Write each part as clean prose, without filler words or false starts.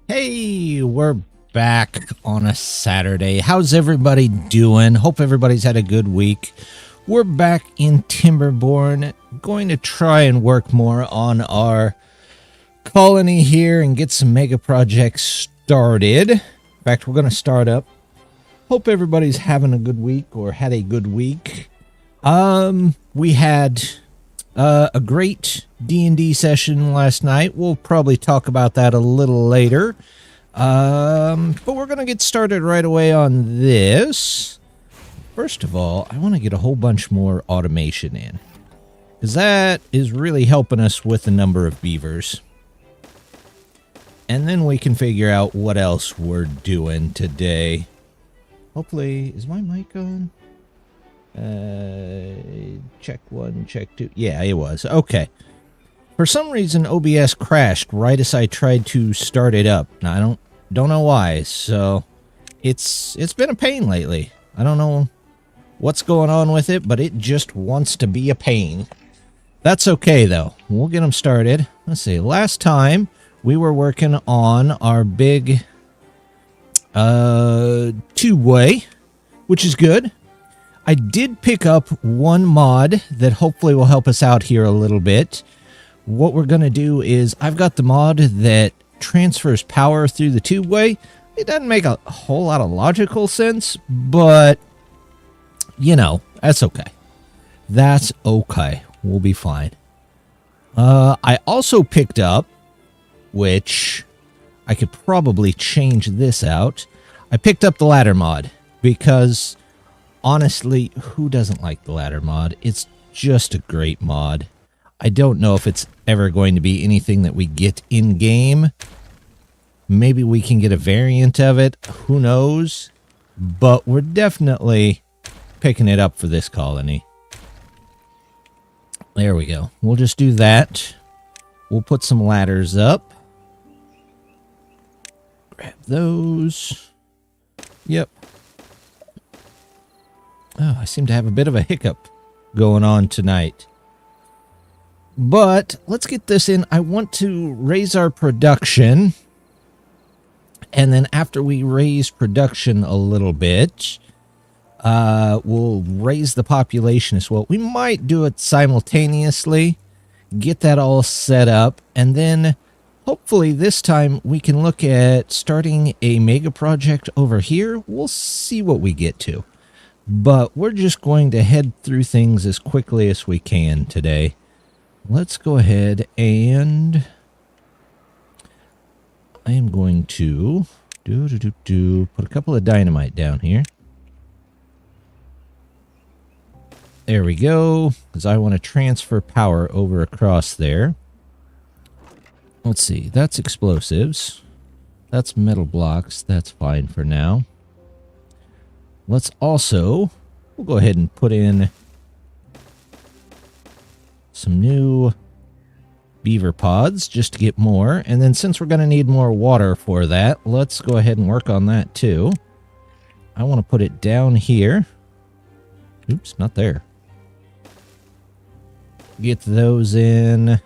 Hey, we're back on a Saturday. How's everybody doing? Hope everybody's had a good week. We're back in Timberborn, going to try and work more on our colony here and get some mega projects started. In fact, we're going to start up. Hope everybody's having a good week or had a good week. We had a great D&D session last night. We'll probably talk about that a little later. But we're going to get started right away on this. First of all, I want to get a whole bunch more automation in, because that is really helping us with the number of beavers. And then we can figure out what else we're doing today. Hopefully, is my mic on? Check one, check two. Yeah, it was. Okay. For some reason, OBS crashed right as I tried to start it up. Now, I don't know why. So, it's been a pain lately. I don't know what's going on with it, but it just wants to be a pain. That's okay, though. We'll get them started. Let's see. Last time, we were working on our big two-way, which is good. I did pick up one mod that hopefully will help us out here a little bit. What we're going to do is, I've got the mod that transfers power through the tubeway. It doesn't make a whole lot of logical sense, but, you know, that's okay. That's okay. We'll be fine. I also picked up, which I could probably change this out. I picked up the ladder mod because, honestly, who doesn't like the ladder mod? It's just a great mod. I don't know if it's ever going to be anything that we get in-game. Maybe we can get a variant of it. Who knows? But we're definitely picking it up for this colony. There we go. We'll just do that. We'll put some ladders up. Grab those. Yep. Oh, I seem to have a bit of a hiccup going on tonight. But let's get this in. I want to raise our production. And then after we raise production a little bit, we'll raise the population as well. We might do it simultaneously. Get that all set up. And then hopefully this time we can look at starting a mega project over here. We'll see what we get to. But we're just going to head through things as quickly as we can today. Let's go ahead and I am going to put a couple of dynamite down here. There we go, because I want to transfer power over across there. Let's see, that's explosives. That's metal blocks. That's fine for now. Let's also, we'll go ahead and put in some new beaver pods just to get more. And then since we're going to need more water for that, let's go ahead and work on that too. I want to put it down here. Oops, not there. Get those in.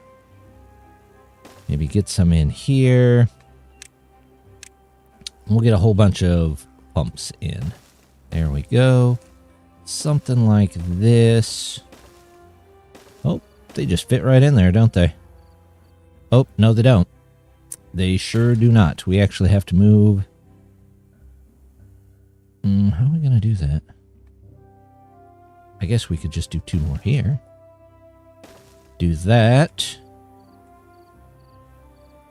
Maybe get some in here. We'll get a whole bunch of pumps in. There we go. Something like this. Oh, they just fit right in there, don't they? Oh, no, they don't. They sure do not. We actually have to move. How are we going to do that? I guess we could just do two more here. Do that.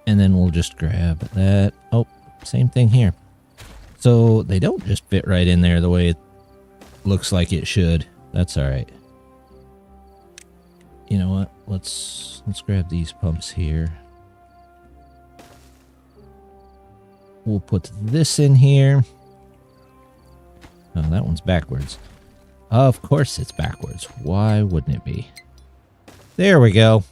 And then we'll just grab that. Oh, same thing here. So they don't just fit right in there the way it looks like it should. That's all right. You know what? Let's grab these pumps here. We'll put this in here. Oh, that one's backwards. Of course it's backwards. Why wouldn't it be? There we go.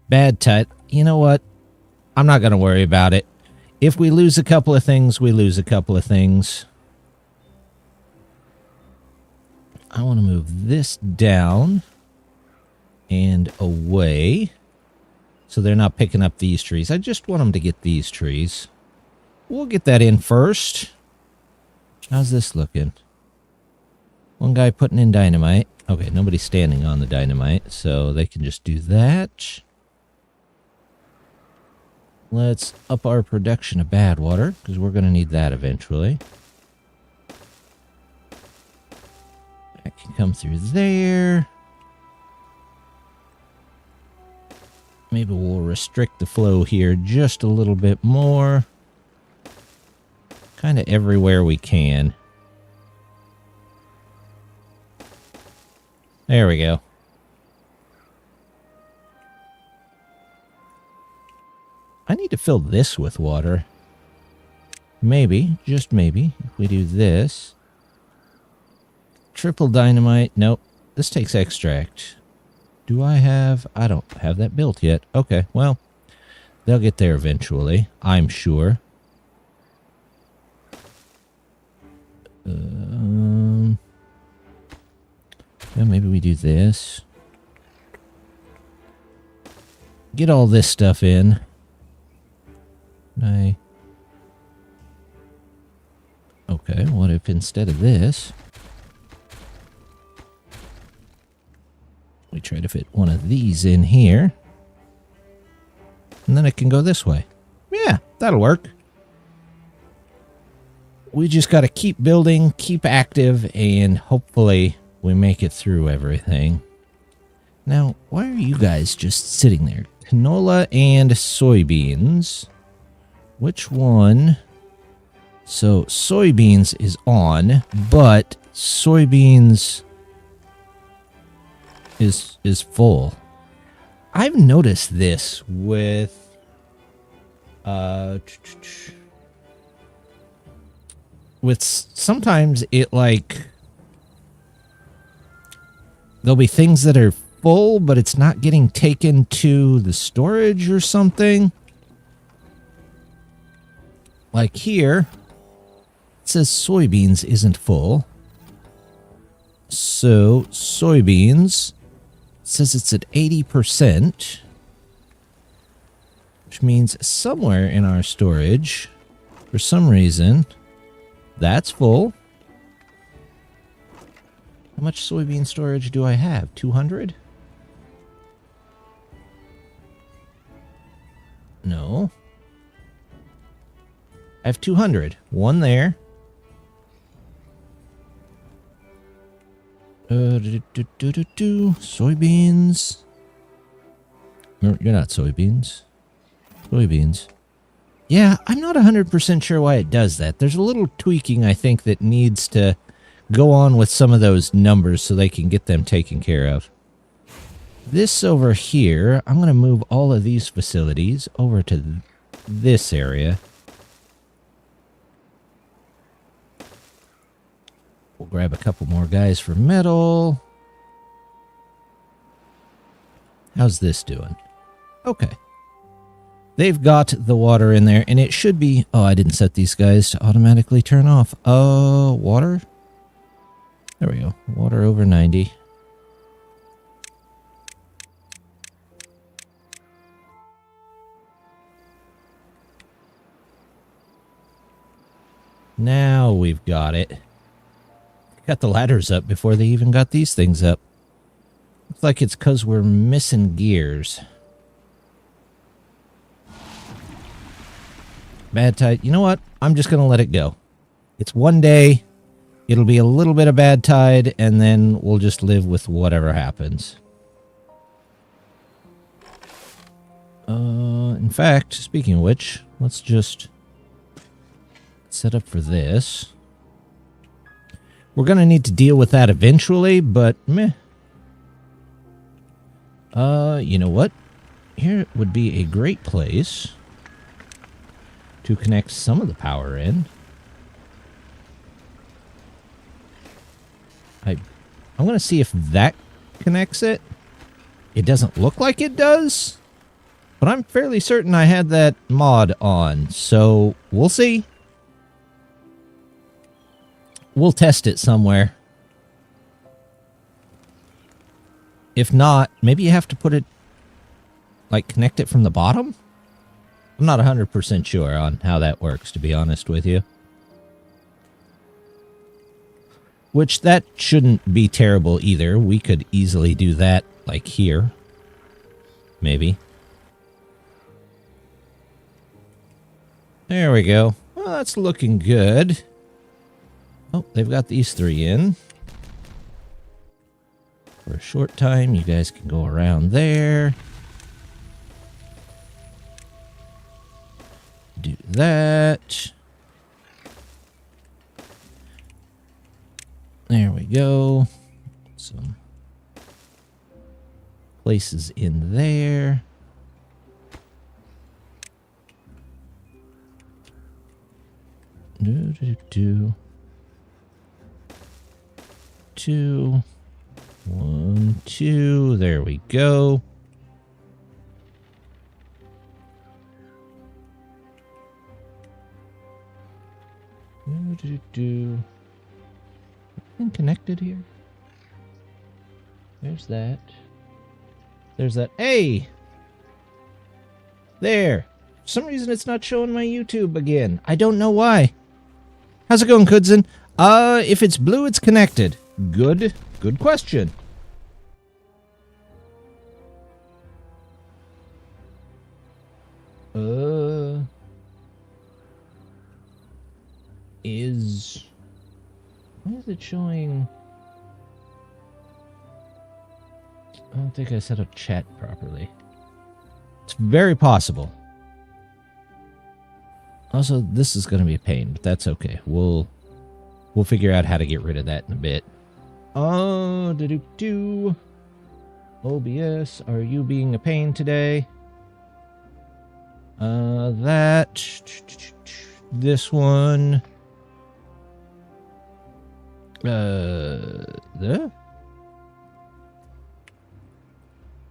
Bad tut. You know what? I'm not going to worry about it. If we lose a couple of things, we lose a couple of things. I want to move this down and away. So they're not picking up these trees. I just want them to get these trees. We'll get that in first. How's this looking? One guy putting in dynamite. Okay, nobody's standing on the dynamite, so they can just do that. Let's up our production of bad water, because we're going to need that eventually. That can come through there. Maybe we'll restrict the flow here just a little bit more. Kind of everywhere we can. There we go. I need to fill this with water. Maybe, just maybe, if we do this. Triple dynamite. Nope. This takes extract. Do I have... I don't have that built yet. Okay, well, they'll get there eventually, I'm sure. Yeah, maybe we do this. Get all this stuff in. Okay, what if instead of this, we try to fit one of these in here, and then it can go this way. Yeah, that'll work. We just got to keep building, keep active, and hopefully we make it through everything. Now, why are you guys just sitting there? Canola and soybeans. Which one? So, soybeans is on, but soybeans is full. I've noticed this with sometimes it like there'll be things that are full, but it's not getting taken to the storage or something. Like here, it says soybeans isn't full. So, soybeans says it's at 80%, which means somewhere in our storage, for some reason, that's full. How much soybean storage do I have? 200? No. I have 200. One there. Soybeans. No, you're not soybeans. Soybeans. Yeah, I'm not 100% sure why it does that. There's a little tweaking, I think, that needs to go on with some of those numbers so they can get them taken care of. This over here, I'm going to move all of these facilities over to this area. We'll grab a couple more guys for metal. How's this doing? Okay. They've got the water in there, and it should be... Oh, I didn't set these guys to automatically turn off. Water? There we go. Water over 90. Now we've got it. Got the ladders up before they even got these things up. Looks like it's because we're missing gears. Bad tide. You know what? I'm just going to let it go. It's one day. It'll be a little bit of bad tide, and then we'll just live with whatever happens. In fact, speaking of which, let's just set up for this. We're going to need to deal with that eventually, but meh. You know what? Here would be a great place to connect some of the power in. I'm going to see if that connects it. It doesn't look like it does, but I'm fairly certain I had that mod on, so we'll see. We'll test it somewhere. If not, maybe you have to put it... like, connect it from the bottom? I'm not 100% sure on how that works, to be honest with you. Which, that shouldn't be terrible either. We could easily do that, like, here. Maybe. There we go. Well, that's looking good. Oh, they've got these 3 in. For a short time, you guys can go around there. Do that. There we go. Some places in there. Do. 2, 1, 2. There we go. Do. Anything connected here? There's that. There's that. Hey! There. For some reason it's not showing my YouTube again. I don't know why. How's it going, Kudzen? If it's blue, it's connected. Good question. Why is it showing? I don't think I set up chat properly. It's very possible. Also, this is going to be a pain, but that's okay. We'll figure out how to get rid of that in a bit. Oh, do. OBS, are you being a pain today? This one. The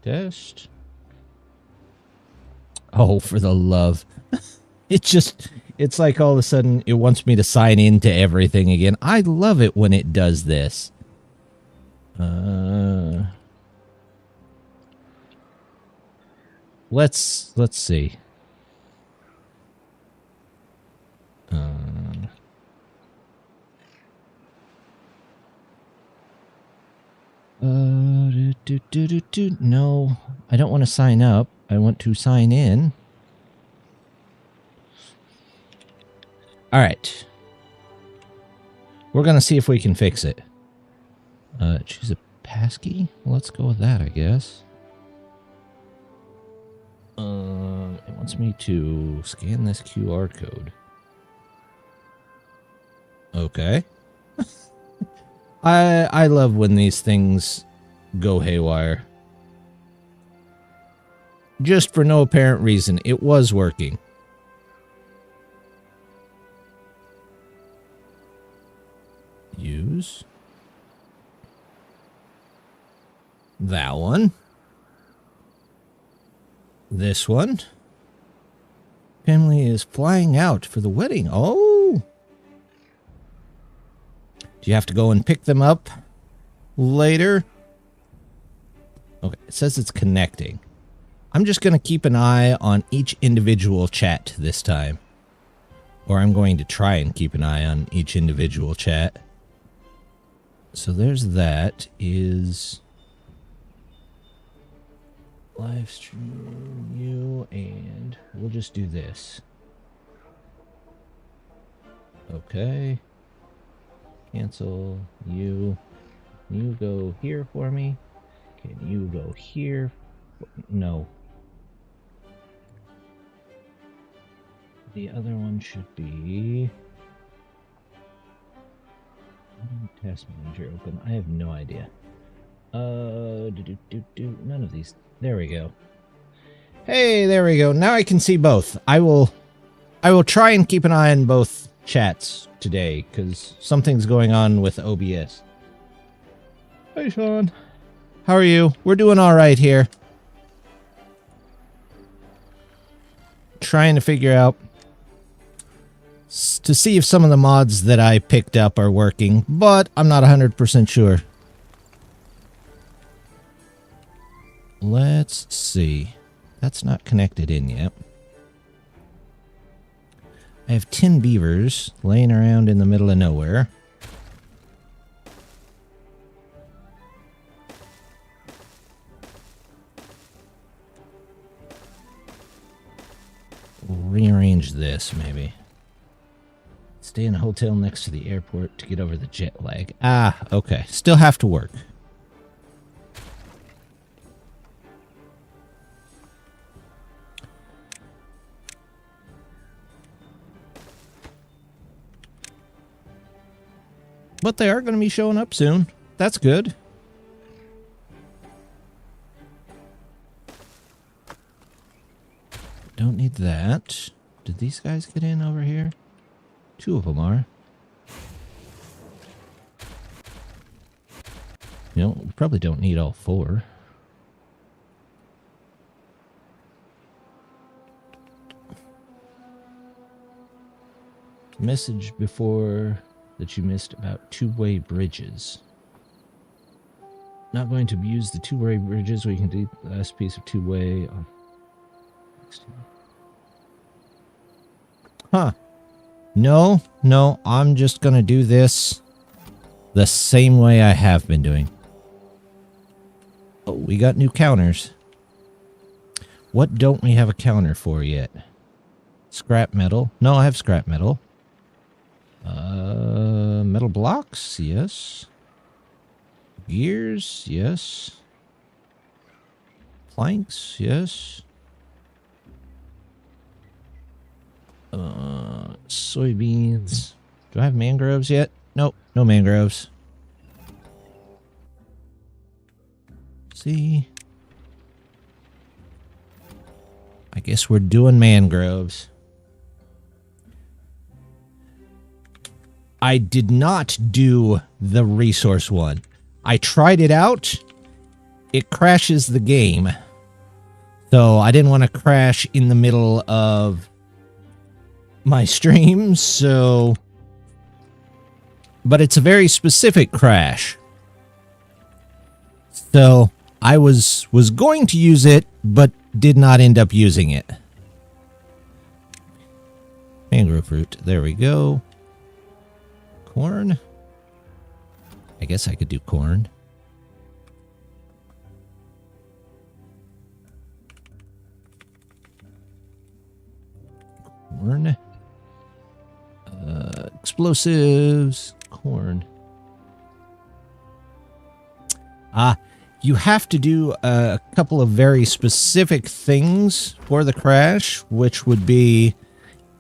test. Oh, for the love. It's like all of a sudden it wants me to sign into everything again. I love it when it does this. Let's see. No, I don't want to sign up. I want to sign in. All right. We're going to see if we can fix it. Choose a passkey. Let's go with that, I guess. It wants me to scan this QR code. Okay. I love when these things go haywire. Just for no apparent reason. It was working. Use. That one. This one. Family is flying out for the wedding. Oh! Do you have to go and pick them up later? Okay, it says it's connecting. I'm just going to keep an eye on each individual chat this time. Or I'm going to try and keep an eye on each individual chat. So there's that. Is live stream you, and we'll just do this. Okay. Cancel you. You go here for me. Can you go here? No. The other one should be task manager open. I have no idea. None of these. There we go. Hey, there we go. Now I can see both. I will try and keep an eye on both chats today because something's going on with OBS. Hey, Sean. How are you? We're doing all right here. Trying to figure out to see if some of the mods that I picked up are working, but I'm not 100% sure. Let's see. That's not connected in yet. I have 10 beavers laying around in the middle of nowhere. We'll rearrange this, maybe. Stay in a hotel next to the airport to get over the jet lag. Ah, okay. Still have to work. But they are going to be showing up soon. That's good. Don't need that. Did these guys get in over here? 2 of them are. You know, we probably don't need all 4. Message before that you missed about two-way bridges. Not going to use the two-way bridges. We can do the last piece of two-way. Huh. No, I'm just going to do this the same way I have been doing. Oh, we got new counters. What don't we have a counter for yet? Scrap metal. No, I have scrap metal. Metal blocks, yes. Gears, yes. Planks, yes. Soybeans. Do I have mangroves yet? Nope, no mangroves. See? I guess we're doing mangroves. I did not do the resource one. I tried it out. It crashes the game. So I didn't want to crash in the middle of my stream, so... But it's a very specific crash. So I was going to use it, but did not end up using it. Mangrove fruit. There we go. Corn? I guess I could do corn. Corn. Explosives. Corn. You have to do a couple of very specific things for the crash, which would be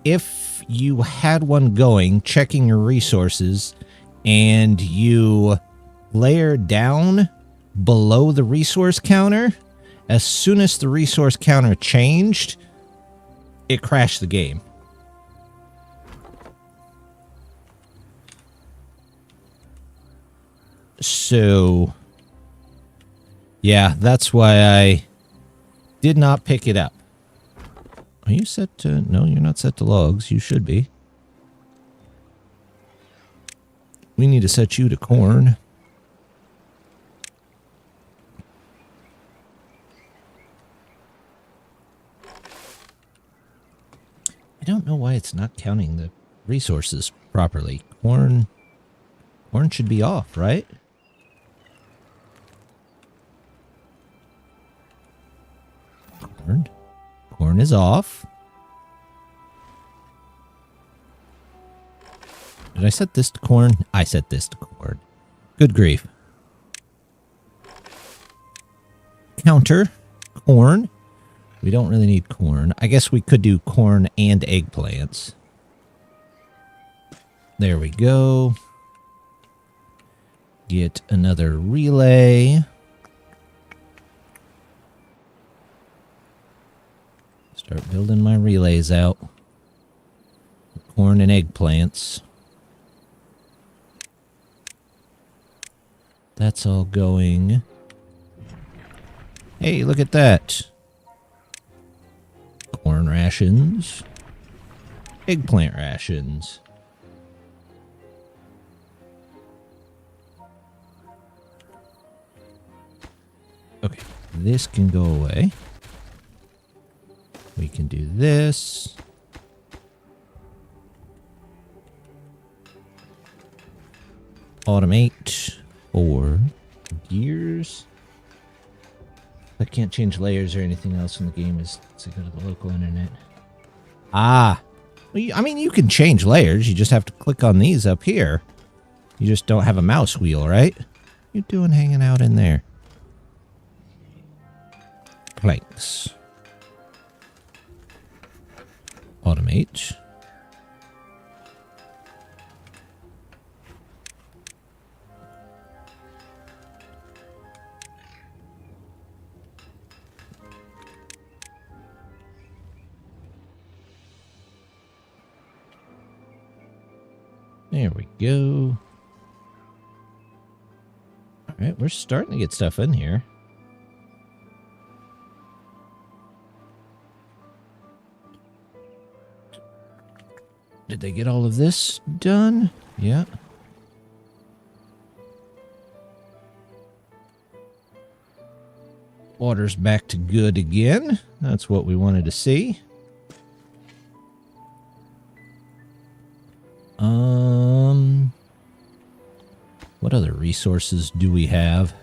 if you had one going, checking your resources, and you layer down below the resource counter, as soon as the resource counter changed, it crashed the game. So, yeah, that's why I did not pick it up. Are you set to... No, you're not set to logs. You should be. We need to set you to corn. I don't know why it's not counting the resources properly. Corn should be off, right? Corn is off. Did I set this to corn? I set this to corn. Good grief. Counter. Corn. We don't really need corn. I guess we could do corn and eggplants. There we go. Get another relay. Start building my relays out. Corn and eggplants. That's all going. Hey, look at that. Corn rations. Eggplant rations. Okay, this can go away. We can do this. Automate 4 gears. I can't change layers or anything else in the game is to go to the local internet. Ah. I mean, you can change layers. You just have to click on these up here. You just don't have a mouse wheel, right? What you doing hanging out in there? Planks. Automate. There we go. All right, we're starting to get stuff in here. Did they get all of this done? Yeah. Water's back to good again. That's what we wanted to see. What other resources do we have?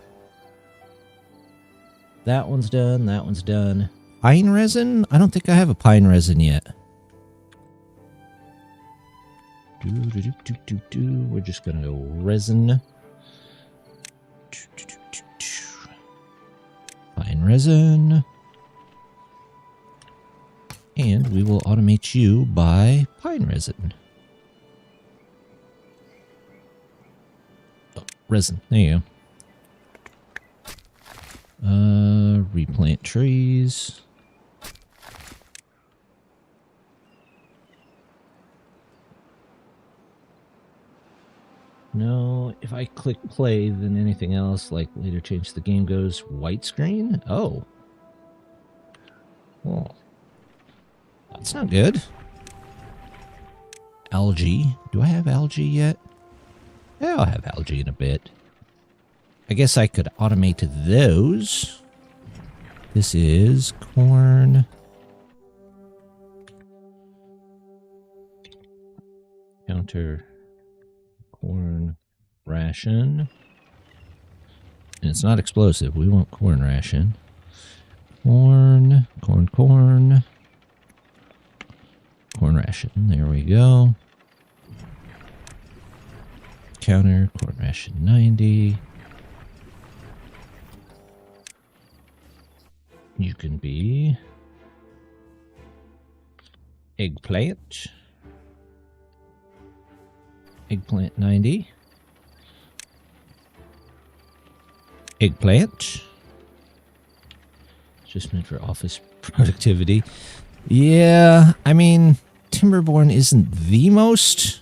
That one's done. That one's done. Pine resin? I don't think I have a pine resin yet. We're just gonna go resin. Pine resin. And we will automate you by pine resin. Resin. There you go. Replant trees. No, if I click play, then anything else, like later change the game goes white screen? Oh. Well, that's not good. Algae. Do I have algae yet? Yeah, I'll have algae in a bit. I guess I could automate those. This is corn. Counter corn ration. And it's not explosive. We want corn ration. Corn, corn, corn. Corn ration. There we go. Counter, corn ration 90. You can be eggplant. Eggplant 90. Eggplant. Just meant for office productivity. Yeah, I mean, Timberborn isn't the most.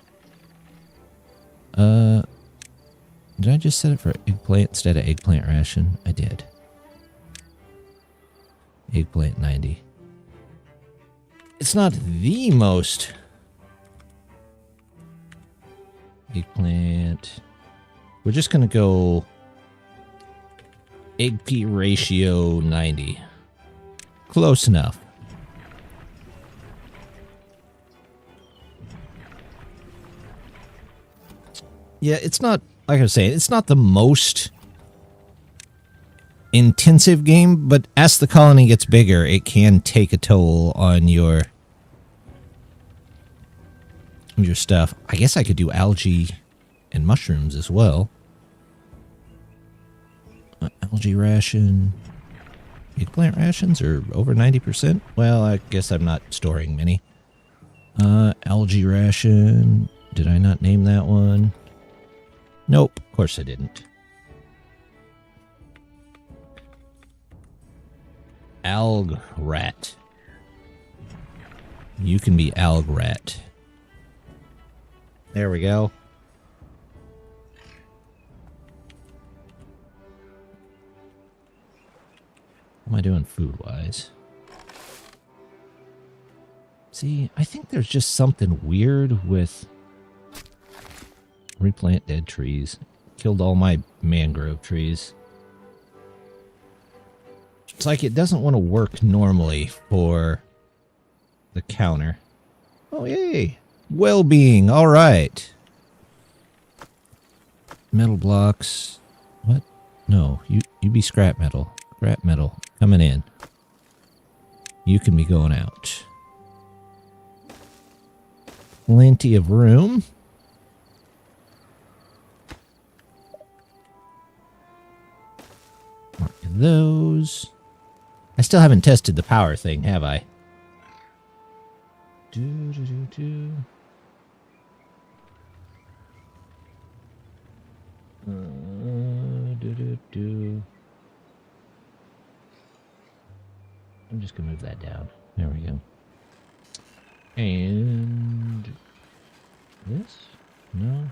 Did I just set it for eggplant instead of eggplant ration? I did. Eggplant 90. It's not the most. Eggplant. We're just going to go egg P ratio 90. Close enough. Yeah, it's not, like I was saying, it's not the most intensive game, but as the colony gets bigger, it can take a toll on your stuff. I guess I could do algae and mushrooms as well. Algae ration. Eggplant rations are over 90%. Well, I guess I'm not storing many. Algae ration. Did I not name that one? Nope, of course I didn't. Alg rat. You can be alg rat. There we go. What am I doing food-wise? See, I think there's just something weird with replant dead trees. Killed all my mangrove trees. It's like it doesn't want to work normally for the counter. Oh, yay. Well-being. All right. Metal blocks. What? No, you be scrap metal. Scrap metal. Coming in. You can be going out. Plenty of room. Mark those. I still haven't tested the power thing, have I? Do. I'm just gonna move that down. There we go. And this? No.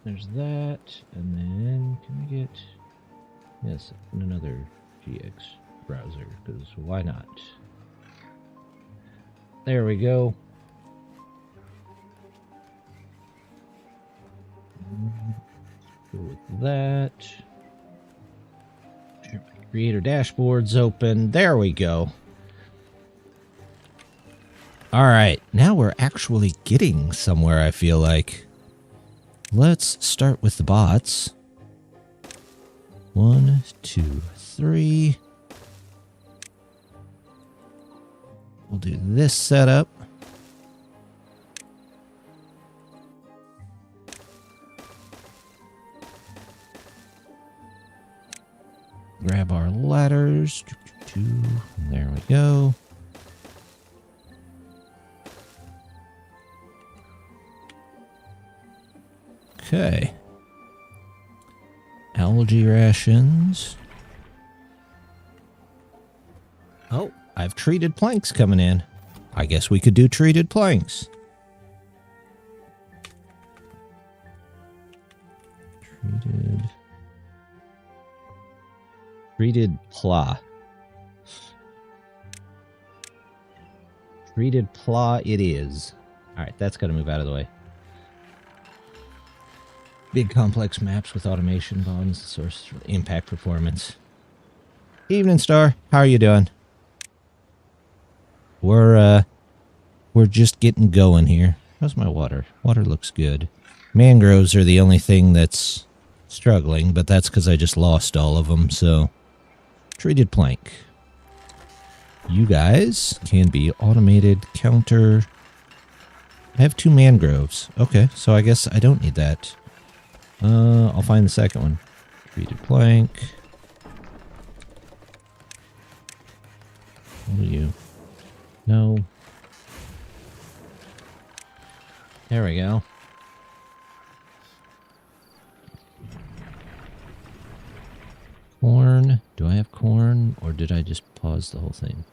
There's that, and then can we get another GX browser? Because why not? There we go. Go with that. Creator dashboard's open. There we go. All right, now we're actually getting somewhere, I feel like. Let's start with the bots. 1, 2, 3. We'll do this setup. Grab our ladders. There we go. Okay. Algae rations. Oh, I've treated planks coming in. I guess we could do treated planks. Treated pla. Treated pla it is. Alright, that's got to move out of the way. Big complex maps with automation bonds, the source for impact performance. Evening Star, how are you doing? We're just getting going here. How's my water? Water looks good. Mangroves are the only thing that's struggling, but that's because I just lost all of them, so... Treated plank. You guys can be automated counter. I have 2 mangroves. Okay, so I guess I don't need that. I'll find the second one. Treated plank. What are you? No. There we go. Corn. Do I have corn, or did I just pause the whole thing?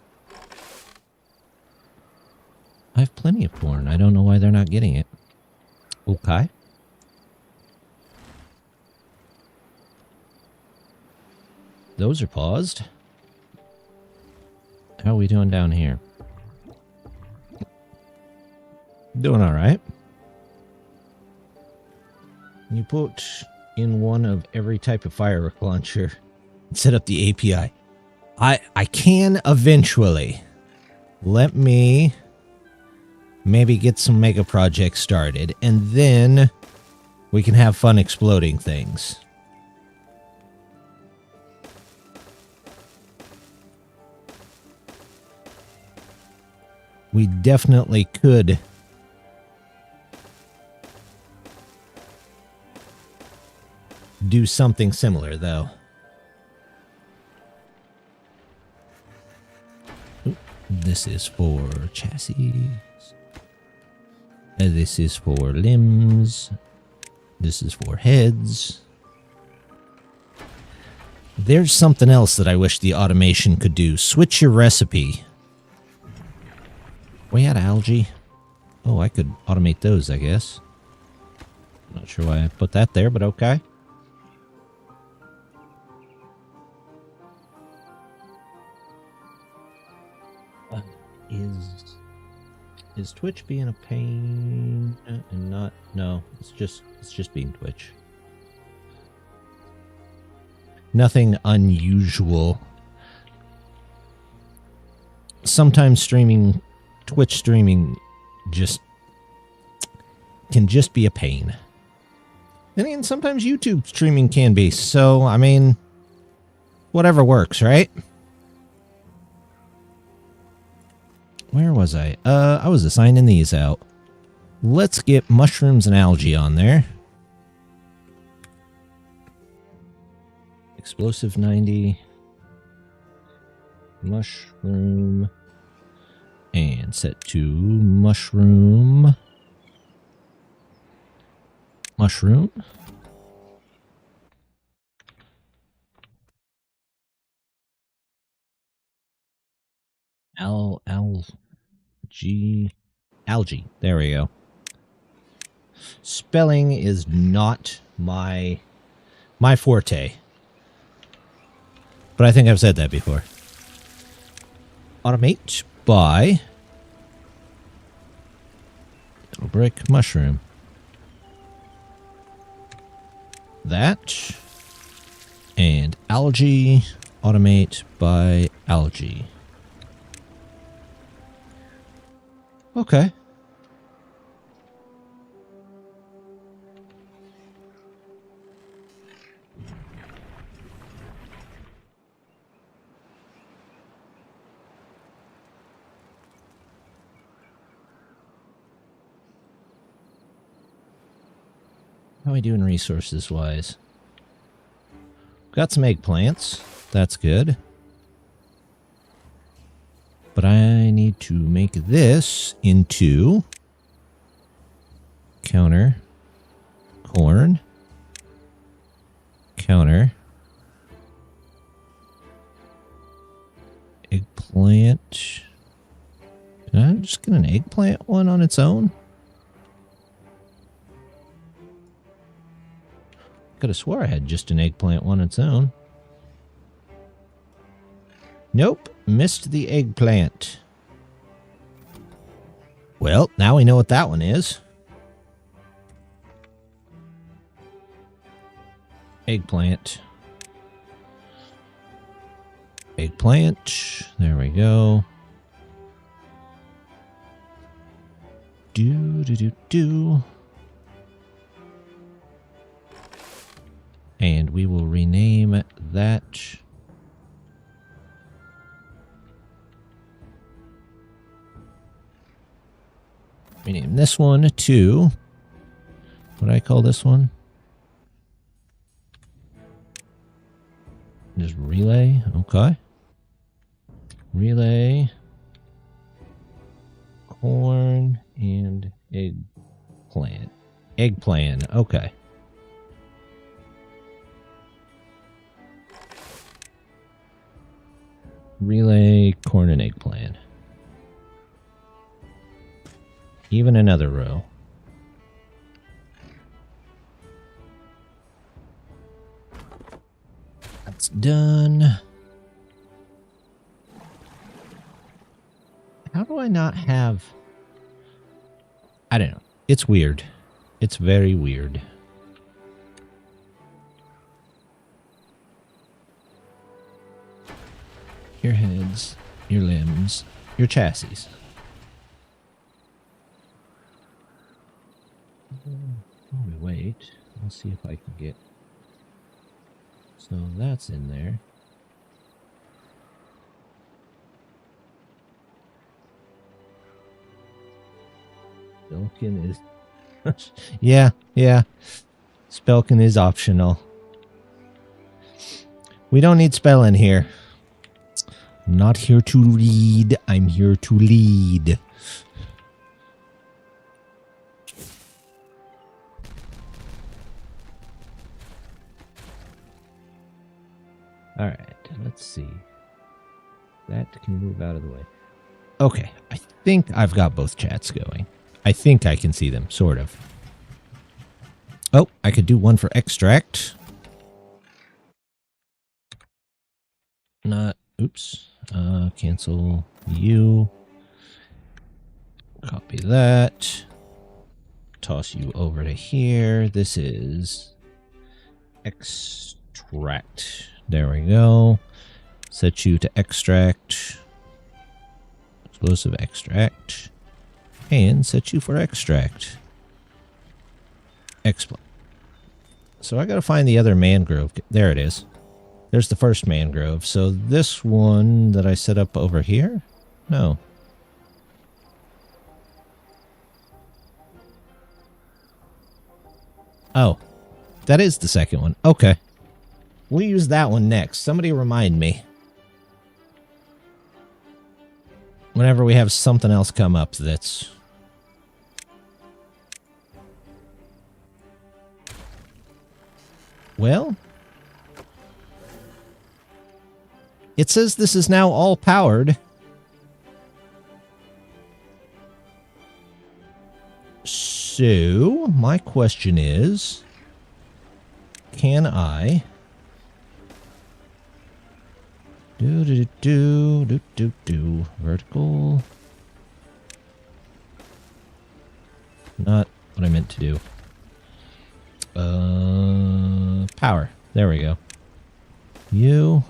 I have plenty of corn. I don't know why they're not getting it. Okay. Those are paused. How are we doing down here? Doing all right. You put in one of every type of firework launcher and set up the API. I can eventually. Let me maybe get some Megaprojects started, and then we can have fun exploding things. We definitely could do something similar, though. Oop, this is for chassis. This is for limbs. This is for heads. There's something else that I wish the automation could do. Switch your recipe. We had algae. Oh, I could automate those, I guess. Not sure why I put that there, but okay. Is Twitch being a pain and not? No, it's just being Twitch. Nothing unusual. Sometimes Twitch streaming can just be a pain. And then sometimes YouTube streaming can be. So, I mean, whatever works, right? Where was I? I was assigning these out. Let's get mushrooms and algae on there. Explosive 90. Mushroom. And set to mushroom. Mushroom. Algae. There we go. Spelling is not my forte. But I think I've said that before. Automate by little brick mushroom. That and algae. Automate by algae. Okay. How are we doing resources wise? Got some eggplants. That's good. But I need to make this into counter corn, counter eggplant. Can I just get an eggplant one on its own? Could have swore I had just an eggplant one on its own. Nope, missed the eggplant. Well, now we know what that one is. Eggplant. Eggplant. There we go. Do. And we will rename that. Rename this one to, what do I call this one? Just relay, okay. Relay, corn, and eggplant. Eggplant, okay. Relay, corn, and eggplant. Even another row. That's done. How do I not have... I don't know. It's weird. It's very weird. Your heads, your limbs, your chassis. While we wait, I'll see if I can get... So that's in there. Spelkin is... yeah. Spelkin is optional. We don't need spelling here. I'm not here to read. I'm here to lead. Alright, let's see. That can move out of the way. Okay, I think I've got both chats going. I think I can see them, sort of. Oh, I could do one for extract. Not, oops. Cancel you. Copy that. Toss you over to here. This is extract. Extract. There we go. Set you to extract. Explosive extract. And set you for extract. So I gotta find the other mangrove. There it is. There's the first mangrove. So this one that I set up over here? No. Oh, that is the second one. Okay. We'll use that one next. Somebody remind me. Whenever we have something else come up that's... Well... It says this is now all powered. So, my question is... Can I... Vertical. Not what I meant to do. Power. There we go. You.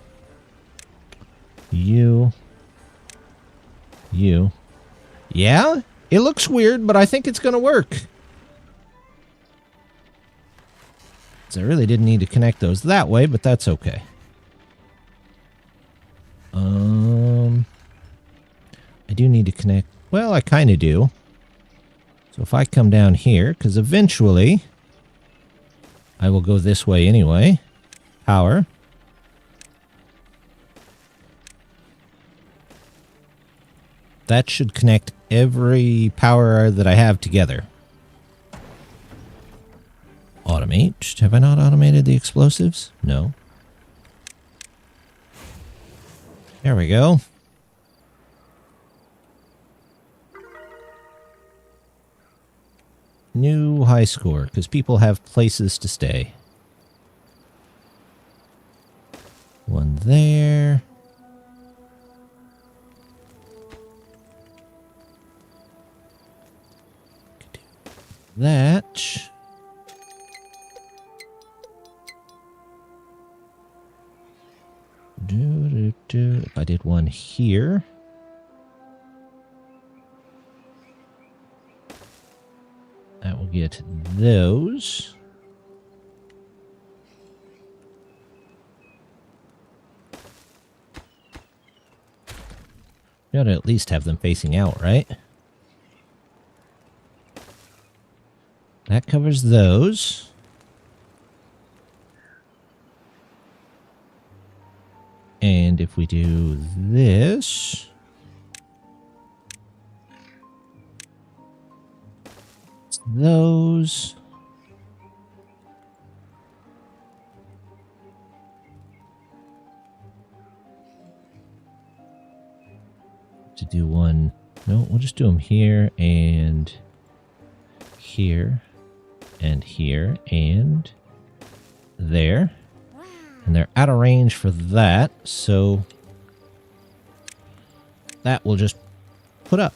Yeah? It looks weird, but I think it's gonna work. So I really didn't need to connect those that way, but that's okay. I do need to connect... Well, I kind of do. So if I come down here, because eventually I will go this way anyway. Power. That should connect every power that I have together. Automate. Have I not automated the explosives? No. There we go. New high score, because people have places to stay. One there. That. If I did one here. That will get those. You ought to at least have them facing out, right? That covers those. And if we do this... those... to do one... No, we'll just do them here and here and here and there. And they're out of range for that, so that will just put up.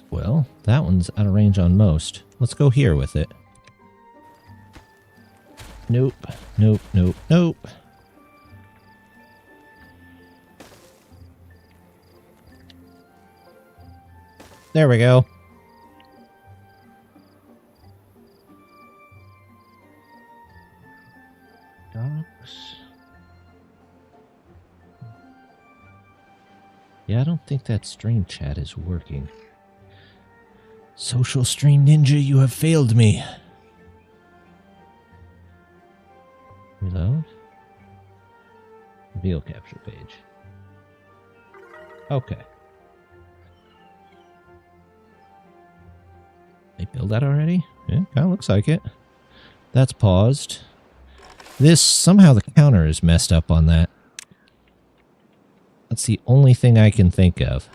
Well, that one's out of range on most. Let's go here with it. Nope, nope, nope, nope. There we go. Yeah, I don't think that stream chat is working. Social Stream Ninja, you have failed me. Reload. Reveal capture page. Okay. They build that already? Yeah, kind of looks like it. That's paused. This, somehow the counter is messed up on that. That's the only thing I can think of.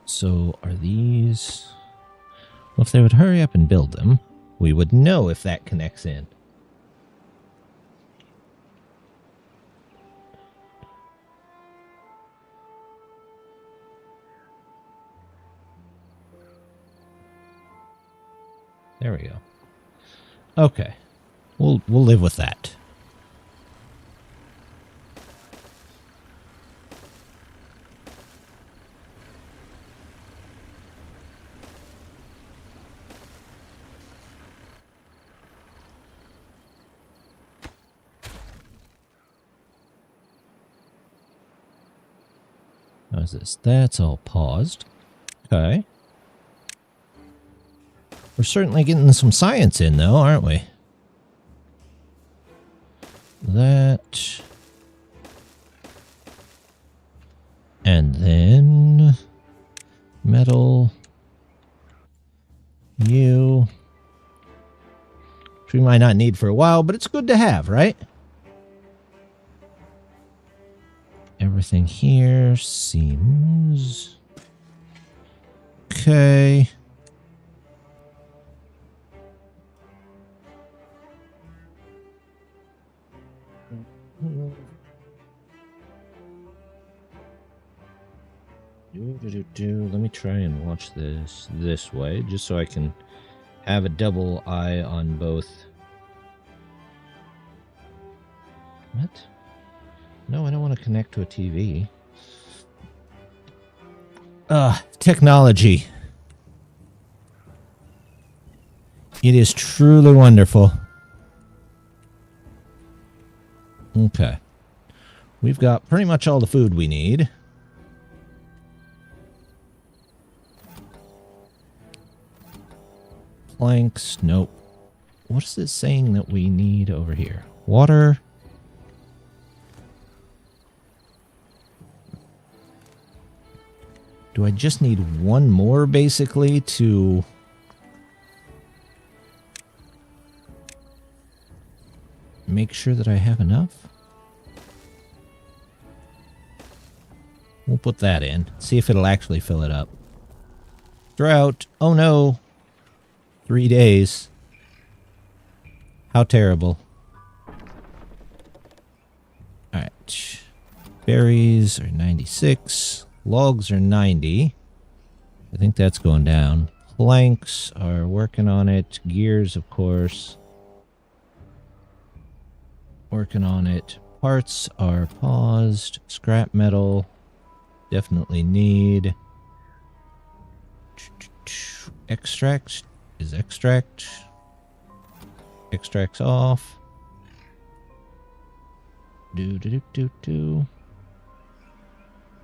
So, are these... Well, if they would hurry up and build them, we would know if that connects in. There we go. Okay. We'll live with that. How's this? That's all paused. Okay. We're certainly getting some science in, though, aren't we? That. And then metal. You. Which we might not need for a while, but it's good to have, right? Everything here seems okay. Let me try and watch this way, just so I can have a double eye on both. What? No, I don't want to connect to a TV. Technology. It is truly wonderful. Okay. We've got pretty much all the food we need. Planks, nope. What is it saying that we need over here? Water. Do I just need one more, basically, to make sure that I have enough? We'll put that in. See if it'll actually fill it up. Drought. Oh no. 3 days. How terrible. Alright. Berries are 96. Logs are 90. I think that's going down. Planks are working on it. Gears, of course. Working on it. Parts are paused. Scrap metal. Definitely need. Extract. Is extract. Extracts off. Do.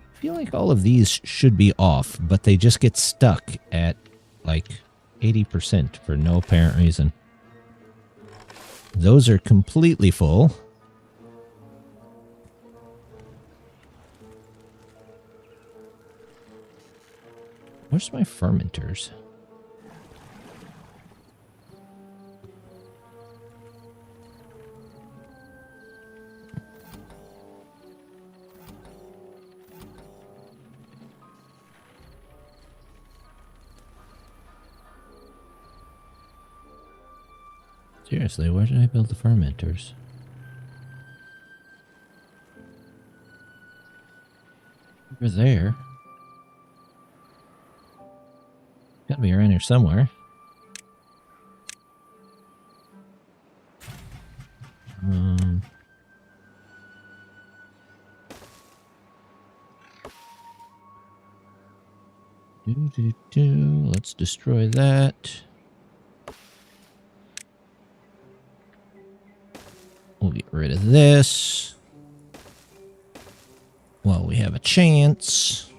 I feel like all of these should be off, but they just get stuck at like 80% for no apparent reason. Those are completely full. Where's my fermenters? Seriously, where did I build the fermenters? Over there. Gotta be around here somewhere. Let's destroy that. We'll get rid of this. Well, we have a chance.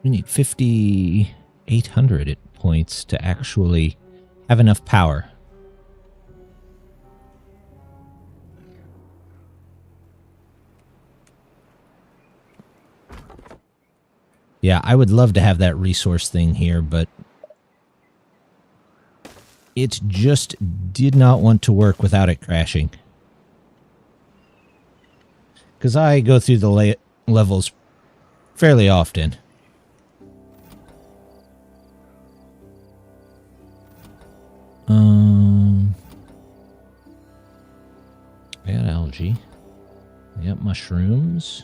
We need 5,800 points to actually have enough power. Yeah, I would love to have that resource thing here, but it just did not want to work without it crashing. because I go through the levels fairly often. I got algae. I got mushrooms.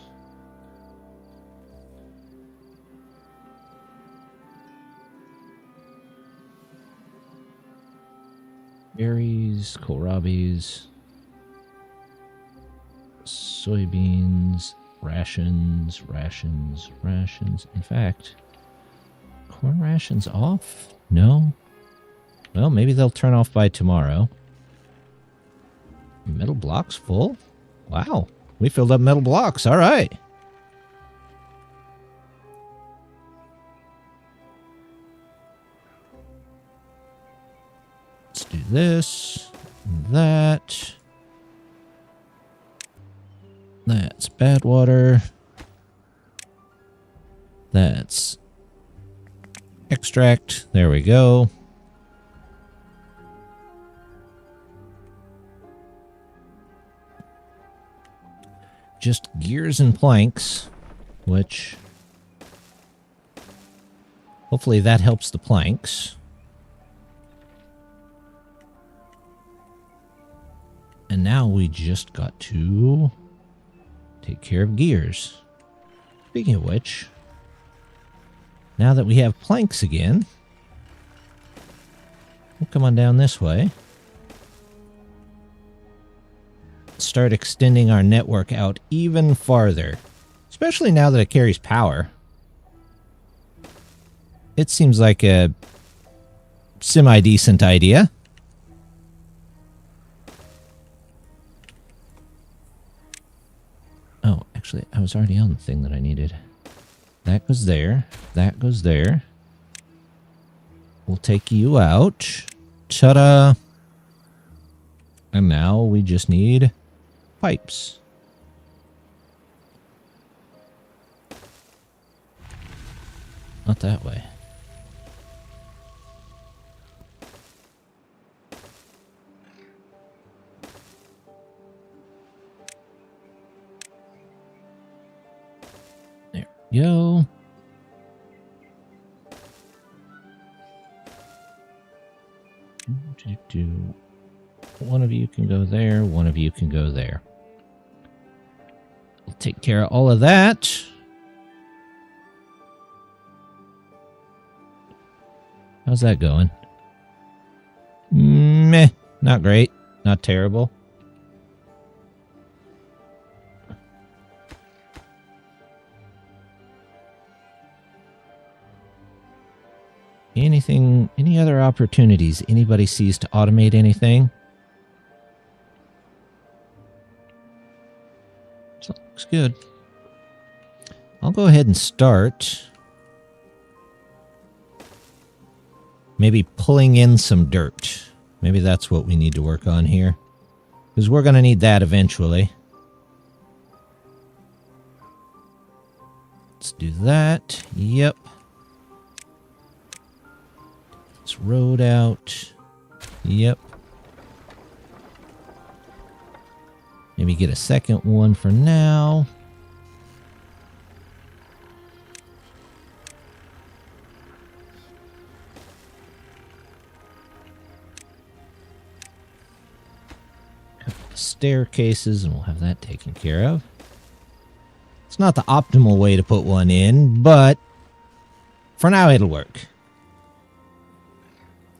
Berries, kohlrabis, soybeans, rations. In fact, corn rations off? No. Well, maybe they'll turn off by tomorrow. Metal blocks full? Wow. We filled up metal blocks. All right. Let's do this. That. That's bad water. That's extract. There we go. Just gears and planks, which hopefully that helps the planks. And now we just got to take care of gears. Speaking of which, now that we have planks again, we'll come on down this way. Start extending our network out even farther, especially now that it carries power. It seems like a semi-decent idea. Oh, actually, I was already on the thing that I needed. That goes there. That goes there. We'll take you out. Ta-da! And now we just need pipes. Not that way. There we go. One of you can go there. One of you can go there. We'll take care of all of that. How's that going? Meh. Not great. Not terrible. Any other opportunities anybody sees to automate anything? So, looks good. I'll go ahead and start. Maybe pulling in some dirt. Maybe that's what we need to work on here. Because we're going to need that eventually. Let's do that. Yep. Let's road out. Yep. Maybe get a second one for now. Staircases, and we'll have that taken care of. It's not the optimal way to put one in, but for now it'll work.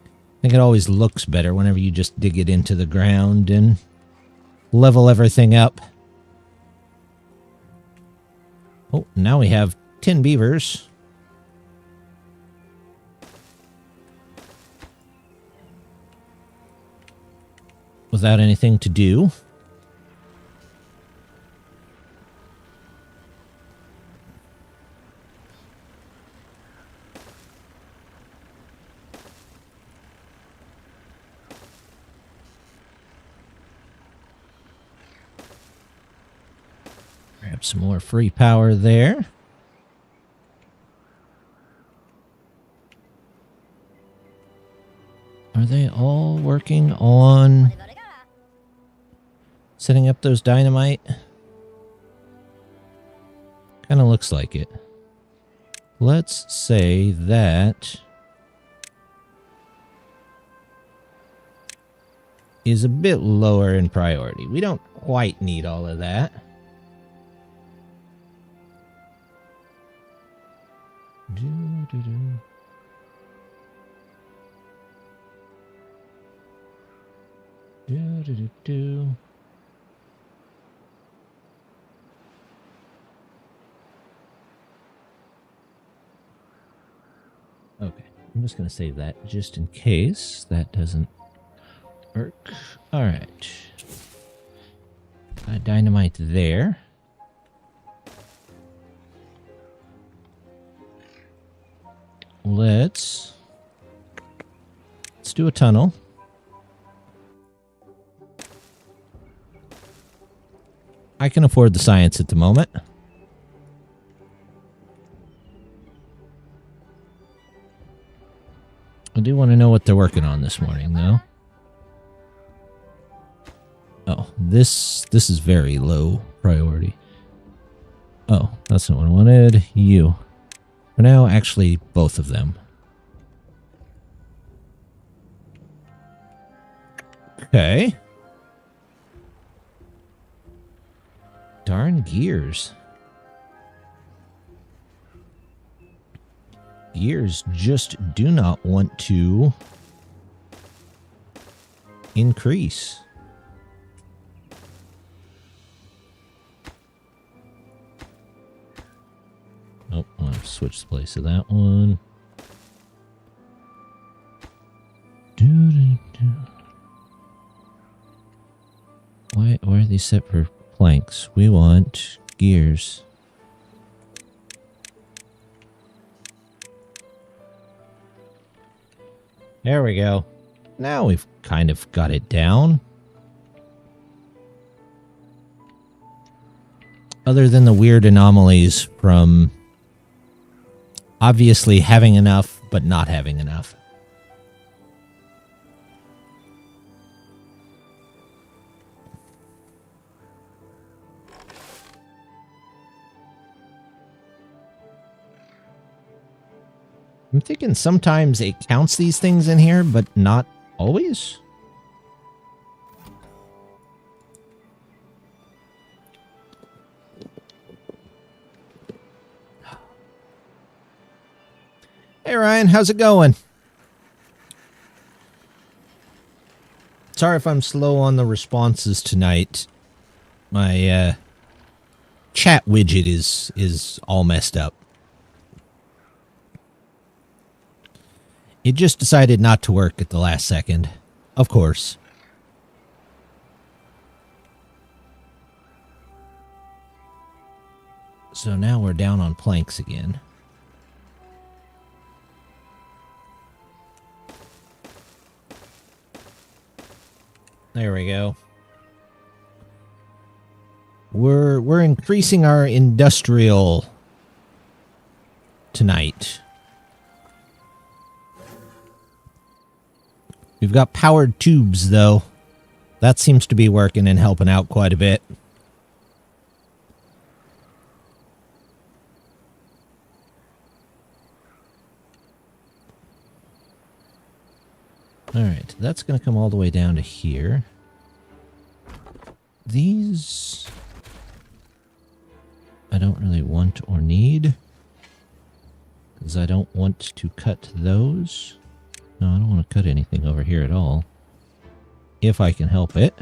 I think it always looks better whenever you just dig it into the ground and level everything up. Oh, now we have 10 beavers. Without anything to do. Grab some more free power there. Are they all working on setting up those dynamite? Kind of looks like it. Let's say that is a bit lower in priority. We don't quite need all of that. Okay, I'm just going to save that just in case that doesn't work. All right. Dynamite there. Let's do a tunnel. I can afford the science at the moment. I do want to know what they're working on this morning, though. Oh, this is very low priority. Oh, that's not what I wanted. You. For now, actually, both of them. Okay. Darn gears. Gears just do not want to increase. Oh, I'll switch the place of that one. Why are these set for planks? We want gears. There we go. Now we've kind of got it down. Other than the weird anomalies from obviously having enough, but not having enough. I'm thinking sometimes it counts these things in here, but not always. Hey Ryan, how's it going? Sorry if I'm slow on the responses tonight. My chat widget is all messed up. It just decided not to work at the last second. Of course. So now we're down on planks again. There we go. We're increasing our industrial tonight. We've got powered tubes, though. That seems to be working and helping out quite a bit. Alright, that's going to come all the way down to here. These I don't really want or need, because I don't want to cut those. No, I don't want to cut anything over here at all, if I can help it.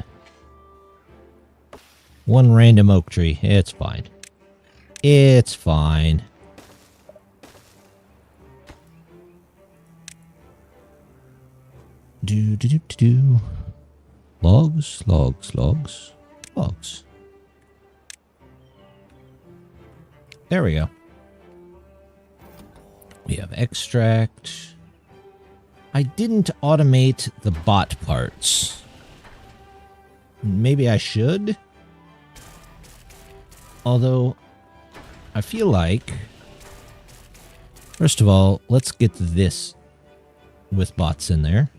One random oak tree. It's fine. It's fine. Do. Logs. There we go. We have extract. I didn't automate the bot parts. Maybe I should. Although, I feel like... First of all, let's get this with bots in there.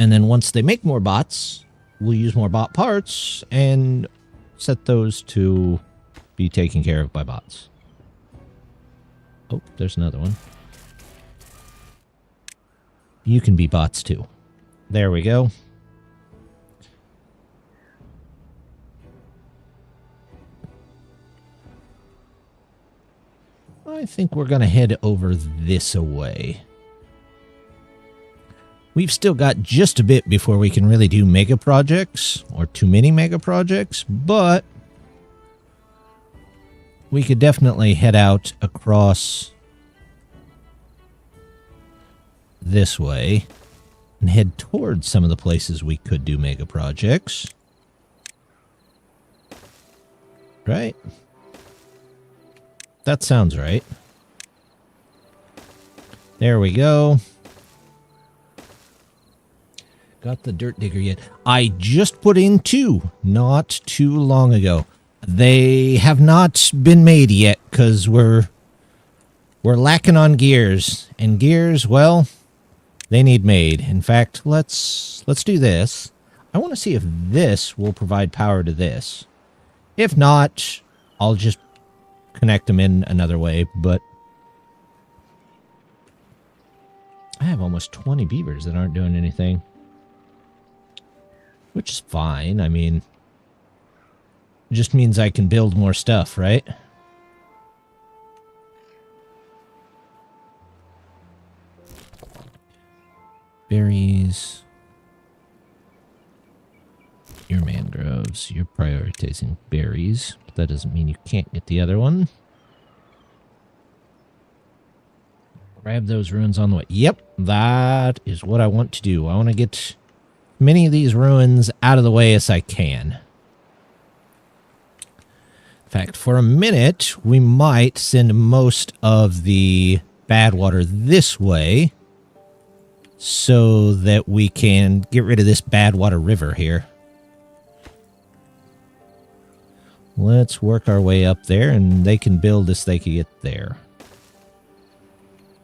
And then once they make more bots, we'll use more bot parts and set those to be taken care of by bots. Oh, there's another one. You can be bots too. There we go. I think we're going to head over this way. We've still got just a bit before we can really do mega projects, or too many mega projects, but we could definitely head out across this way and head towards some of the places we could do mega projects. Right? That sounds right. There we go. Got the dirt digger yet? I just put in 2 not too long ago. They have not been made yet because we're lacking on gears, and gears, well, they need made. In fact, let's do this. I want to see if this will provide power to this. If not, I'll just connect them in another way, but I have almost 20 beavers that aren't doing anything. Which is fine. I mean, it just means I can build more stuff, right? Berries. Your mangroves. You're prioritizing berries. But that doesn't mean you can't get the other one. Grab those ruins on the way. Yep, that is what I want to do. I want to get many of these ruins out of the way as I can. In fact, for a minute, we might send most of the bad water this way so that we can get rid of this bad water river here. Let's work our way up there, and they can build as they can get there.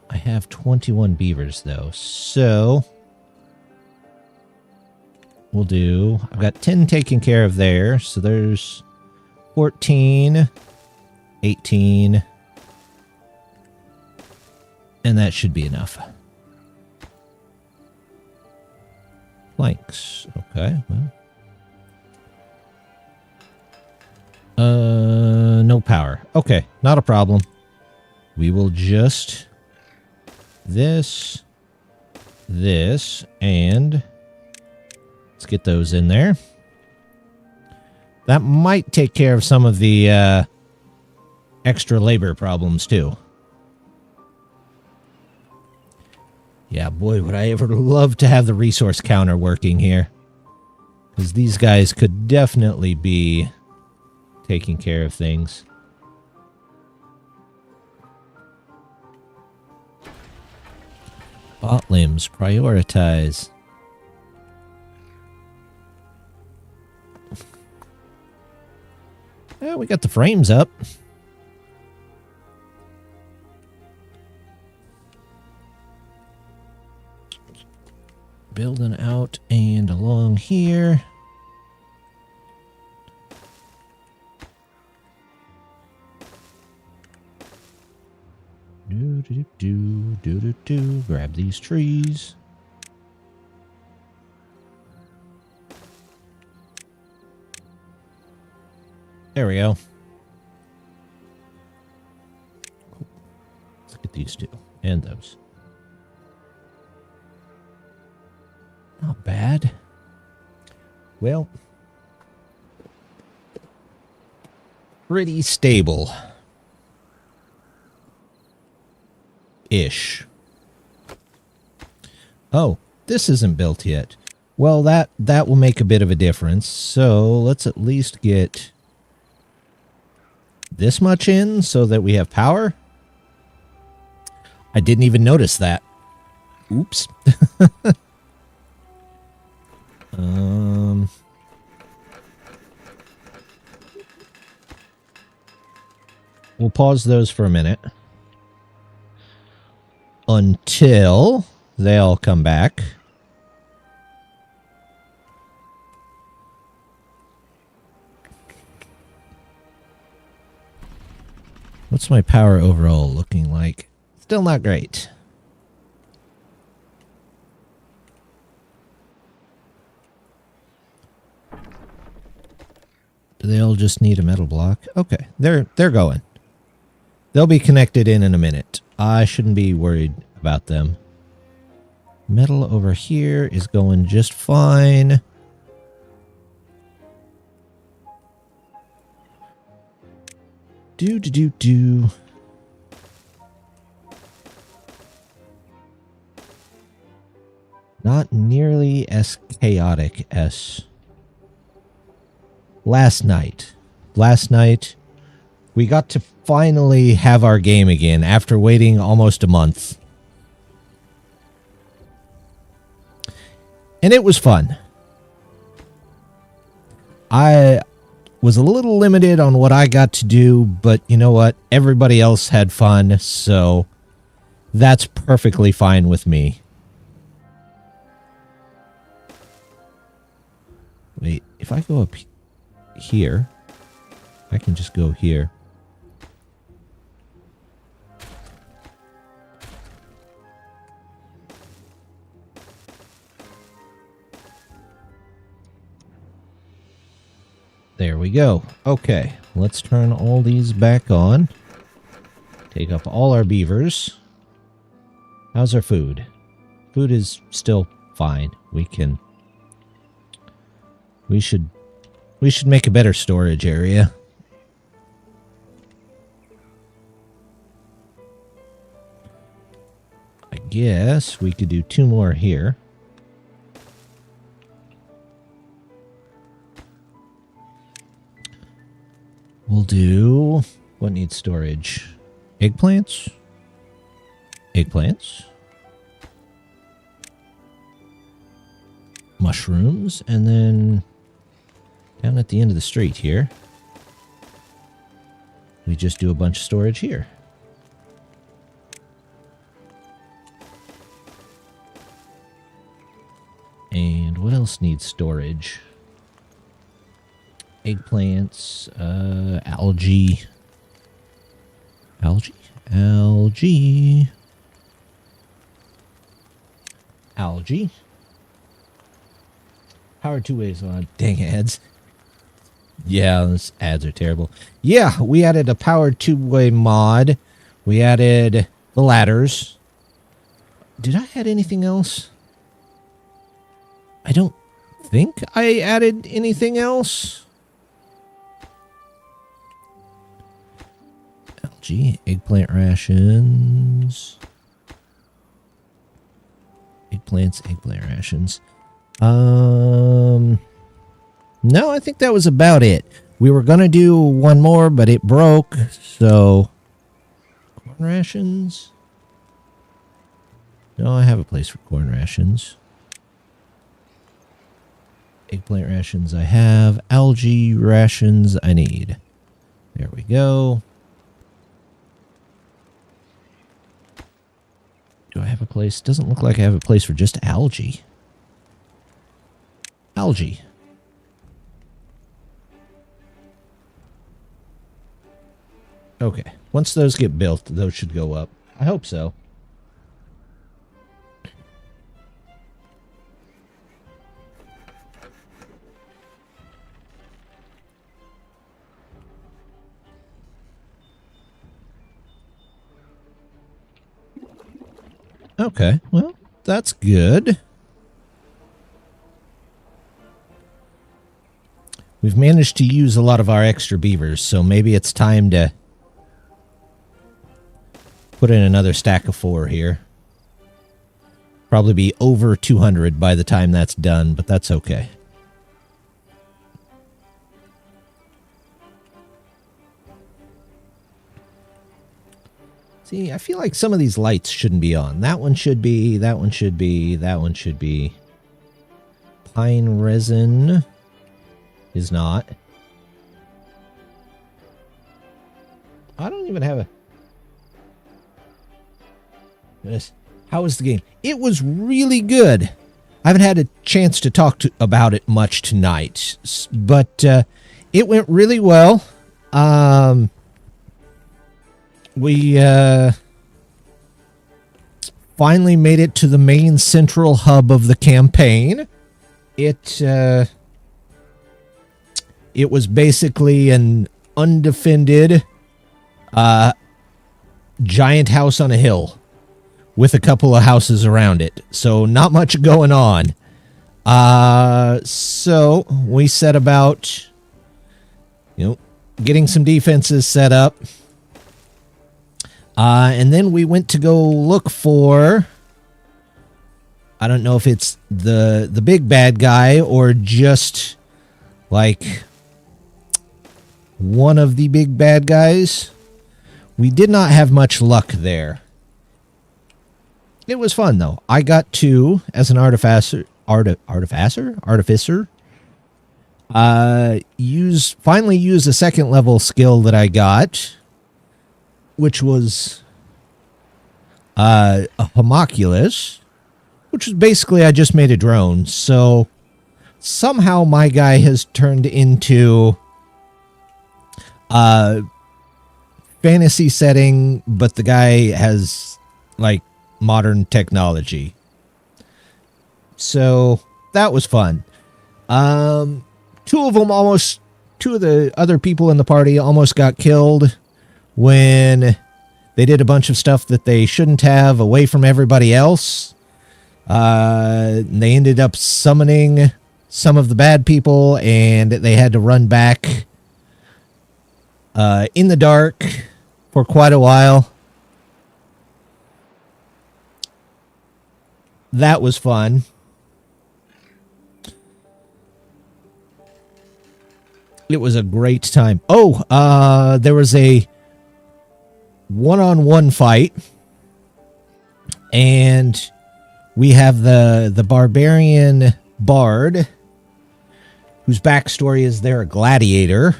I have 21 beavers, though, so we'll do... I've got 10 taken care of there, so there's 14, 18, and that should be enough. Planks. Okay, well. No power. Okay, not a problem. We will just... this, and let's get those in there. That might take care of some of the extra labor problems, too. Yeah, boy, would I ever love to have the resource counter working here. Because these guys could definitely be taking care of things. Bot limbs, prioritize. Yeah, we got the frames up. Building out and along here. Do. Grab these trees. There we go. Cool. Let's get these two and those. Not bad. Well, pretty stable. Ish. Oh, this isn't built yet. Well, that will make a bit of a difference. So let's at least get this much in so that we have power. I didn't even notice that. Oops. We'll pause those for a minute. Until they all come back. What's my power overall looking like? Still not great. Do they all just need a metal block? Okay, they're going. They'll be connected in a minute. I shouldn't be worried about them. Metal over here is going just fine. Do. Not nearly as chaotic as last night. Last night, we got to finally have our game again after waiting almost a month. And it was fun. I was a little limited on what I got to do, but you know what? Everybody else had fun, so that's perfectly fine with me. Wait, if I go up here, I can just go here. There we go. Okay, let's turn all these back on. Take up all our beavers. How's our food? Food is still fine. We should make a better storage area. I guess we could do 2 more here. We'll do... what needs storage? Eggplants? Eggplants. Mushrooms. And then down at the end of the street here, we just do a bunch of storage here. And what else needs storage? Eggplants, algae. Algae. Power 2 ways on. Dang ads. Yeah, those ads are terrible. Yeah, we added a power 2-way mod. We added the ladders. Did I add anything else? I don't think I added anything else. Algae, eggplant rations. Eggplant rations. No, I think that was about it. We were going to do one more, but it broke, so... corn rations? No, I have a place for corn rations. Eggplant rations I have. Algae rations I need. There we go. Do I have a place? Doesn't look like I have a place for just algae. Algae. Okay. Once those get built, those should go up. I hope so. Okay, well, that's good. We've managed to use a lot of our extra beavers, so maybe it's time to put in another stack of 4 here. Probably be over 200 by the time that's done, but that's okay. See, I feel like some of these lights shouldn't be on. That one should be, that one should be, that one should be. Pine resin is not. I don't even have a... How was the game? It was really good. I haven't had a chance to talk about it much tonight, but it went really well. we finally made it to the main central hub of the campaign. It was basically an undefended giant house on a hill with a couple of houses around it. So not much going on. So we set about, getting some defenses set up. And then we went to go look for, I don't know if it's the big bad guy or just like one of the big bad guys. We did not have much luck there. It was fun though. I got to, as an artificer, finally use a second level skill that I got, which was a homunculus, which is basically I just made a drone. So somehow my guy has turned into fantasy setting, but the guy has like modern technology. So that was fun. Two of the other people in the party almost got killed when they did a bunch of stuff that they shouldn't have away from everybody else. They ended up summoning some of the bad people, and they had to run back in the dark for quite a while. That was fun. It was a great time. Oh, there was a one-on-one fight, and we have the barbarian bard, whose backstory is they're a gladiator.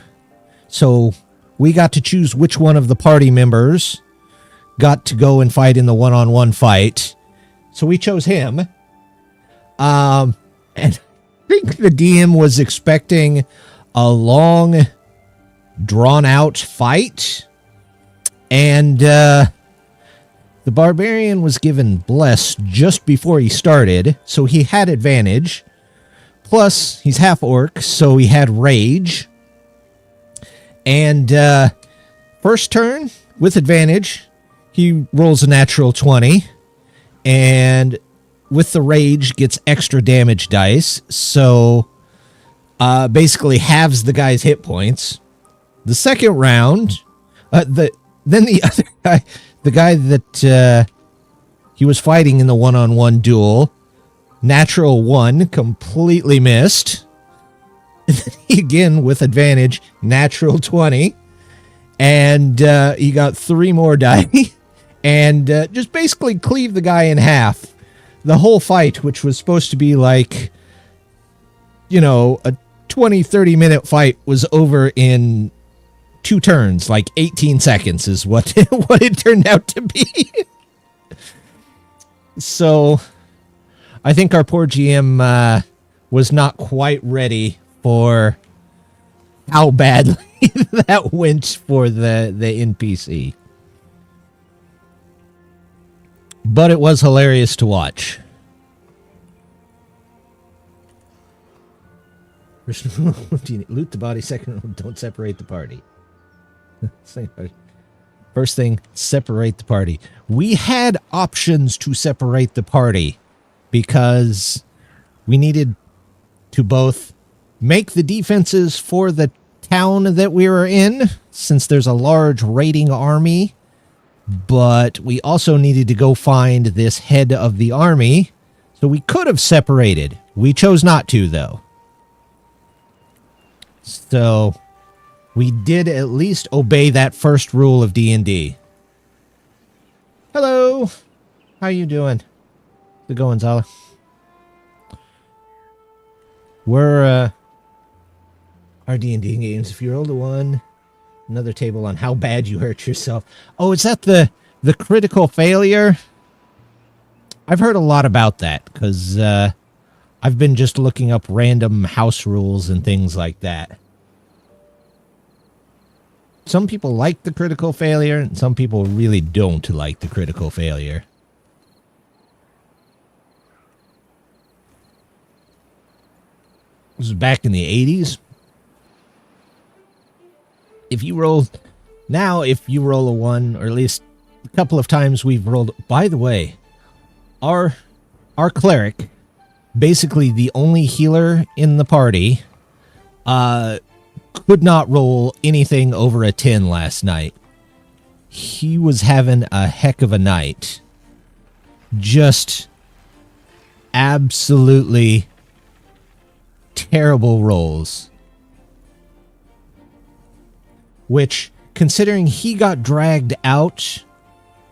So we got to choose which one of the party members got to go and fight in the one-on-one fight. So we chose him. And I think the DM was expecting a long, drawn-out fight. And the barbarian was given Bless just before he started, so he had advantage. Plus, he's half-orc, so he had Rage. And first turn, with advantage, he rolls a natural 20. And with the Rage, gets extra damage dice. So basically halves the guy's hit points. The second round, then the other guy, the guy that he was fighting in the one-on-one duel, natural 1, completely missed. Again, with advantage, natural 20. And he got 3 more die. And just basically cleave the guy in half. The whole fight, which was supposed to be like, a 20-30 minute fight, was over in 2 turns, like 18 seconds is what it turned out to be. So I think our poor GM was not quite ready for how badly that went for the NPC. But it was hilarious to watch. Loot the body. Second, don't separate the party. First thing, separate the party. We had options to separate the party because we needed to both make the defenses for the town that we were in, since there's a large raiding army, but we also needed to go find this head of the army, so we could have separated. We chose not to, though. So we did at least obey that first rule of D&D. Hello! How you doing? How's it going, Zala? We're, our D&D games. If you rolled a 1, another table on how bad you hurt yourself. Oh, is that the critical failure? I've heard a lot about that, because I've been just looking up random house rules and things like that. some people like the critical failure, and some people really don't like the critical failure. This was back in the 80s. If you roll a 1, or at least a couple of times we've rolled. By the way, our cleric, basically the only healer in the party, could not roll anything over a 10 last night. He was having a heck of a night. Just absolutely terrible rolls. Which, considering he got dragged out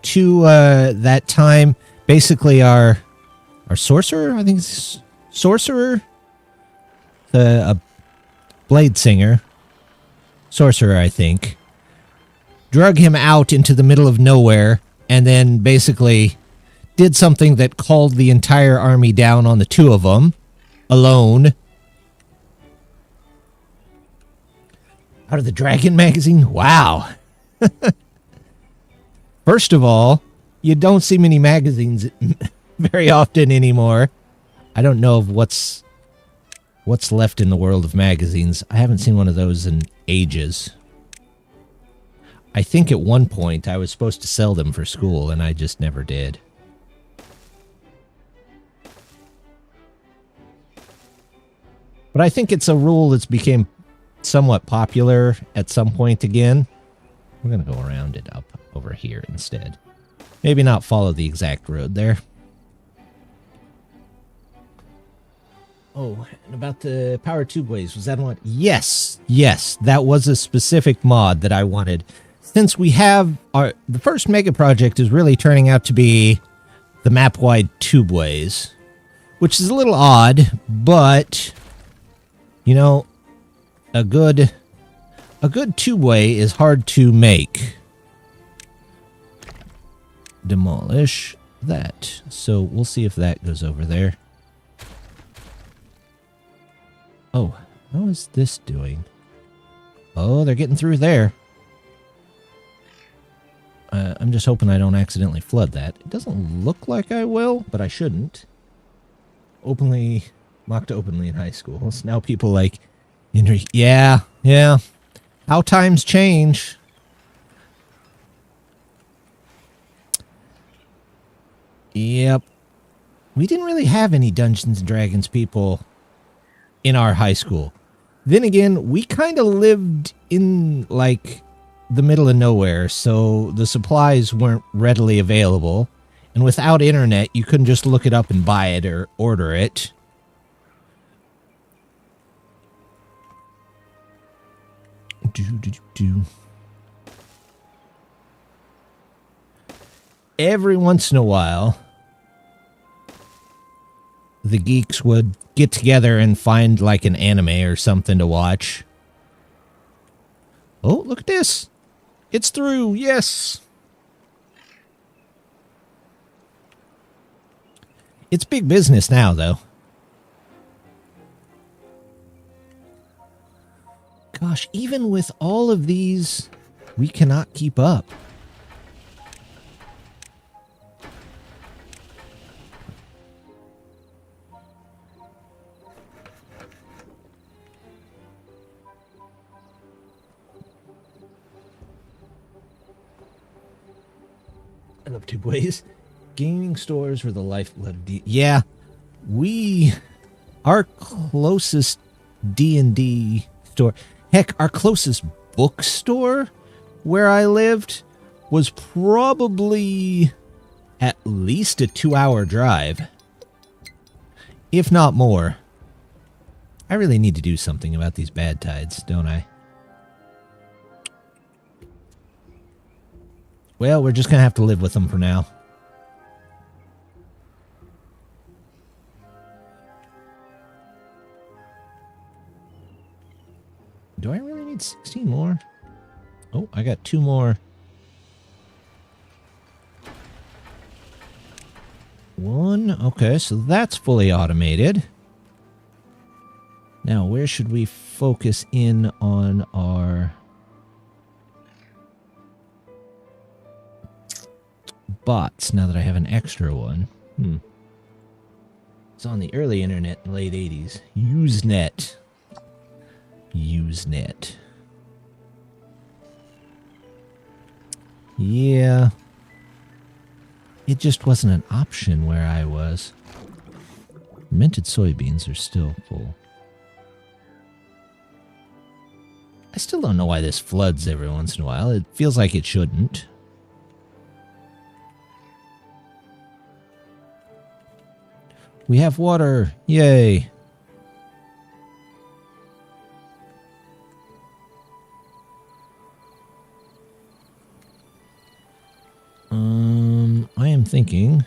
to that time, basically our sorcerer, I think it's sorcerer, a blade singer, sorcerer, I think, drug him out into the middle of nowhere, and then basically did something that called the entire army down on the two of them, alone. Out of the Dragon magazine? Wow. First of all, you don't see many magazines very often anymore. I don't know of what's left in the world of magazines. I haven't seen one of those in ages. I think at one point I was supposed to sell them for school, and I just never did. But I think it's a rule that's became somewhat popular at some point again. We're going to go around it up over here instead. Maybe not follow the exact road there. Oh, and about the power tube ways, was that one? Yes, that was a specific mod that I wanted. Since we have the first mega project is really turning out to be the map-wide tubeways, which is a little odd, but you know, a good tubeway is hard to make. Demolish that. So we'll see if that goes over there. Oh, how is this doing? Oh, they're getting through there. I'm just hoping I don't accidentally flood that. It doesn't look like I will, but I shouldn't. Mocked openly in high school. So now people like, yeah. How times change. Yep. We didn't really have any Dungeons and Dragons people in our high school. Then again, we kind of lived in, like, the middle of nowhere, so the supplies weren't readily available. And without internet, you couldn't just look it up and buy it or order it. Every once in a while, the geeks would get together and find like an anime or something to watch. Oh, look at this. It's through. Yes. It's big business now, though. Gosh, even with all of these, we cannot keep up. I love tubeways. Gaming stores were the lifeblood of yeah, our closest D&D store, heck, our closest bookstore where I lived was probably at least a 2-hour drive, if not more. I really need to do something about these bad tides, don't I? Well, we're just going to have to live with them for now. Do I really need 16 more? Oh, I got 2 more. 1. Okay, so that's fully automated. Now, where should we focus in on our bots now that I have an extra one. It's on the early internet in the late 80s. Usenet. Usenet. Yeah. It just wasn't an option where I was. Fermented soybeans are still full. I still don't know why this floods every once in a while. It feels like it shouldn't. We have water. Yay. I am thinking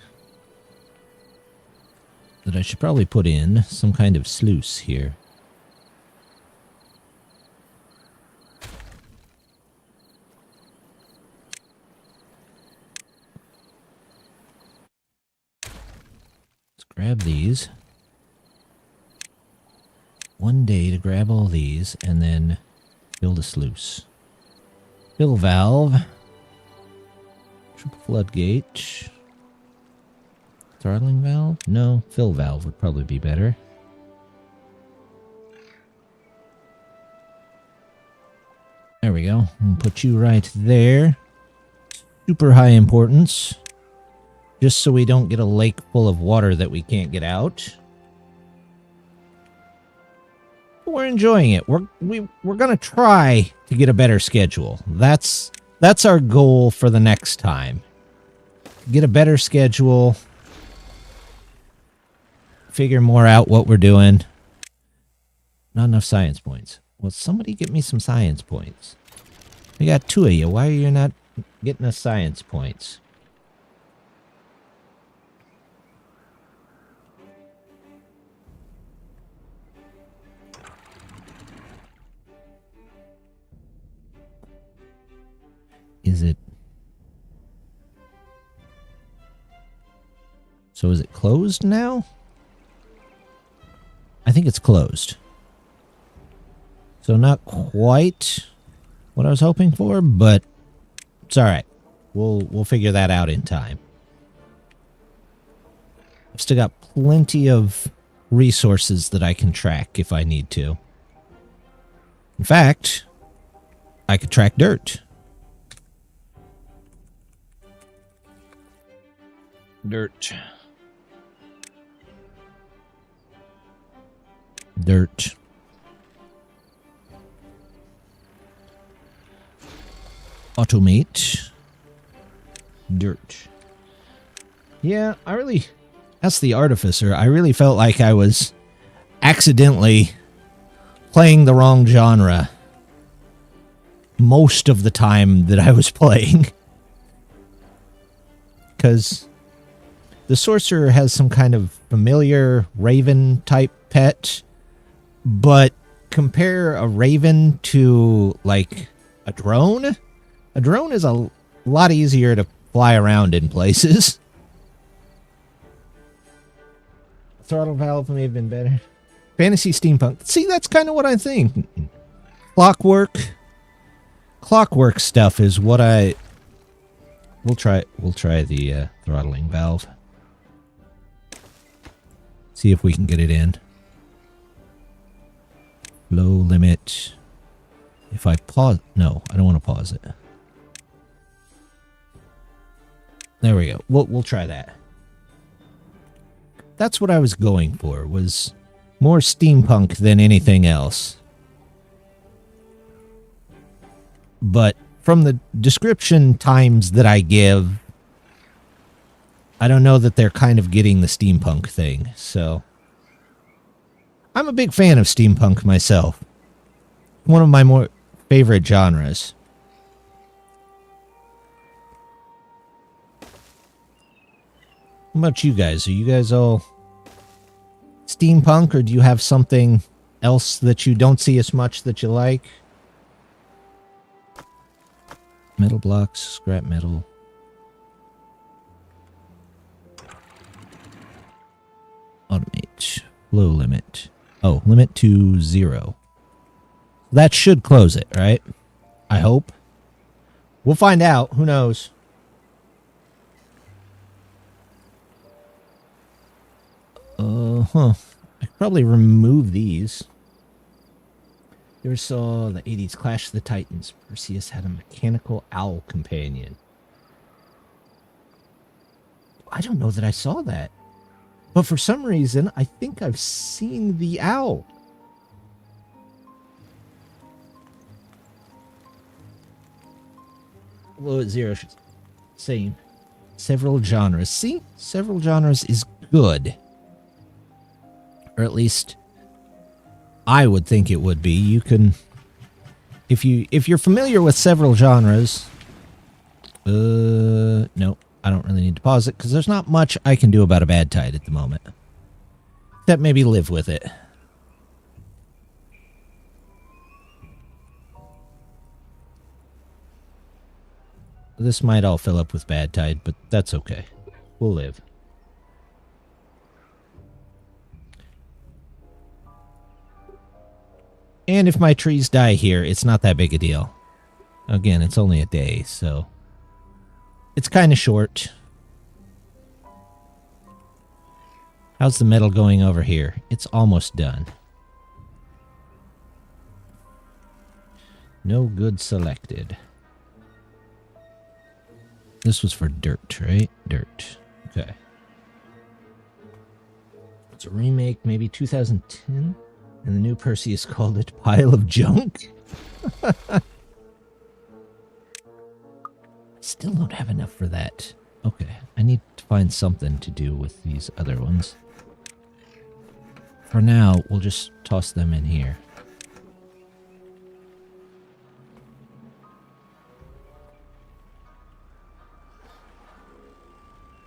that I should probably put in some kind of sluice here. Let's grab these. One day to grab all these and then build a sluice. Fill valve. Triple floodgate. Throttling valve? No, fill valve would probably be better. There we go. I'll put you right there. Super high importance. Just so we don't get a lake full of water that we can't get out. But we're enjoying it. We're gonna try to get a better schedule. That's our goal for the next time. Get a better schedule. Figure more out what we're doing. Not enough science points. Well, somebody get me some science points. We got 2 of you. Why are you not getting us science points? Is it... So is it closed now? I think it's closed. So not quite what I was hoping for, but it's all right. We'll figure that out in time. I've still got plenty of resources that I can track if I need to. In fact, I could track dirt. Dirt. Dirt. Automate. Dirt. Yeah, as the artificer, I really felt like I was accidentally playing the wrong genre most of the time that I was playing. Because the sorcerer has some kind of familiar raven type pet. But compare a raven to, like, a drone? A drone is a lot easier to fly around in places. Throttle valve may have been better. Fantasy steampunk. See, that's kind of what I think. Clockwork stuff is what I... We'll try the throttling valve. See if we can get it in. Low limit. If I pause... No, I don't want to pause it. There we go. We'll try that. That's what I was going for, was more steampunk than anything else. But from the description times that I give, I don't know that they're kind of getting the steampunk thing, so... I'm a big fan of steampunk myself. One of my more favorite genres. What about you guys? Are you guys all steampunk, or do you have something else that you don't see as much that you like? Metal blocks, scrap metal. Automate. Low limit. Oh, limit to 0. That should close it, right? I hope. We'll find out. Who knows? huh. I could probably remove these. You ever saw the 80s Clash of the Titans? Perseus had a mechanical owl companion. I don't know that I saw that. But for some reason, I think I've seen the owl. Low at zero. Same. Several genres. See? Several genres is good. Or at least I would think it would be. You can, if you're familiar with several genres, no, I don't really need to pause it because there's not much I can do about a bad tide at the moment. Except maybe live with it. This might all fill up with bad tide, but that's okay. We'll live. And if my trees die here, it's not that big a deal. Again, it's only a day, so it's kind of short. How's the metal going over here? It's almost done. No good selected. This was for dirt, right? Dirt. Okay. It's a remake, maybe 2010? And the new Perseus called it Pile of Junk? Still don't have enough for that. Okay, I need to find something to do with these other ones. For now, we'll just toss them in here.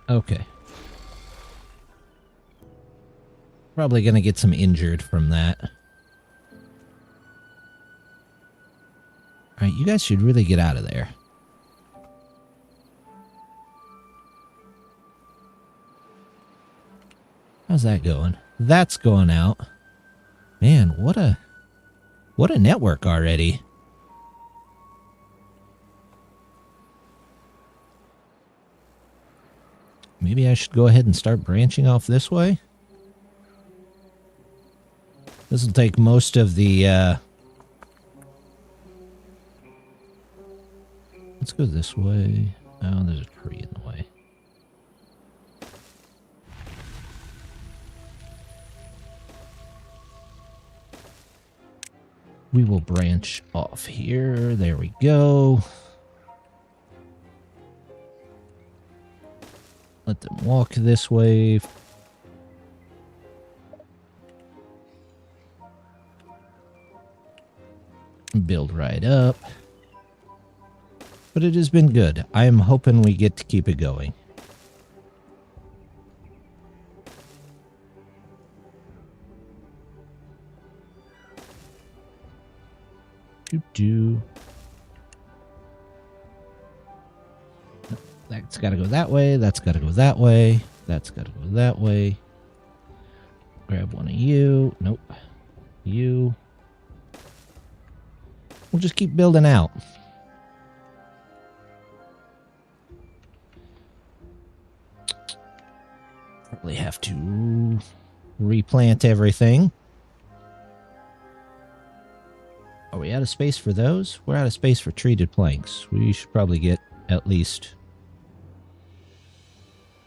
Okay. Probably gonna get some injured from that. Alright, you guys should really get out of there. How's that going? That's going out. Man, what a network already. Maybe I should go ahead and start branching off this way. This will take most of the, let's go this way. Oh, there's a tree in the way. We will branch off here. There we go. Let them walk this way. Build right up. But it has been good. I am hoping we get to keep it going. Doo-doo. That's got to go that way. That's got to go that way. That's got to go that way. Grab one of you. Nope. You. We'll just keep building out. Probably have to replant everything. Are we out of space for those? We're out of space for treated planks. We should probably get at least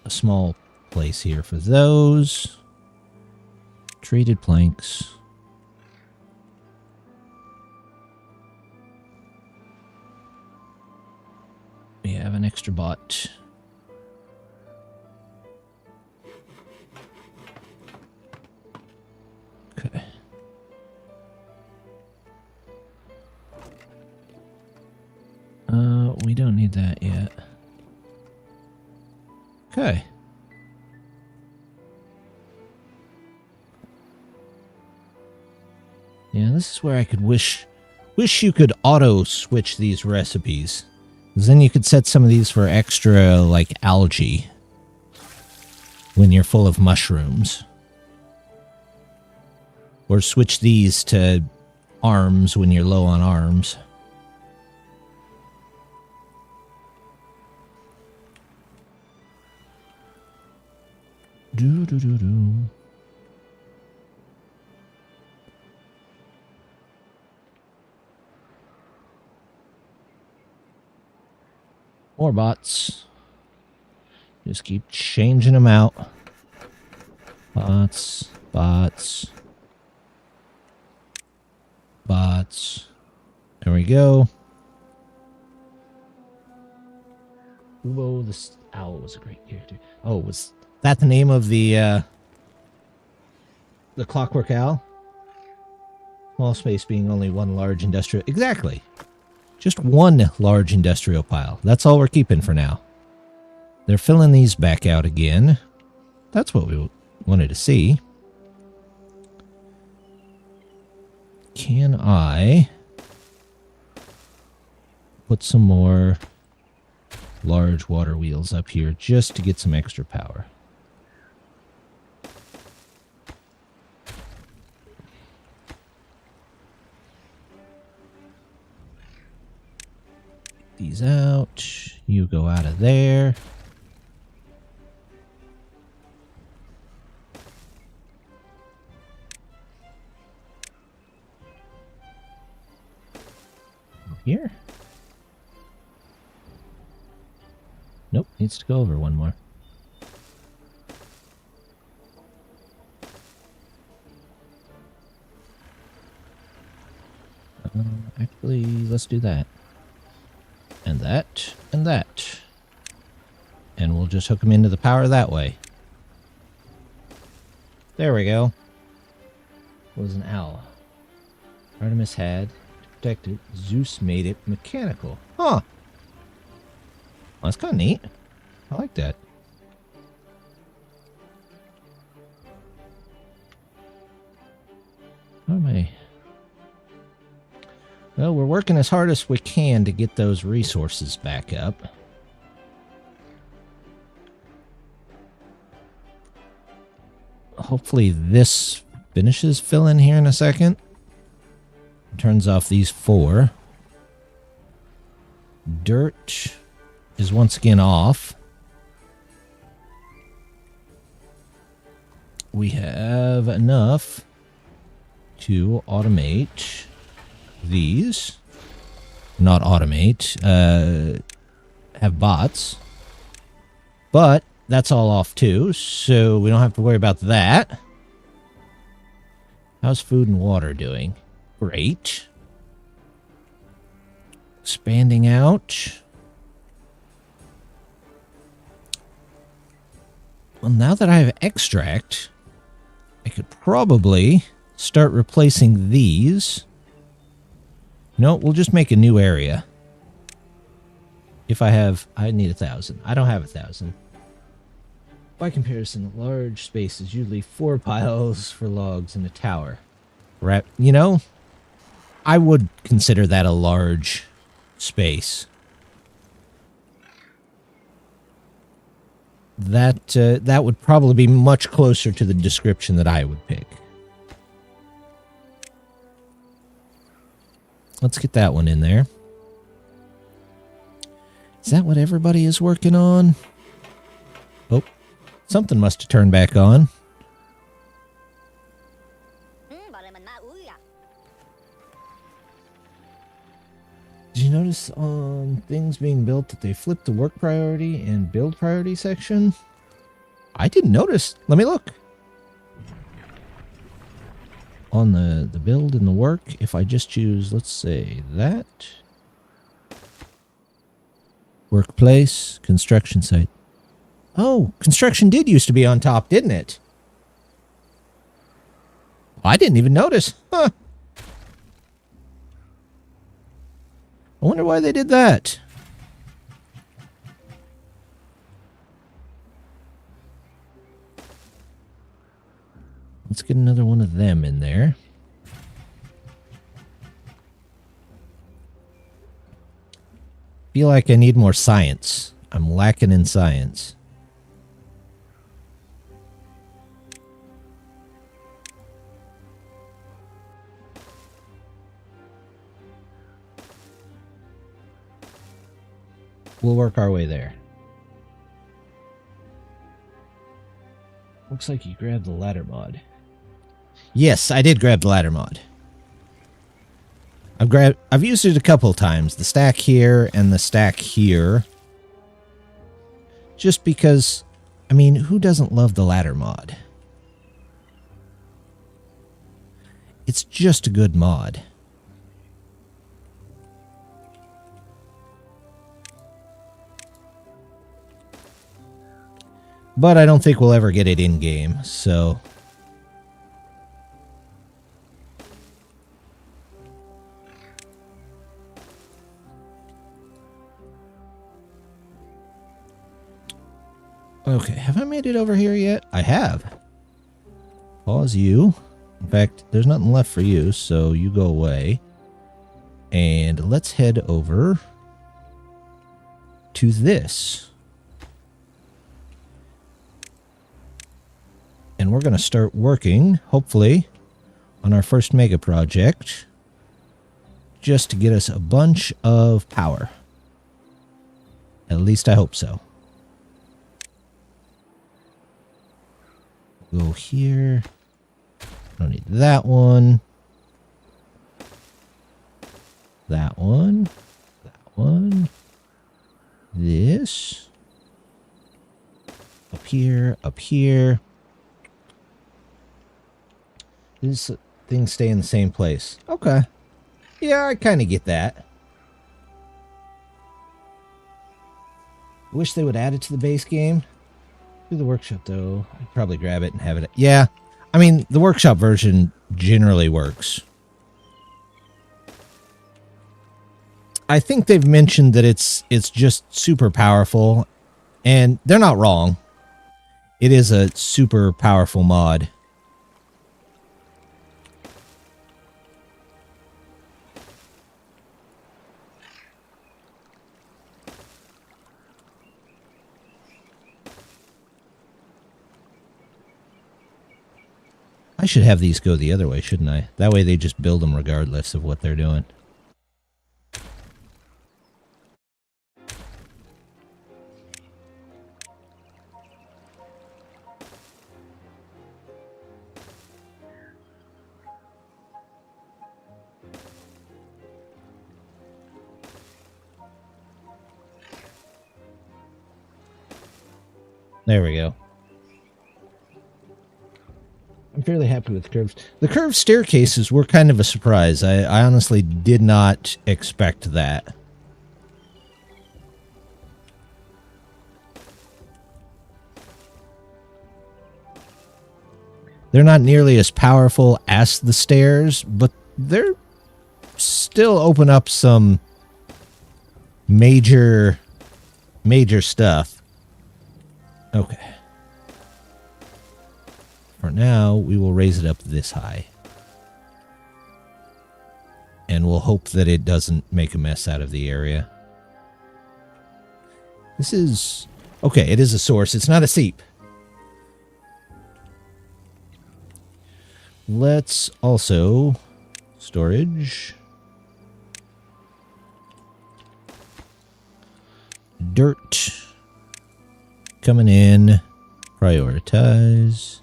a small place here for those. Treated planks. We have an extra bot. Okay. We don't need that yet. Okay. Yeah, this is where I could wish you could auto switch these recipes. Because then you could set some of these for extra, like, algae. When you're full of mushrooms. Or switch these to arms when you're low on arms. Do-do-do-do. More bots. Just keep changing them out. Bots, bots, bots. There we go. Whoa, this owl was a great character. Oh, was that the name of the Clockwork Owl? Small space being only one large industrial... Exactly. Just one large industrial pile. That's all we're keeping for now. They're filling these back out again. That's what we wanted to see. Can I put some more large water wheels up here just to get some extra power? These out. You go out of there. Here. Nope, needs to go over one more. Actually, let's do that. And that, and that. And we'll just hook them into the power that way. There we go. It was an owl. Artemis had to protect it. Zeus made it mechanical. Huh. Well, that's kind of neat. I like that. How am I... Well, we're working as hard as we can to get those resources back up. Hopefully this finishes filling here in a second. Turns off these 4. Dirt is once again off. We have enough to automate these. Not automate, have bots. But that's all off too, so we don't have to worry about that. How's food and water doing? Great. Expanding out. Well, now that I have extract, I could probably start replacing these. No, we'll just make a new area. If I need 1,000. I don't have 1,000. By comparison, a large space is usually 4 piles for logs in a tower. Right? You know, I would consider that a large space. That would probably be much closer to the description that I would pick. Let's get that one in there. Is that what everybody is working on? Oh, something must have turned back on. Did you notice on things being built that they flipped the work priority and build priority section? I didn't notice. Let me look. On the build and the work, if I just choose, let's say that. Workplace, construction site. Oh, construction did used to be on top, didn't it? I didn't even notice. Huh. I wonder why they did that. Let's get another one of them in there. Feel like I need more science. I'm lacking in science. We'll work our way there. Looks like you grabbed the ladder mod. Yes, I did grab the ladder mod. I've used it a couple times. The stack here and the stack here. Just because, I mean, who doesn't love the ladder mod? It's just a good mod. But I don't think we'll ever get it in-game, so... Okay, have I made it over here yet? I have. Pause you. In fact, there's nothing left for you, so you go away. And let's head over to this. And we're going to start working, hopefully, on our first mega project, just to get us a bunch of power. At least I hope so. Go here. Don't need that one. That one. That one. This. Up here. Up here. These things stay in the same place. Okay. Yeah, I kind of get that. I wish they would add it to the base game. Do the workshop, though. I'd probably grab it and have it. Yeah. I mean, the workshop version generally works. I think they've mentioned that it's just super powerful, and they're not wrong. It is a super powerful mod. I should have these go the other way, shouldn't I? That way they just build them regardless of what they're doing. There we go. I'm fairly happy with the curves. The curved staircases were kind of a surprise. I honestly did not expect that. They're not nearly as powerful as the stairs, but they're still open up some major stuff. Okay. For now, we will raise it up this high. And we'll hope that it doesn't make a mess out of the area. This is... okay, it is a source. It's not a seep. Let's also... storage. Dirt. Coming in. Prioritize.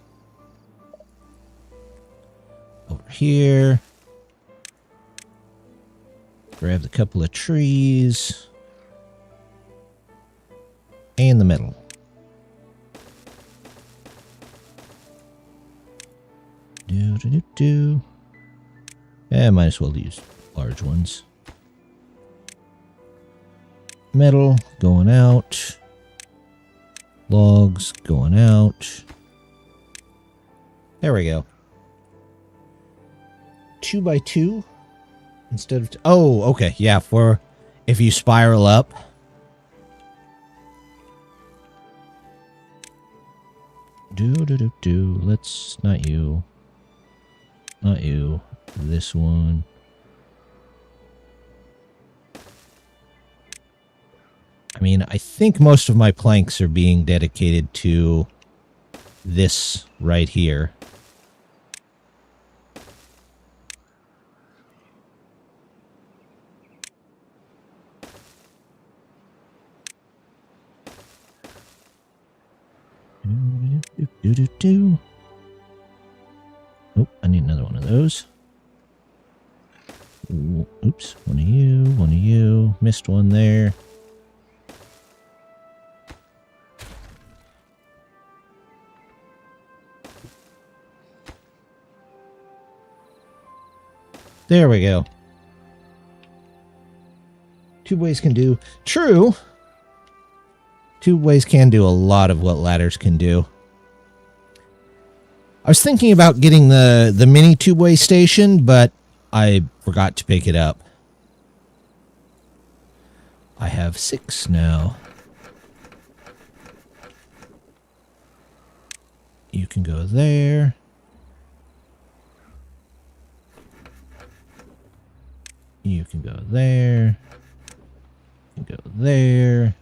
Over here. Grab a couple of trees. And the metal. Yeah, might as well use large ones. Metal going out. Logs going out. There we go. 2 by 2 instead of... oh, okay. Yeah, for if you spiral up. Let's... not you. Not you. This one. I mean, I think most of my planks are being dedicated to this right here. Oh, I need another one of those. Oops, one of you, one of you. Missed one there. There we go. Tube-ways can do... True! Tube-ways can do a lot of what ladders can do. I was thinking about getting the mini tube-way station, but I forgot to pick it up. I have 6 now. You can go there. You can go there. You can go there.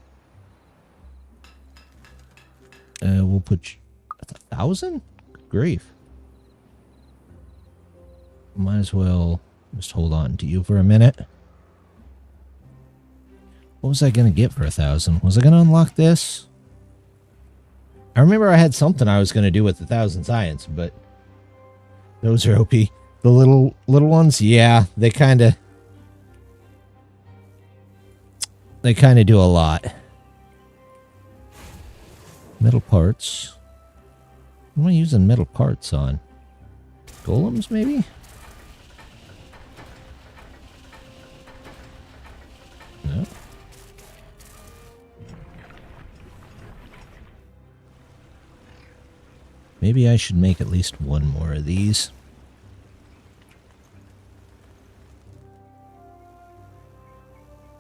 We'll put you at 1,000? Good grief. Might as well just hold on to you for a minute. What was I going to get for 1,000? Was I going to unlock this? I remember I had something I was going to do with 1,000 science, but those are OP. The little ones, yeah, they kind of do a lot. Metal parts. What am I using metal parts on? Golems, maybe? No. Maybe I should make at least one more of these.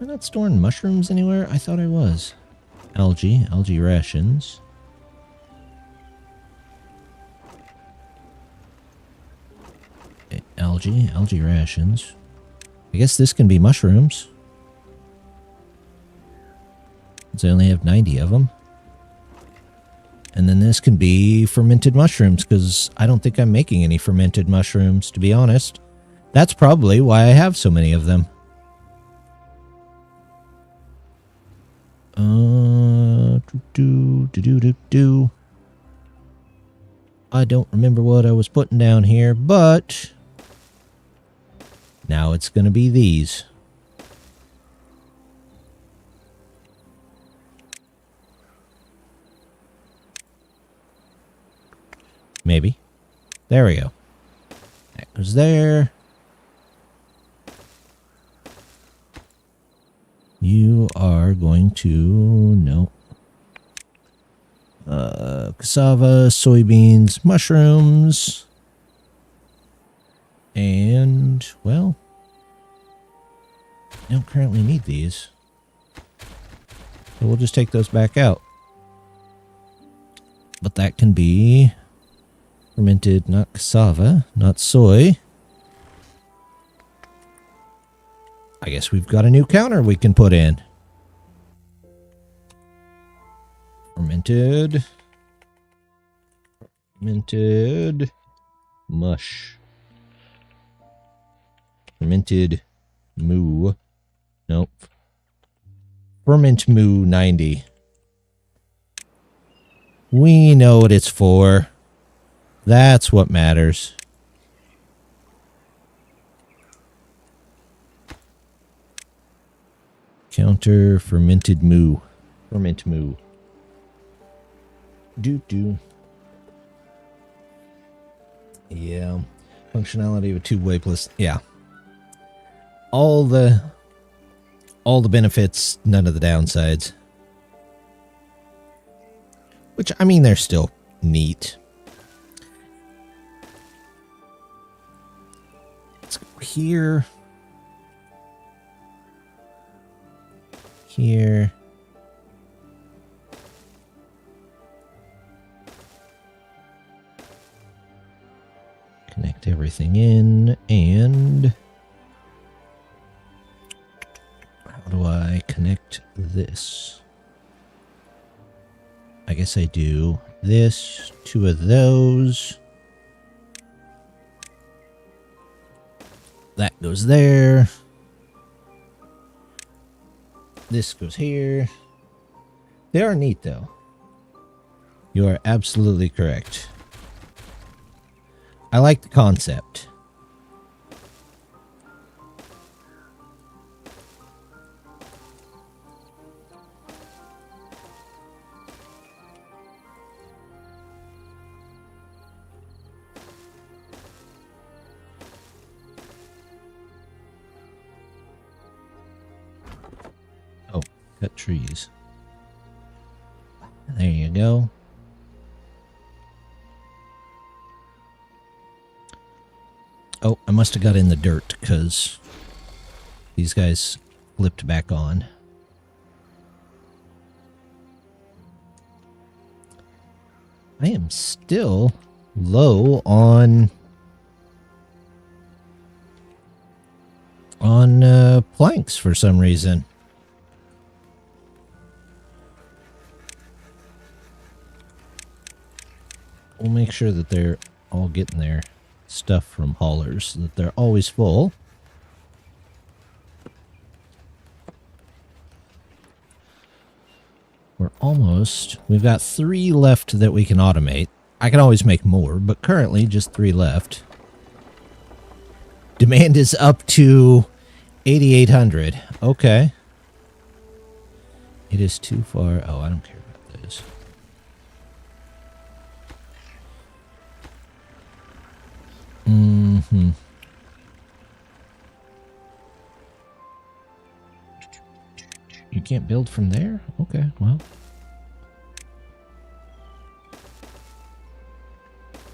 Am I not storing mushrooms anywhere? I thought I was. Algae rations. Algae rations. I guess this can be mushrooms. Since I only have 90 of them. And then this can be fermented mushrooms, because I don't think I'm making any fermented mushrooms, to be honest. That's probably why I have so many of them. I don't remember what I was putting down here, but now it's going to be these. Maybe. There we go. That goes there. You are going to... no. Cassava, soybeans, mushrooms. And, well... I don't currently need these. So we'll just take those back out. But that can be... fermented, not cassava, not soy. I guess we've got a new counter we can put in. Fermented mush. Fermented moo. Nope. Ferment moo 90. We know what it's for. That's what matters. Counter fermented moo. Ferment moo. Do. Yeah. Functionality of a two-way plus. Yeah. All the benefits, none of the downsides. Which, I mean, they're still neat. Let's go here. Here. Connect everything in, and how do I connect this? I guess I do this, 2 of those. That goes there. This goes here. They are neat, though. You are absolutely correct. I like the concept. Cut trees. There you go. Oh, I must have got in the dirt because these guys flipped back on. I am still low on planks for some reason. We'll make sure that they're all getting their stuff from haulers, that they're always full. We're almost. We've got 3 left that we can automate. I can always make more, but currently just 3 left. Demand is up to 8,800. Okay. It is too far. Oh, I don't care about those. Mm-hmm. You can't build from there? Okay, well.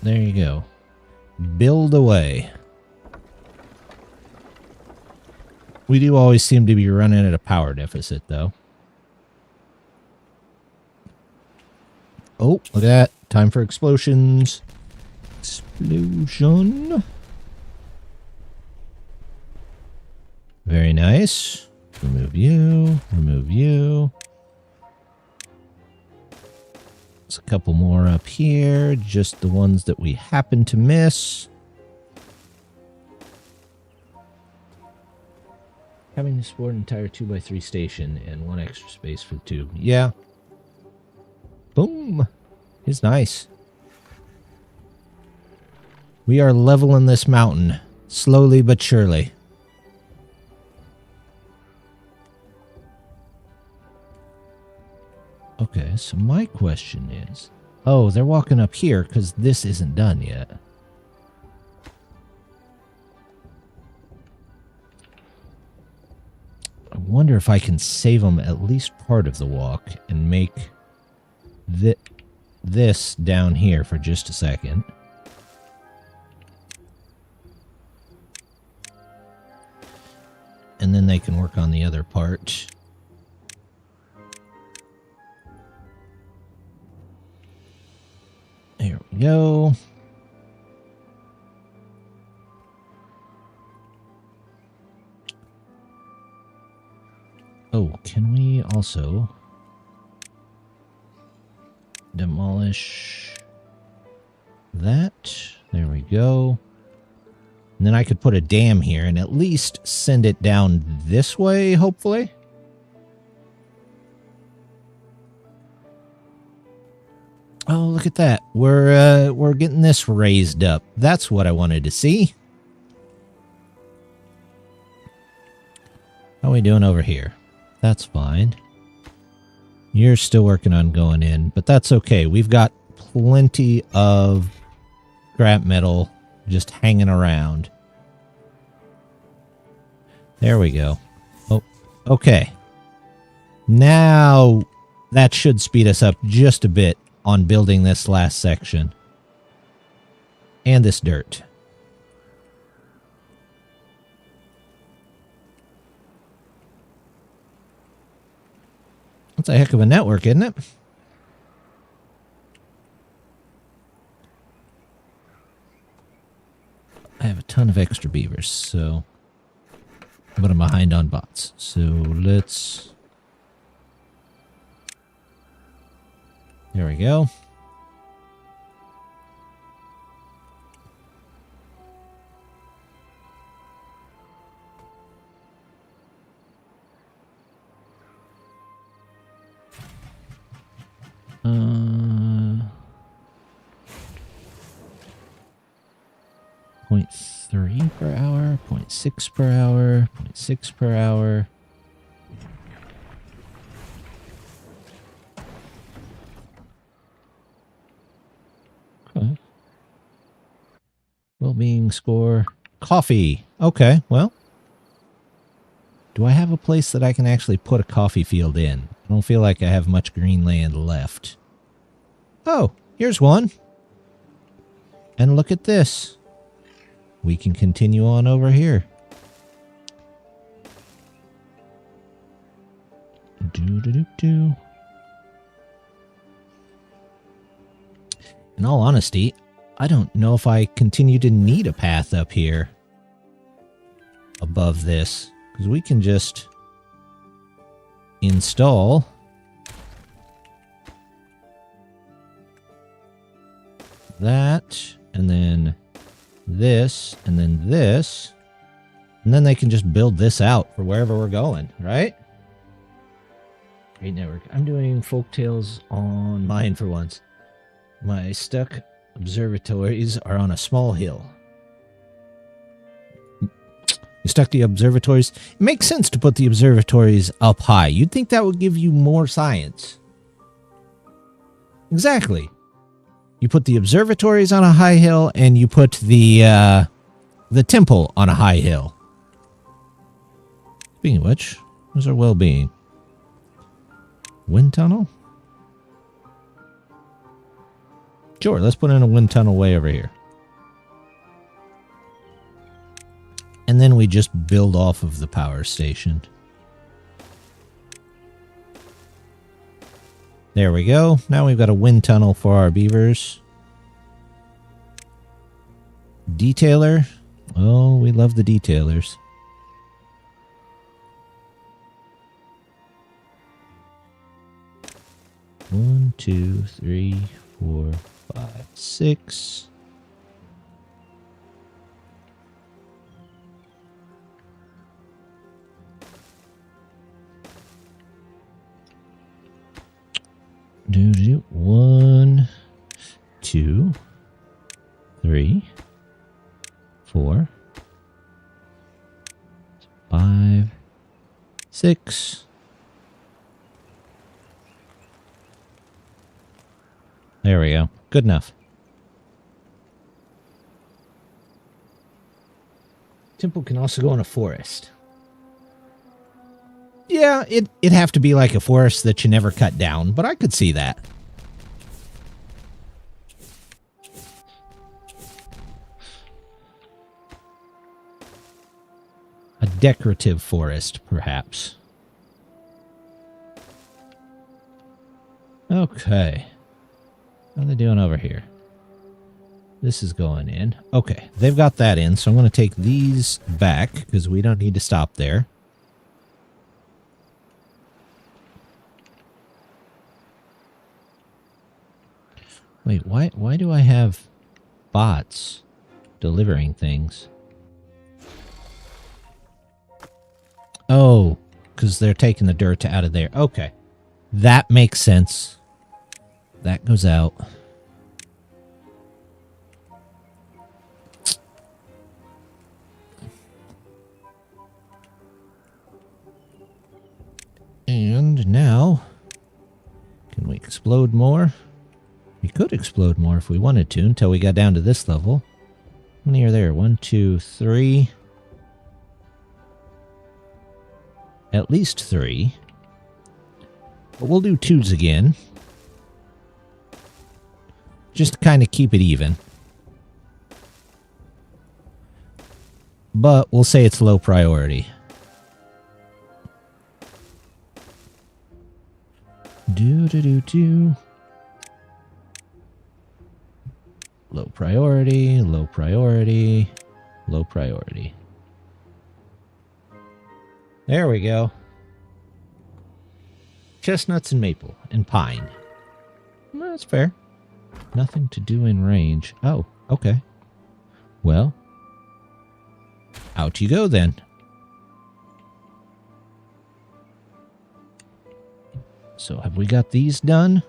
There you go. Build away. We do always seem to be running at a power deficit, though. Oh, look at that. Time for explosions. Explosion. Very nice. Remove you. Remove you. There's a couple more up here. Just the ones that we happen to miss. Having to support an entire 2x3 station and 1 extra space for the tube. Yeah. Boom. It's nice. We are leveling this mountain. Slowly but surely. Okay, so my question is... Oh, they're walking up here because this isn't done yet. I wonder if I can save them at least part of the walk and make this down here for just a second. And then they can work on the other part. There we go. Oh, can we also demolish that? There we go. And then I could put a dam here and at least send it down this way, hopefully. Oh, look at that. We're getting this raised up. That's what I wanted to see. How are we doing over here? That's fine. You're still working on going in, but that's okay. We've got plenty of scrap metal just hanging around. There we go. Oh, okay. Now that should speed us up just a bit on building this last section. And this dirt. That's a heck of a network, isn't it? I have a ton of extra beavers, so... But I'm behind on bots. So let's... There we go. Point 0.3 per hour, 0.6 per hour, 0.6 per hour. Okay. Well-being score. Coffee. Okay, well. Do I have a place that I can actually put a coffee field in? I don't feel like I have much green land left. Oh, here's one. And look at this. We can continue on over here. Do-do-do-do. In all honesty, I don't know if I continue to need a path up here above this, because we can just install that, and then this, and then this, and then they can just build this out for wherever we're going, right? Great network. I'm doing folktales on mine for once. My stuck observatories are on a small hill. You stuck the observatories? It makes sense to put the observatories up high. You'd think that would give you more science. Exactly. You put the observatories on a high hill, and you put the temple on a high hill. Speaking of which, where's our well-being? Wind tunnel? Sure, let's put in a wind tunnel way over here. And then we just build off of the power station. There we go. Now we've got a wind tunnel for our beavers. Detailer. Oh, we love the detailers. One, two, three, 4, 5, 6. Do 1, 2, 3, 4, 5, 6. There we go. Good enough. Temple can also go in a forest. Yeah, it'd have to be like a forest that you never cut down, but I could see that. A decorative forest, perhaps. Okay. How are they doing over here? This is going in. Okay, they've got that in, so I'm going to take these back because we don't need to stop there. Wait, why do I have bots delivering things? Oh, because they're taking the dirt out of there. Okay, that makes sense. That goes out. And now, can we explode more? We could explode more if we wanted to until we got down to this level. How many are there? 1, 2, 3. At least 3. But we'll do 2s again. Just to kind of keep it even. But we'll say it's low priority. Do. Low priority, low priority, low priority. There we go. Chestnuts and maple and pine. Well, that's fair. Nothing to do in range. Oh, okay. Well, out you go then. So have we got these done?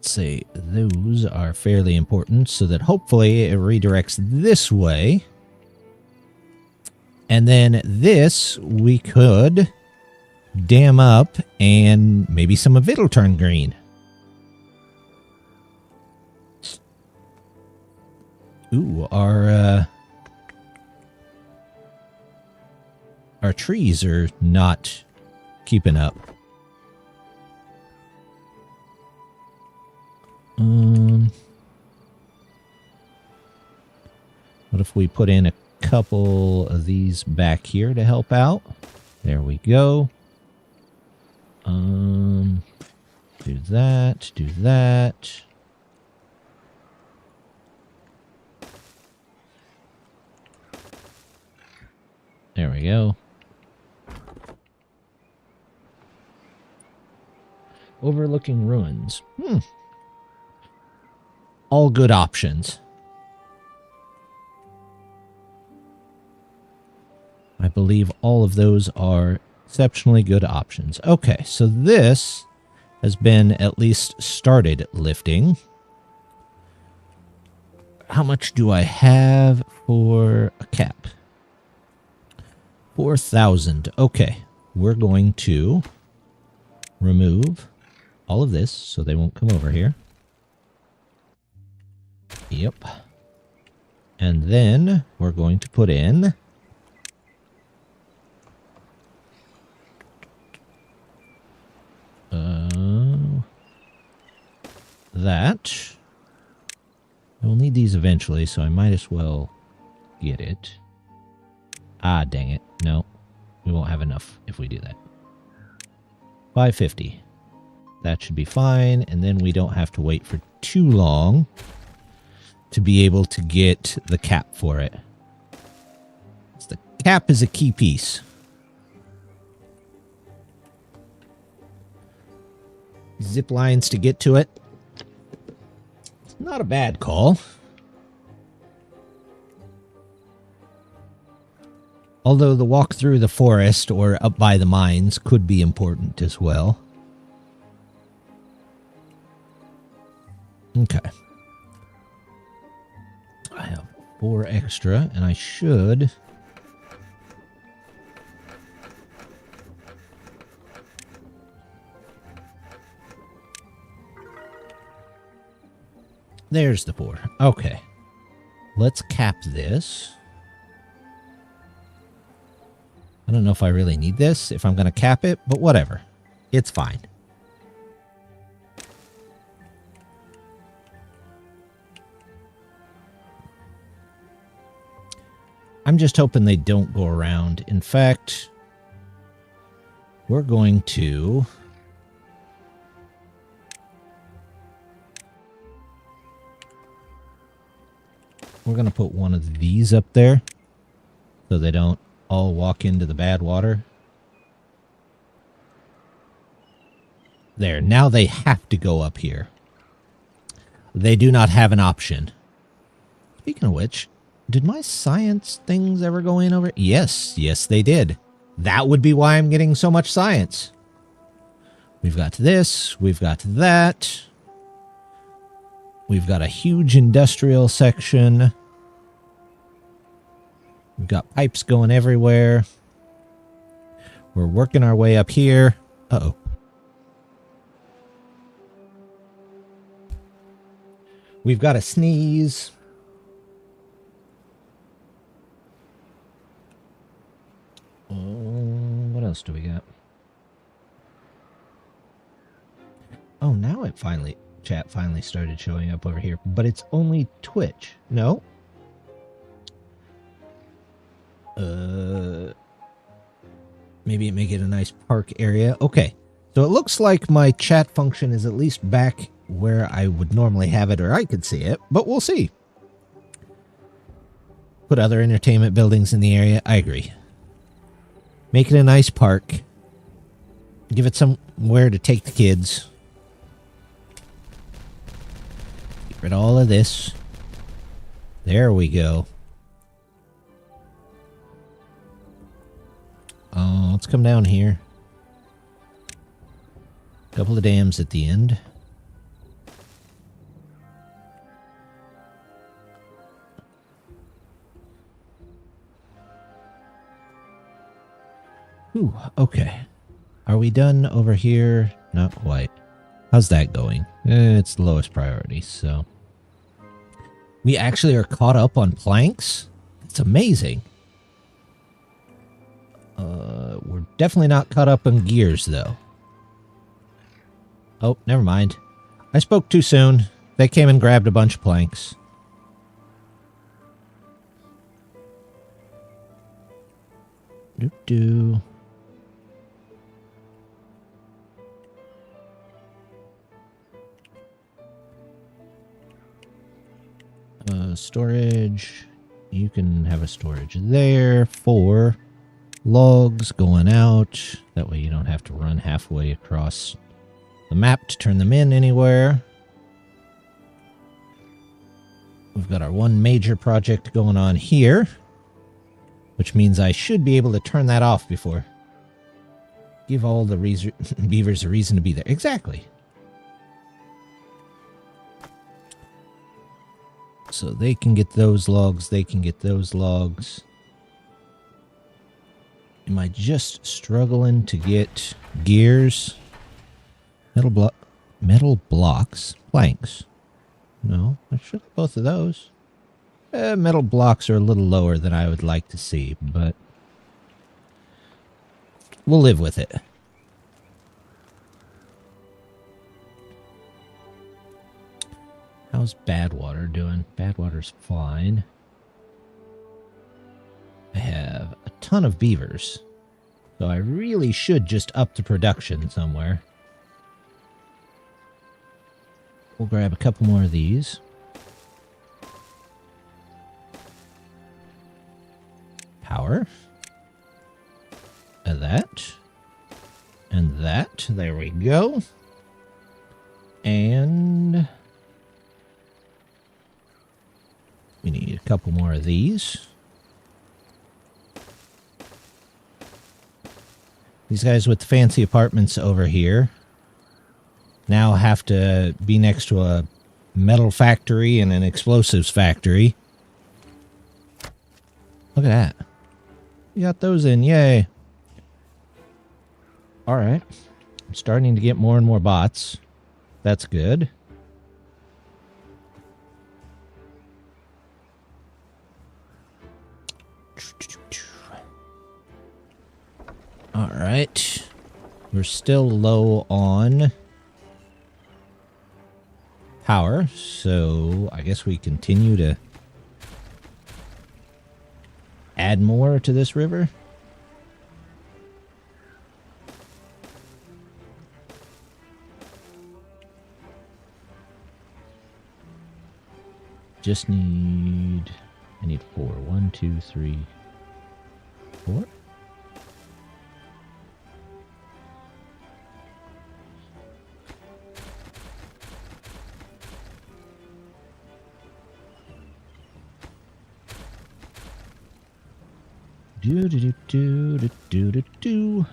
Say those are fairly important so that hopefully it redirects this way. And then this we could dam up and maybe some of it'll turn green. Ooh, our trees are not keeping up. What if we put in a couple of these back here to help out? There we go. Do that, do that. There we go. Overlooking ruins. All good options. I believe all of those are exceptionally good options. Okay, so this has been at least started lifting. How much do I have for a cap? 4,000. Okay, we're going to remove all of this so they won't come over here. Yep. And then we're going to put in that. I will need these eventually, so I might as well get it. Ah, dang it. No, we won't have enough if we do that. 550. That should be fine, and then we don't have to wait for too long to be able to get the cap for it. The cap is a key piece. Zip lines to get to it. Not a bad call. Although the walk through the forest or up by the mines could be important as well. Okay. I have 4 extra, and I should... There's the 4. Okay. Let's cap this. I don't know if I really need this, if I'm going to cap it, but whatever. It's fine. I'm just hoping they don't go around. In fact, we're going to... We're going to put one of these up there so they don't all walk into the bad water. There. Now they have to go up here. They do not have an option. Speaking of which, did my science things ever go in over? Yes. Yes, they did. That would be why I'm getting so much science. We've got this. We've got that. We've got a huge industrial section. We've got pipes going everywhere. We're working our way up here. Uh-oh. We've got a sneeze. What else do we got? Oh, now it finally... Chat finally started showing up over here, but it's only Twitch. No. Maybe it make it a nice park area. Okay. So it looks like my chat function is at least back where I would normally have it, or I could see it, but we'll see. Put other entertainment buildings in the area. I agree. Make it a nice park. Give it somewhere to take the kids. Get all of this. There we go. Oh, let's come down here. Couple of dams at the end. Ooh, okay. Are we done over here? Not quite. How's that going? It's the lowest priority, so... We actually are caught up on planks? It's amazing. We're definitely not caught up on gears, though. Oh, never mind. I spoke too soon. They came and grabbed a bunch of planks. Doo-doo. Storage. You can have a storage there for logs going out. That way you don't have to run halfway across the map to turn them in anywhere. We've got our one major project going on here, which means I should be able to turn that off before. Give all the beavers a reason to be there. Exactly. So they can get those logs, they can get those logs. Am I just struggling to get gears? Metal blocks? Planks? No, I should have both of those. Metal blocks are a little lower than I would like to see, but we'll live with it. How's Badwater doing? Badwater's fine. I have a ton of beavers, so I really should just up the production somewhere. We'll grab a couple more of these. Power. And that. And that. There we go. And we need a couple more of these. These guys with the fancy apartments over here now have to be next to a metal factory and an explosives factory. Look at that. We got those in. Yay. All right. I'm starting to get more and more bots. That's good. All right. We're still low on power, so I guess we continue to add more to this river. Just need... I need 4. 1, 2, 3, 4. Do.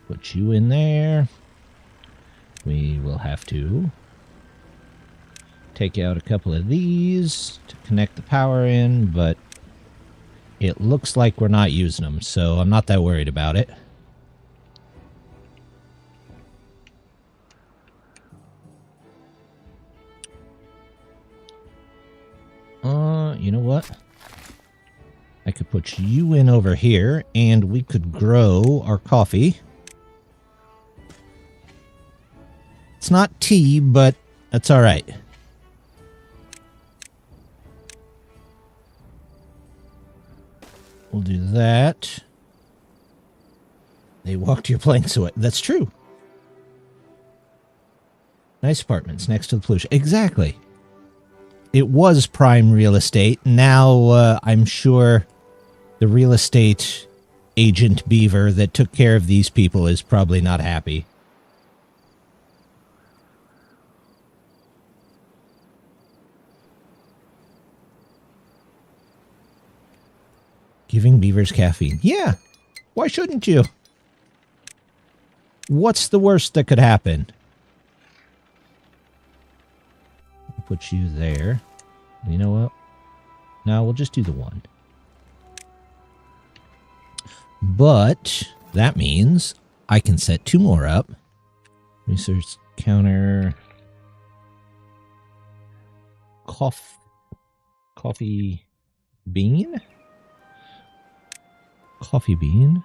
Put you in there. We will have to take out a couple of these to connect the power in, but it looks like we're not using them, so I'm not that worried about it. You know what? I could put you in over here, and we could grow our coffee. It's not tea, but that's all right. We'll do that. They walked your planks away. That's true. Nice apartments next to the pollution. Exactly. It was prime real estate. Now, I'm sure the real estate agent beaver that took care of these people is probably not happy. Giving beavers caffeine. Yeah. Why shouldn't you? What's the worst that could happen? I'll put you there. You know what? No, we'll just do the one. But that means I can set 2 more up. Research counter. coffee bean, coffee bean,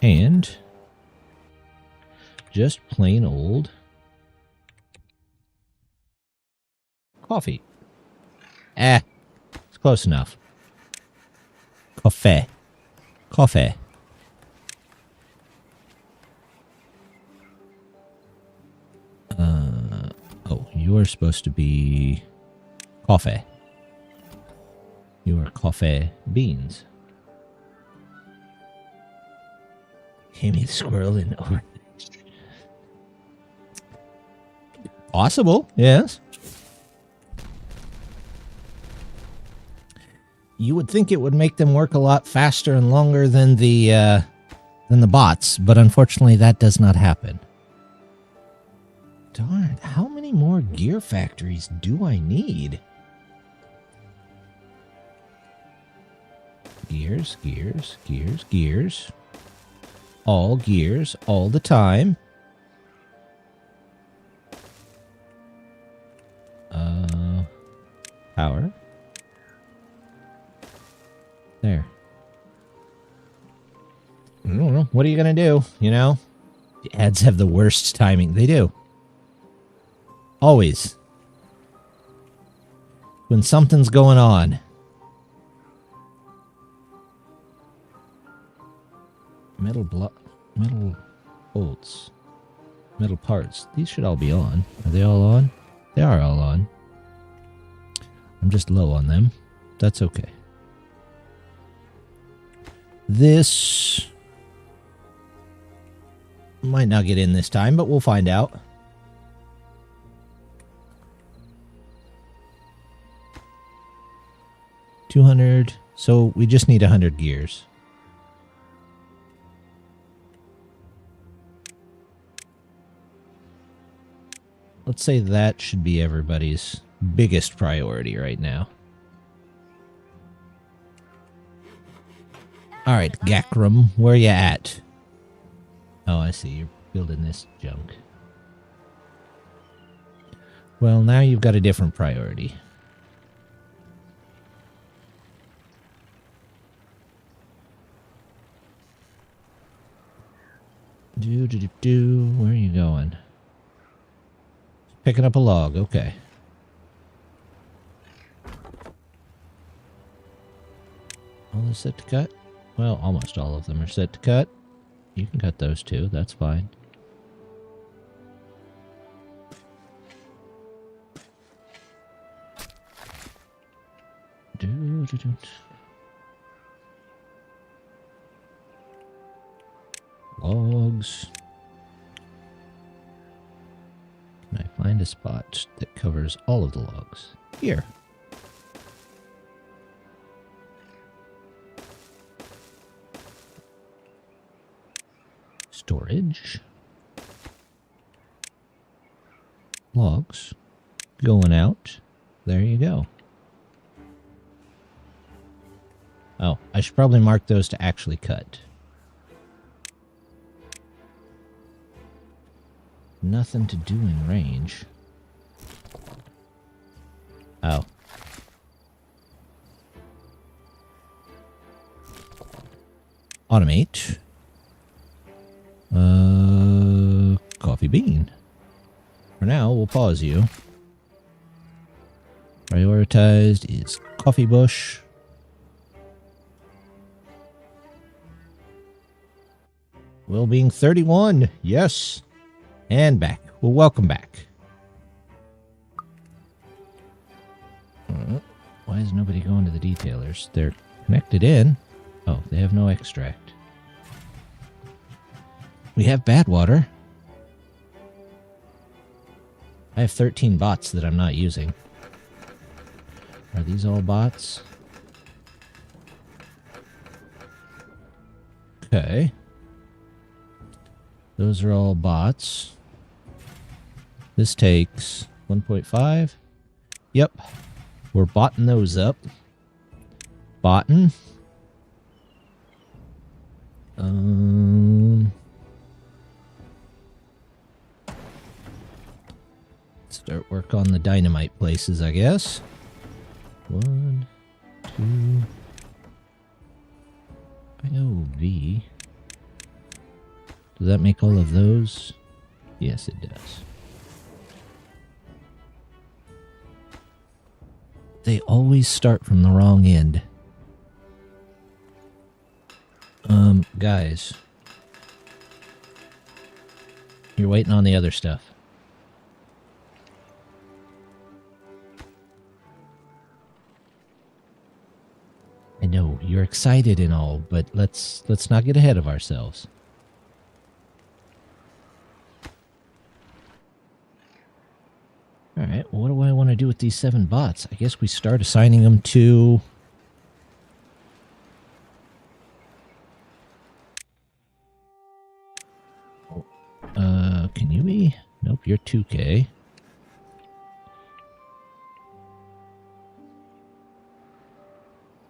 and just plain old coffee. It's close enough. Coffee. Coffee. Oh, you are supposed to be coffee. You are coffee beans. Amy the squirrel in orange. Possible, yes. You would think it would make them work a lot faster and longer than the bots, but unfortunately that does not happen. Darn, how many more gear factories do I need? Gears, gears, gears, gears. All gears, all the time. Power. There. I don't know. What are you going to do? You know? The ads have the worst timing. They do. Always. When something's going on. Metal bolts. Metal parts. These should all be on. Are they all on? They are all on. I'm just low on them. That's okay. This might not get in this time, but we'll find out. $200. So we just need 100 gears. Let's say that should be everybody's biggest priority right now. Alright, Gakram, where you at? Oh, I see. You're building this junk. Well, now you've got a different priority. Where are you going? Picking up a log, okay. All is set to cut? Well, almost all of them are set to cut. You can cut those too, that's fine. Logs. Can I find a spot that covers all of the logs? Here. Storage. Logs. Going out. There you go. Oh, I should probably mark those to actually cut. Nothing to do in range. Oh. Automate. Coffee bean. For now, we'll pause you. Prioritized is coffee bush. Well-being 31. Yes. And back. Well, welcome back. Why is nobody going to the detailers? They're connected in. Oh, they have no extract. We have bad water. I have 13 bots that I'm not using. Are these all bots? Okay. Those are all bots. This takes 1.5. Yep. We're botting those up. Botting. Start work on the dynamite places, I guess. 1, 2. IOV. Does that make all of those? Yes, it does. They always start from the wrong end. Guys. You're waiting on the other stuff. I know, you're excited and all, but let's not get ahead of ourselves. Alright, well, what do I want to do with these 7 bots? I guess we start assigning them to... can you be? Nope, you're 2K.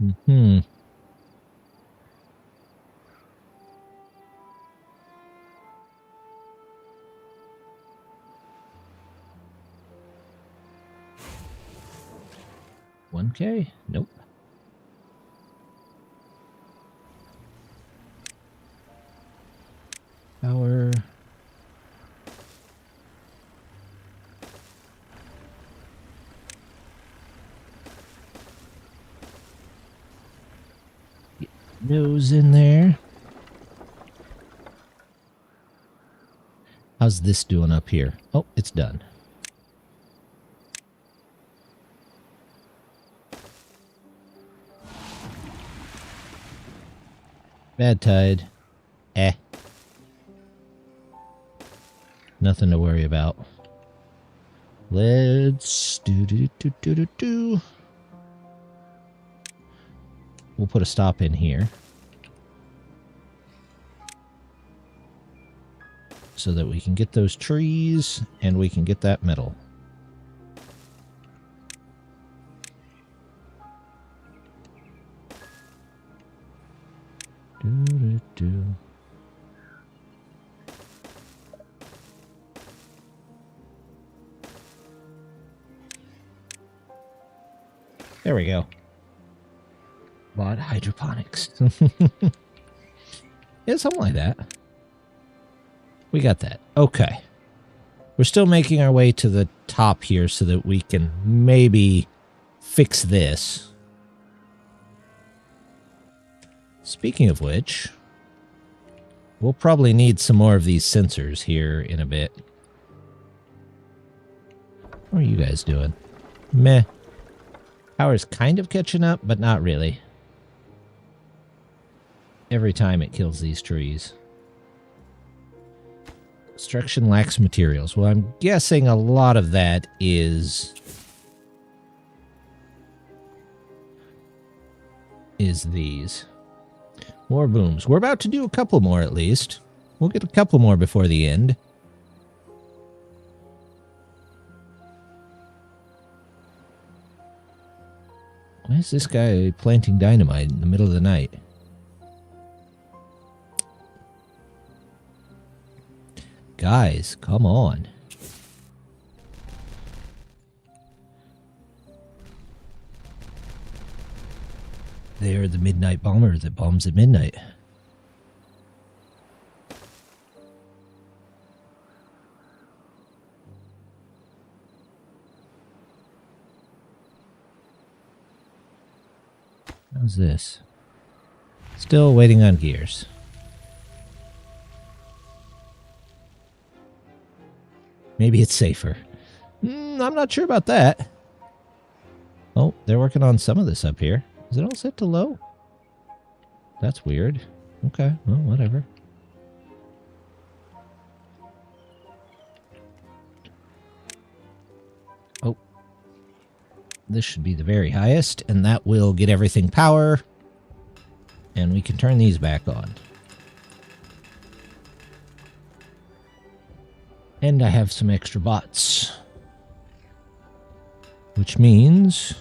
Mm-hmm. $1K? Nope. Power. Get those in there. How's this doing up here? Oh, it's done. Bad tide. Nothing to worry about. Let's do. We'll put a stop in here. So that we can get those trees and we can get that metal. Do. There we go. Mod hydroponics. Yeah, something like that. We got that. Okay. We're still making our way to the top here so that we can maybe fix this. Speaking of which, we'll probably need some more of these sensors here in a bit. How are you guys doing? Meh. Power's kind of catching up, but not really. Every time it kills these trees. Construction lacks materials. Well, I'm guessing a lot of that is these. More booms. We're about to do a couple more at least. We'll get a couple more before the end. Why is this guy planting dynamite in the middle of the night? Guys, come on. They are the midnight bomber that bombs at midnight. How's this? Still waiting on gears. Maybe it's safer. I'm not sure about that. Oh, they're working on some of this up here. Is it all set to low? That's weird. Okay, well, whatever. Oh. This should be the very highest, and that will get everything power. And we can turn these back on. And I have some extra bots. Which means...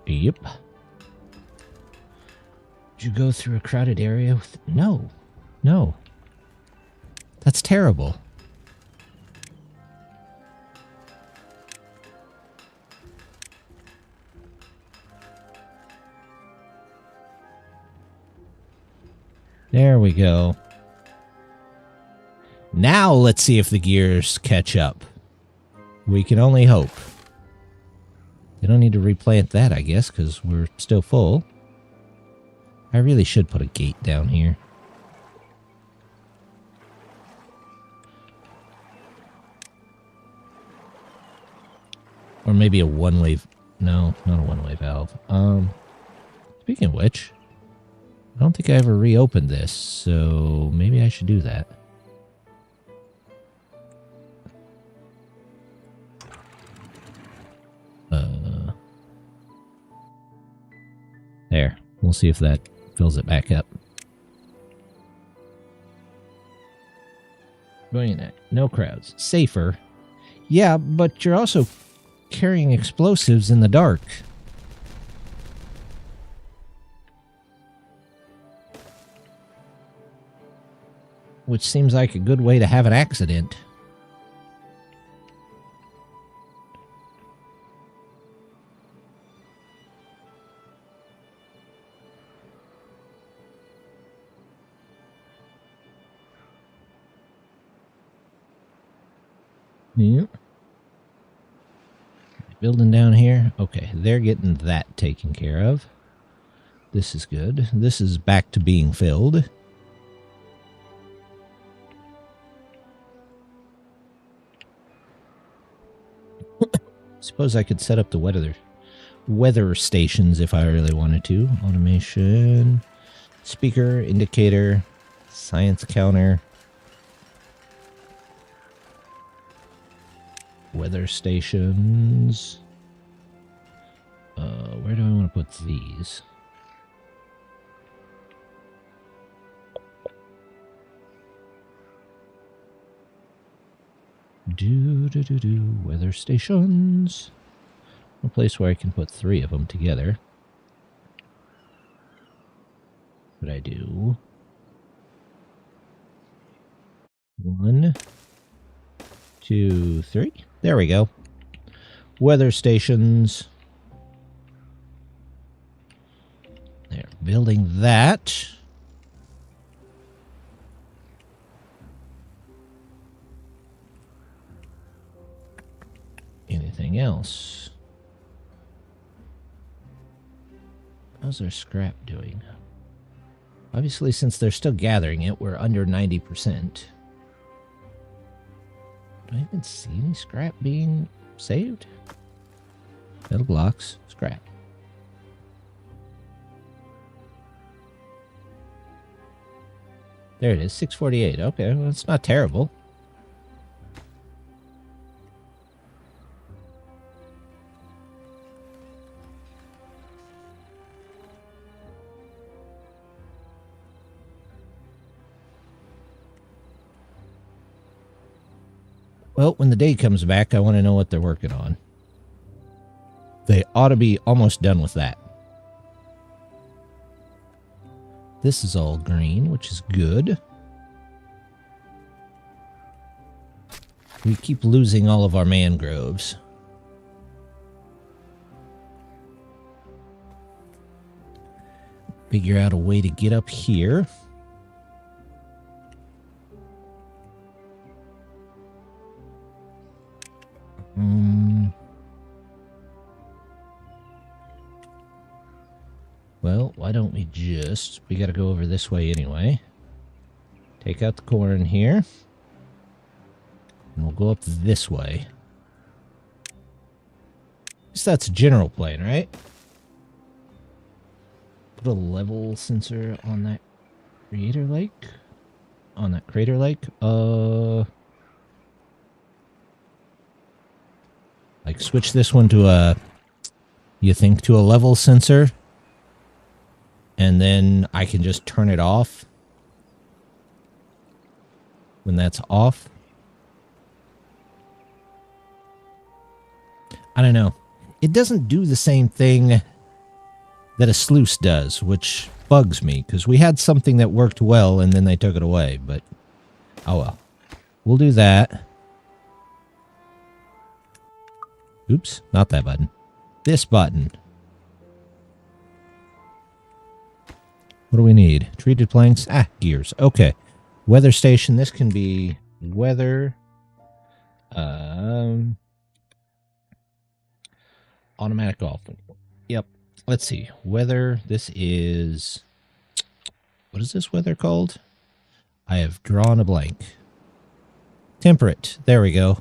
Yep. Did you go through a crowded area with... No. No. That's terrible. we go. Now let's see if the gears catch up. We can only hope. They don't need to replant that, I guess, because we're still full. I really should put a gate down here. Or maybe a one-way... No, not a one-way valve. Speaking of which, I don't think I ever reopened this, so maybe I should do that. There. We'll see if that fills it back up. No crowds. Safer. Yeah, but you're also carrying explosives in the dark. Which seems like a good way to have an accident. Yep. Building down here. Okay, they're getting that taken care of. This is good. This is back to being filled. Suppose I could set up the weather stations if I really wanted to. Automation, speaker, indicator, science counter. Weather stations. Where do I want to put these? Weather stations. A place where I can put 3 of them together. What I do? 1, 2, 3. There we go. Weather stations. They're building that. Anything else? How's our scrap doing? Obviously, since they're still gathering it, we're under 90%. Do I even see any scrap being saved? Metal blocks, scrap. There it is, 648. Okay, well, that's not terrible. Well, when the day comes back, I want to know what they're working on. They ought to be almost done with that. This is all green, which is good. We keep losing all of our mangroves. Figure out a way to get up here. Well, why don't we just... We gotta go over this way anyway. Take out the corn here. And we'll go up this way. So that's a general plan, right? Put a level sensor on that creator lake. On that crater lake. Like switch this one to a... You think to a level sensor? And then I can just turn it off when that's off. I don't know. It doesn't do the same thing that a sluice does, which bugs me, because we had something that worked well and then they took it away, but oh well. We'll do that. Oops, not that button. This button. What do we need? Treated planks. Ah, gears. Okay. Weather station. This can be weather. Automatic off. Yep. Let's see. Weather. This is... What is this weather called? I have drawn a blank. Temperate. There we go.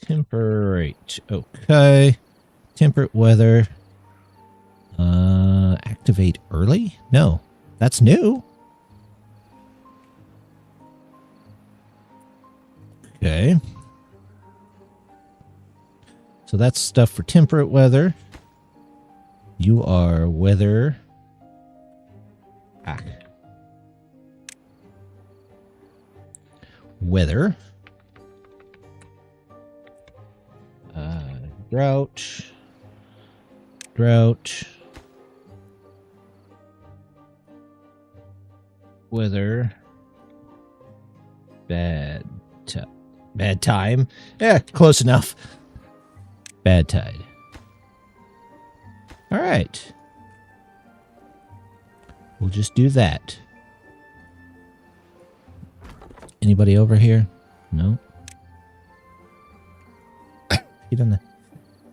Temperate. Okay. Temperate weather. Activate early? No. That's new. Okay. So that's stuff for temperate weather. You are weather. Weather. Drought. Drought. Weather. Bad time. Yeah, close enough. Bad tide. All right. We'll just do that. Anybody over here? No. You don't know.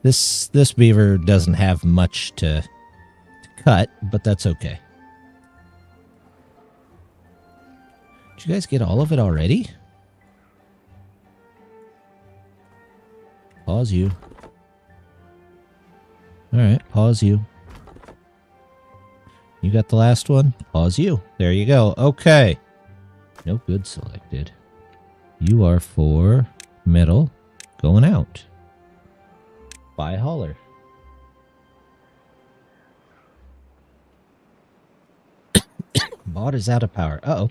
This beaver doesn't have much to cut, but that's okay. Did you guys get all of it already? Pause you. Alright, pause you. You got the last one? Pause you. There you go. Okay. No goods selected. You are for metal going out. Buy hauler. Bot is out of power. Uh-oh.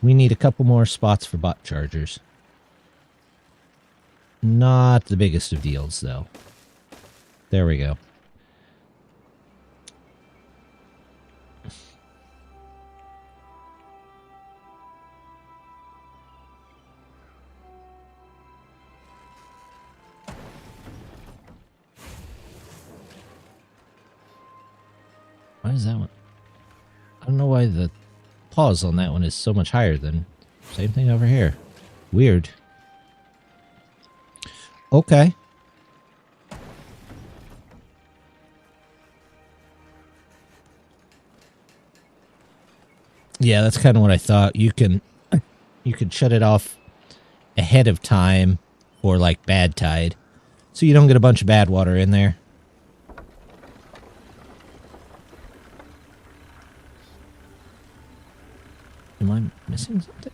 We need a couple more spots for bot chargers. Not the biggest of deals, though. There we go. Why is that one? I don't know why the pause on that one is so much higher than same thing over here. Weird. Okay. Yeah, that's kind of what I thought. You can shut it off ahead of time for like bad tide, so you don't get a bunch of bad water in there. Am I missing something?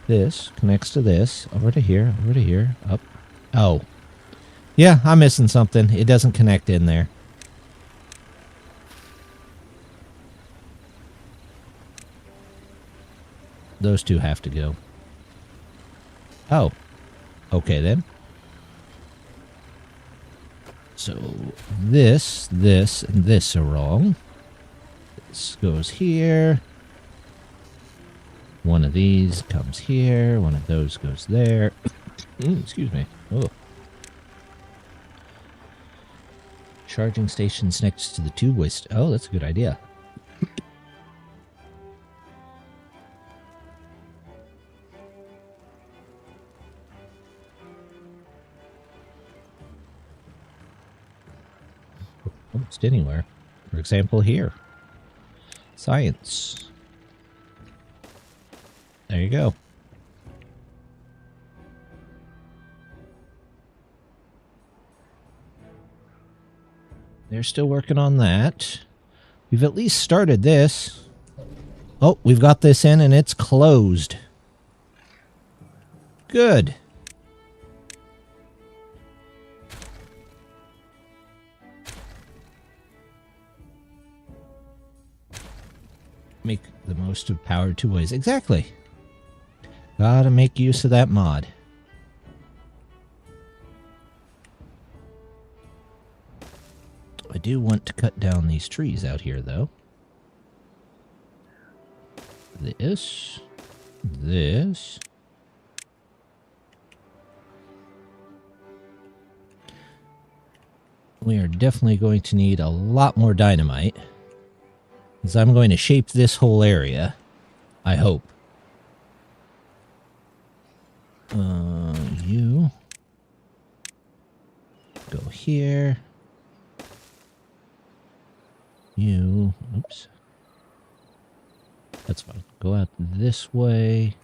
This connects to this. Over to here, over to here, up. Oh. Yeah, I'm missing something. It doesn't connect in there. Those two have to go. Oh. Okay, then. So, this, and this are wrong. This goes here. One of these comes here. One of those goes there. Excuse me. Oh. Charging stations next to the tube waste. Oh, that's a good idea. Almost anywhere. For example, here. Science. There you go. They're still working on that. We've at least started this. Oh, we've got this in and it's closed. Good. Make the most of power two ways. Exactly. Gotta make use of that mod. I do want to cut down these trees out here, though. This. we are definitely going to need a lot more dynamite. Because I'm going to shape this whole area. I hope. You go here. You, oops. That's fine. Go out this way.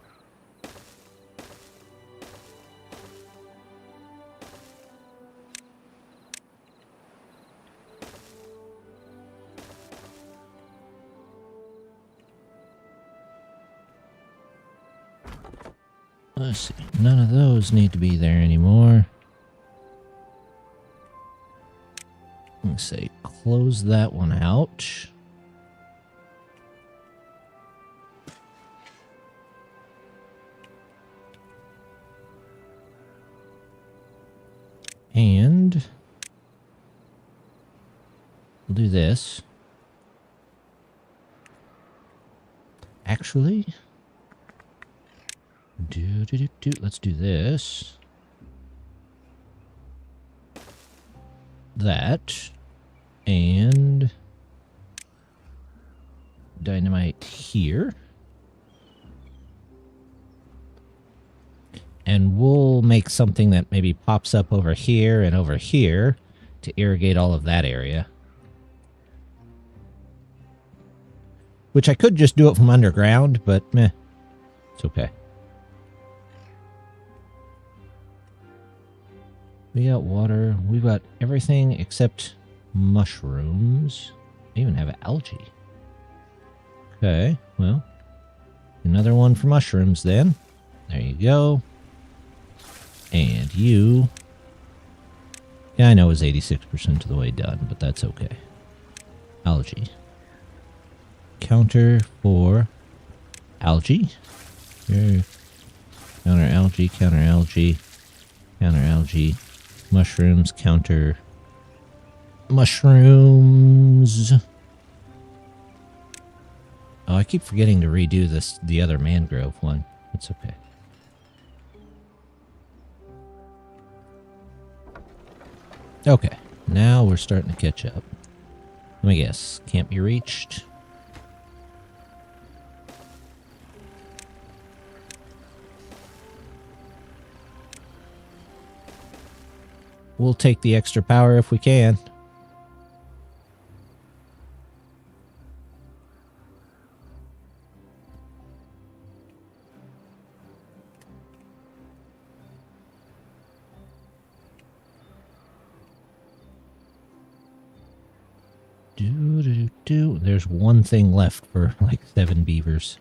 Let's see. None of those need to be there anymore. Let's say close that one out. And we'll do this. Actually, let's do this. That. And dynamite here. And we'll make something that maybe pops up over here and over here to irrigate all of that area. Which I could just do it from underground, but meh, it's okay. We got water. We've got everything except mushrooms. I even have algae. Okay, well, another one for mushrooms then. There you go. And you... Yeah, I know it's 86% of the way done, but that's okay. Algae. Counter for algae. Here. Counter algae, counter algae, counter algae. Mushrooms, counter mushrooms. Oh, I keep forgetting to redo the other mangrove one. That's okay. Okay, now we're starting to catch up. Let me guess. Can't be reached. We'll take the extra power if we can. There's one thing left for like 7 beavers.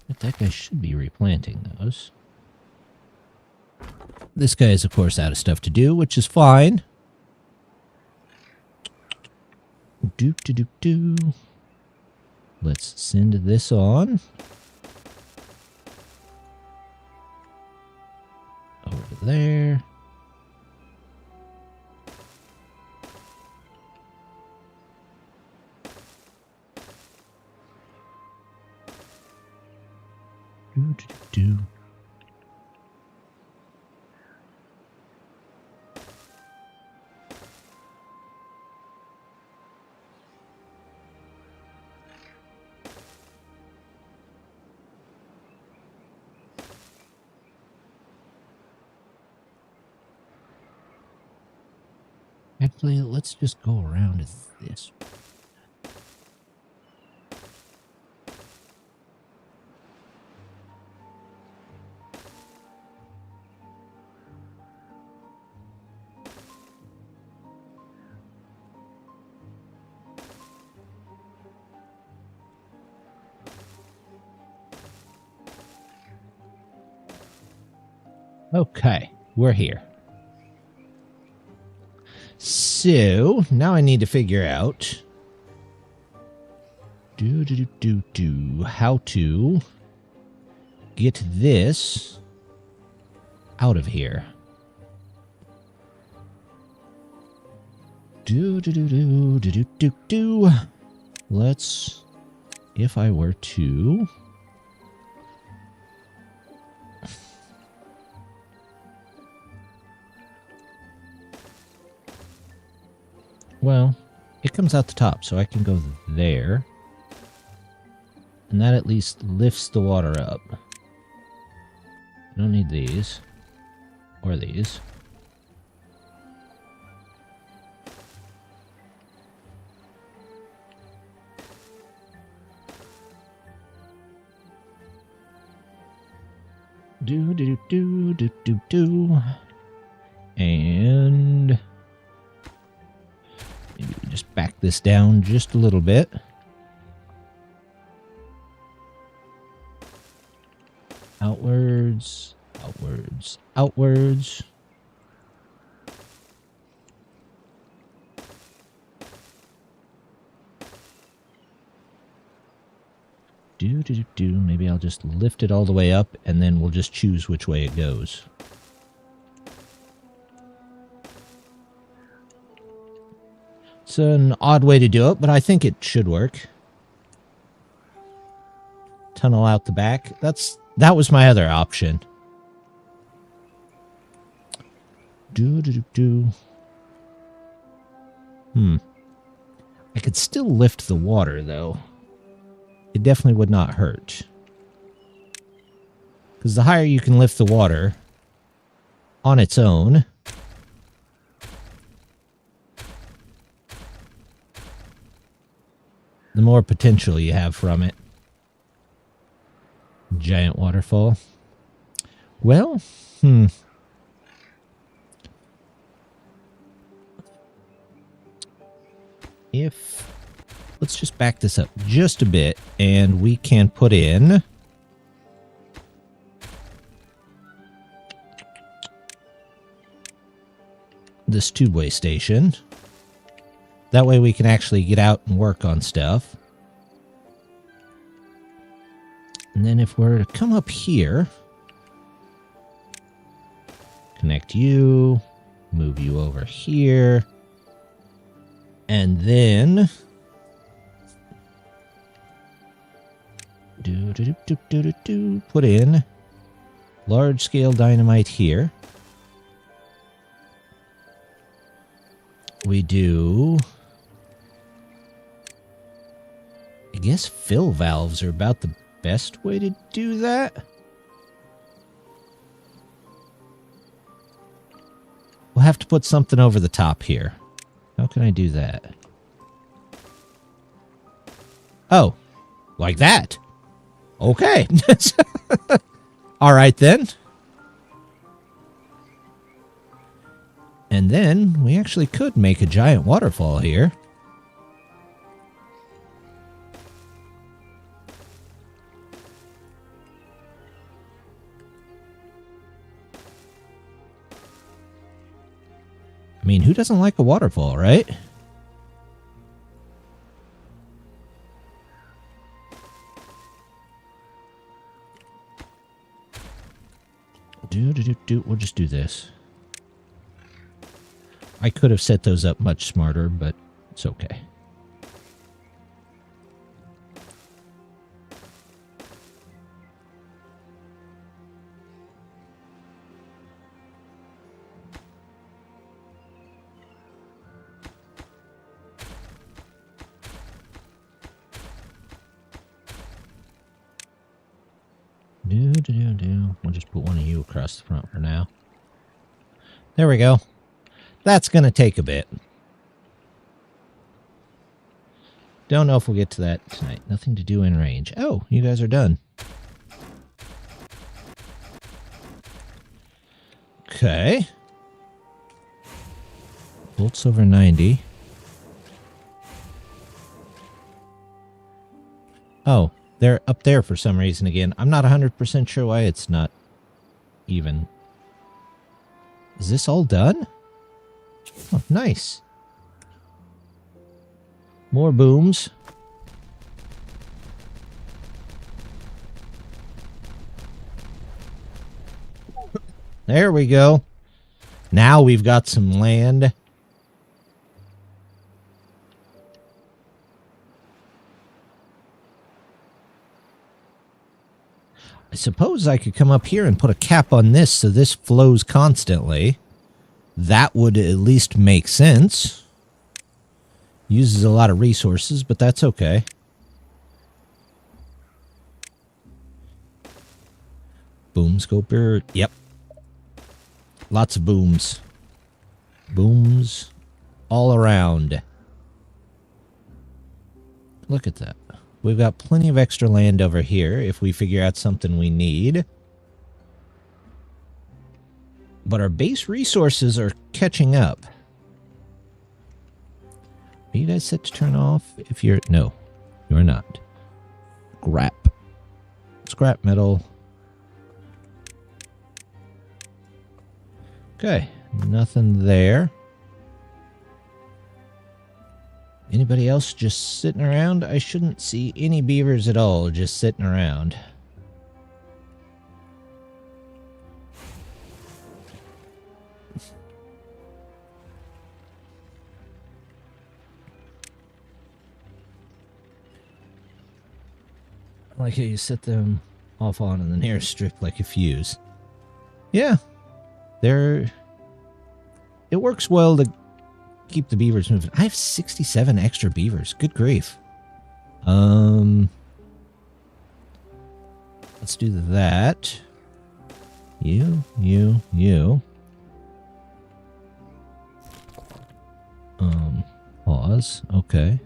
But that guy should be replanting those. This guy is, of course, out of stuff to do, which is fine. Let's send this on. Over there. Actually, let's just go around this. Okay, we're here. So, now I need to figure out how to get this out of here. Let's if I were to... Well, it comes out the top, so I can go there. And that at least lifts the water up. I don't need these. Or these. Do. And maybe we just back this down just a little bit. Outwards, outwards, outwards. Do. Maybe I'll just lift it all the way up, and then we'll just choose which way it goes. It's an odd way to do it, but I think it should work. Tunnel out the back. That was my other option. Do. I could still lift the water, though. It definitely would not hurt. Because the higher you can lift the water on its own, the more potential you have from it. Giant waterfall. Well, let's just back this up just a bit, and we can put in this tubeway station. That way we can actually get out and work on stuff. And then if we're to come up here, connect you, move you over here, and then put in large-scale dynamite here. We do... I guess fill valves are about the best way to do that. We'll have to put something over the top here. How can I do that? Oh, like that. Okay. All right, then. And then we actually could make a giant waterfall here. I mean, who doesn't like a waterfall, right? We'll just do this. I could have set those up much smarter, but it's okay. We'll just put one of you across the front for now. There we go. That's going to take a bit. Don't know if we'll get to that tonight. Nothing to do in range. Oh, you guys are done. Okay. Volts over 90. Oh, they're up there for some reason again. I'm not 100% sure why it's not even. Is this all done? Oh, nice. More booms. There we go. Now we've got some land. suppose I could come up here and put a cap on this so this flows constantly. That would at least make sense. Uses a lot of resources, but that's okay. Boom scoper. Yep. Lots of booms. Booms all around. Look at that. We've got plenty of extra land over here if we figure out something we need. But our base resources are catching up. Are you guys set to turn off? If you're... No, you're not. Scrap. Scrap metal. Okay, nothing there. Anybody else just sitting around? I shouldn't see any beavers at all just sitting around. I like how you set them off on in the nearest strip like a fuse. Yeah. It works well to keep the beavers moving. I have 67 extra beavers. Good grief. Let's do that. You. Pause. Okay.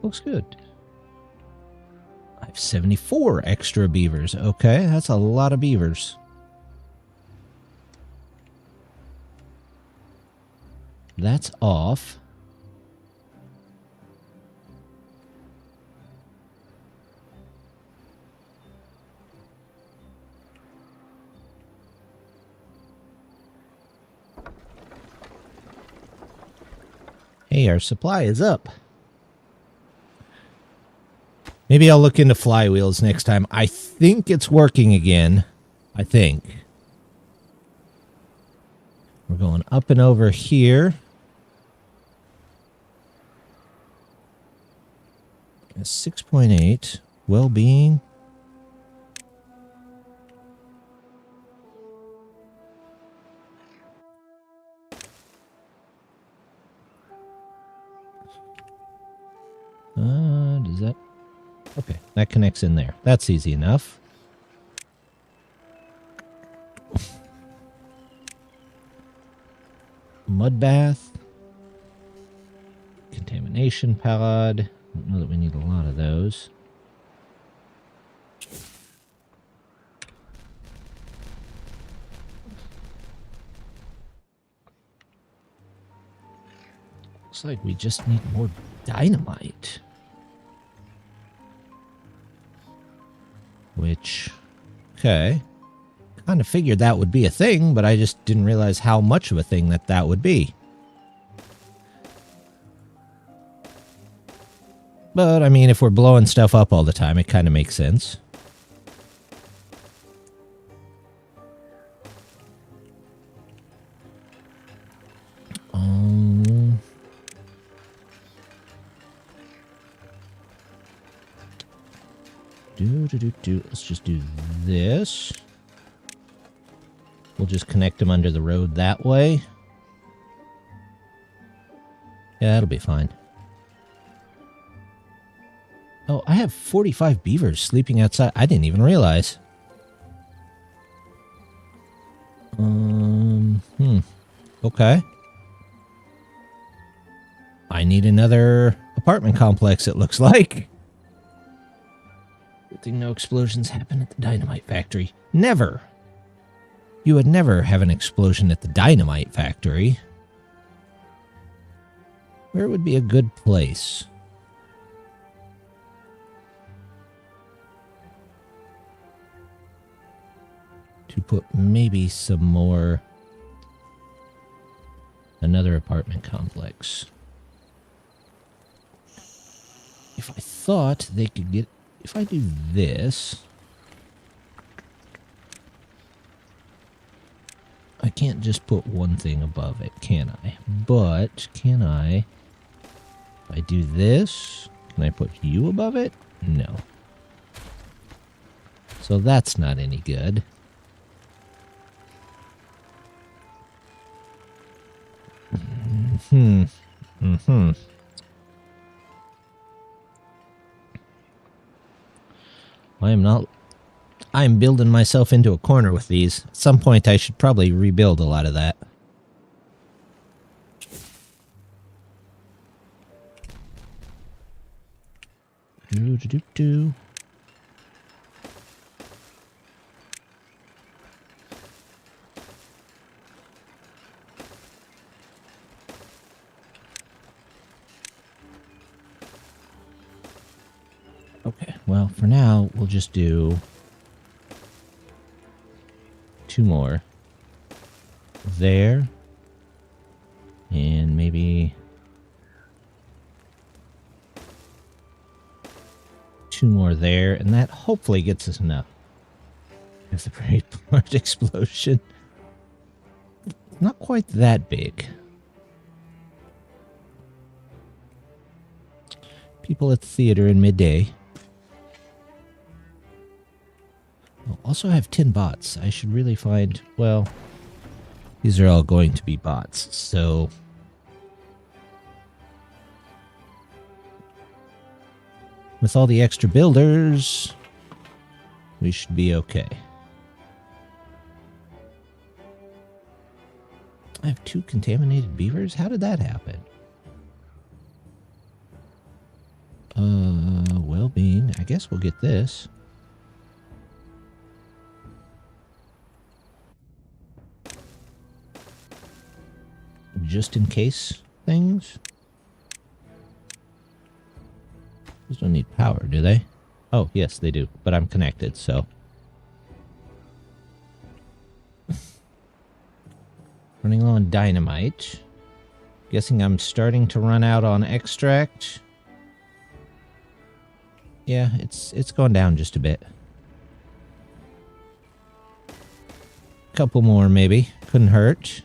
Looks good. I have 74 extra beavers. Okay, that's a lot of beavers. That's off. Hey, our supply is up. Maybe I'll look into flywheels next time. I think it's working again. I think. We're going up and over here. 6.8. Well-being. Does that... Okay, that connects in there. That's easy enough. Mud bath. Contamination pod. I don't know that we need a lot of those. Looks like we just need more dynamite. Which, okay. Kind of figured that would be a thing, but I just didn't realize how much of a thing that would be. But, I mean, if we're blowing stuff up all the time, it kind of makes sense. Let's just do this. We'll just connect them under the road that way. Yeah, that'll be fine. Oh, I have 45 beavers sleeping outside. I didn't even realize. Okay. I need another apartment complex, it looks like. Good thing no explosions happen at the dynamite factory. Never. You would never have an explosion at the dynamite factory. Where would be a good place? To put maybe some more... Another apartment complex. If I thought they could get... If I do this... I can't just put one thing above it, can I? But, can I... If I do this... Can I put you above it? No. So that's not any good. I'm building myself into a corner with these. At some point, I should probably rebuild a lot of that. Do. Okay, well, for now, we'll just do 2 more. There. And maybe 2 more there, and that hopefully gets us enough. There's a very large explosion. Not quite that big. People at the theater in midday. I'll also have 10 bots. I should really find... Well, these are all going to be bots, so... With all the extra builders, we should be okay. I have 2 contaminated beavers? How did that happen? Well-being. I guess we'll get this. Just in case things. These don't need power, do they? Oh, yes, they do. But I'm connected, so. Running low on dynamite. Guessing I'm starting to run out on extract. Yeah, it's going down just a bit. Couple more, maybe. Couldn't hurt.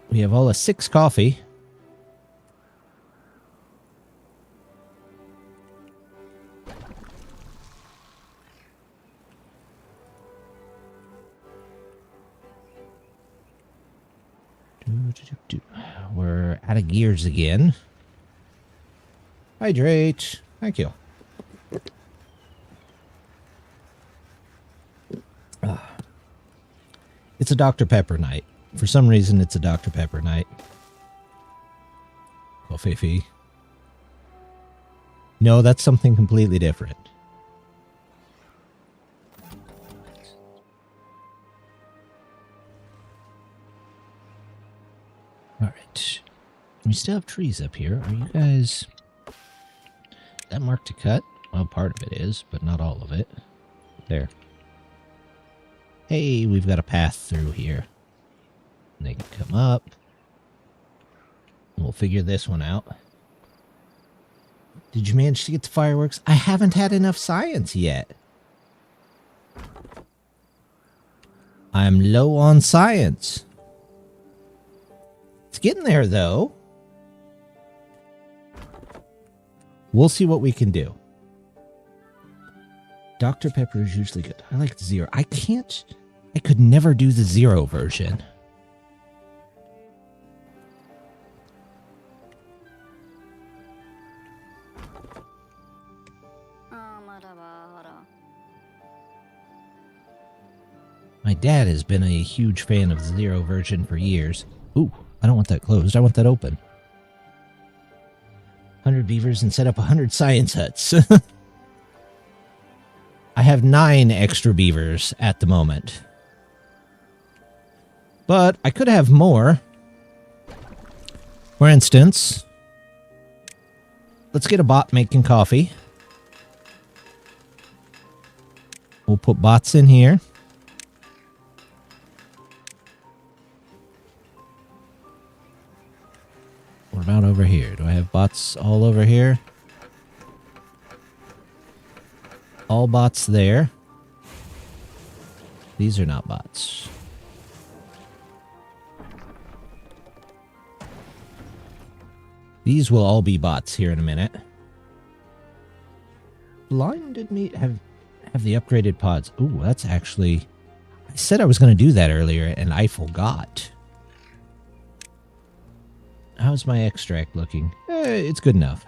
We have all of 6 coffee. We're out of gears again. Hydrate. Thank you. It's a Dr. Pepper night. For some reason, it's a Dr. Pepper night. Coffee fee. No, that's something completely different. Alright. We still have trees up here. Are you guys... Is that marked to cut? Well, part of it is, but not all of it. There. Hey, we've got a path through here. They can come up. We'll figure this one out. Did you manage to get the fireworks? I haven't had enough science yet. I'm low on science. It's getting there, though. We'll see what we can do. Dr. Pepper is usually good. I like the 0. I could never do the 0 version. My dad has been a huge fan of the 0 version for years. Ooh, I don't want that closed. I want that open. 100 beavers and set up 100 science huts. I have 9 extra beavers at the moment. But I could have more. For instance, let's get a bot making coffee. We'll put bots in here. What about over here? Do I have bots all over here? All bots there. These are not bots. These will all be bots here in a minute. Blinded me. Have the upgraded pods. Ooh, that's actually... I said I was going to do that earlier, and I forgot. How's my extract looking? It's good enough.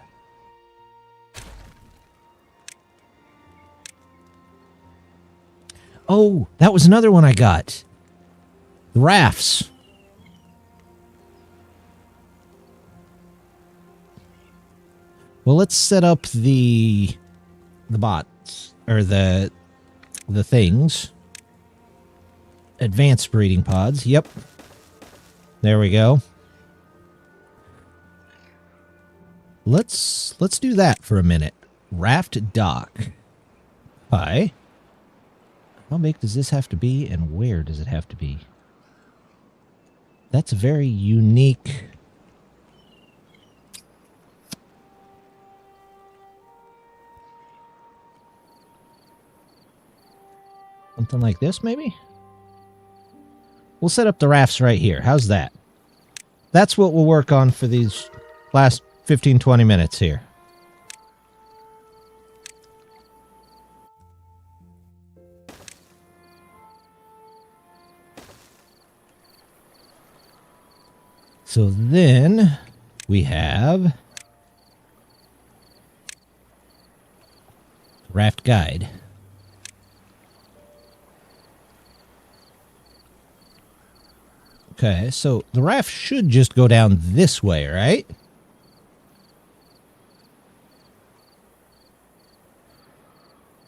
Oh, that was another one I got. The rafts. Well, let's set up the bots, or the things. Advanced breeding pods. Yep. There we go. Let's do that for a minute. Raft dock. Hi. How big does this have to be, and where does it have to be? That's a very unique... Something like this, maybe? We'll set up the rafts right here. How's that? That's what we'll work on for these last 15-20 minutes here. So then we have raft guide. Okay, so the raft should just go down this way, right?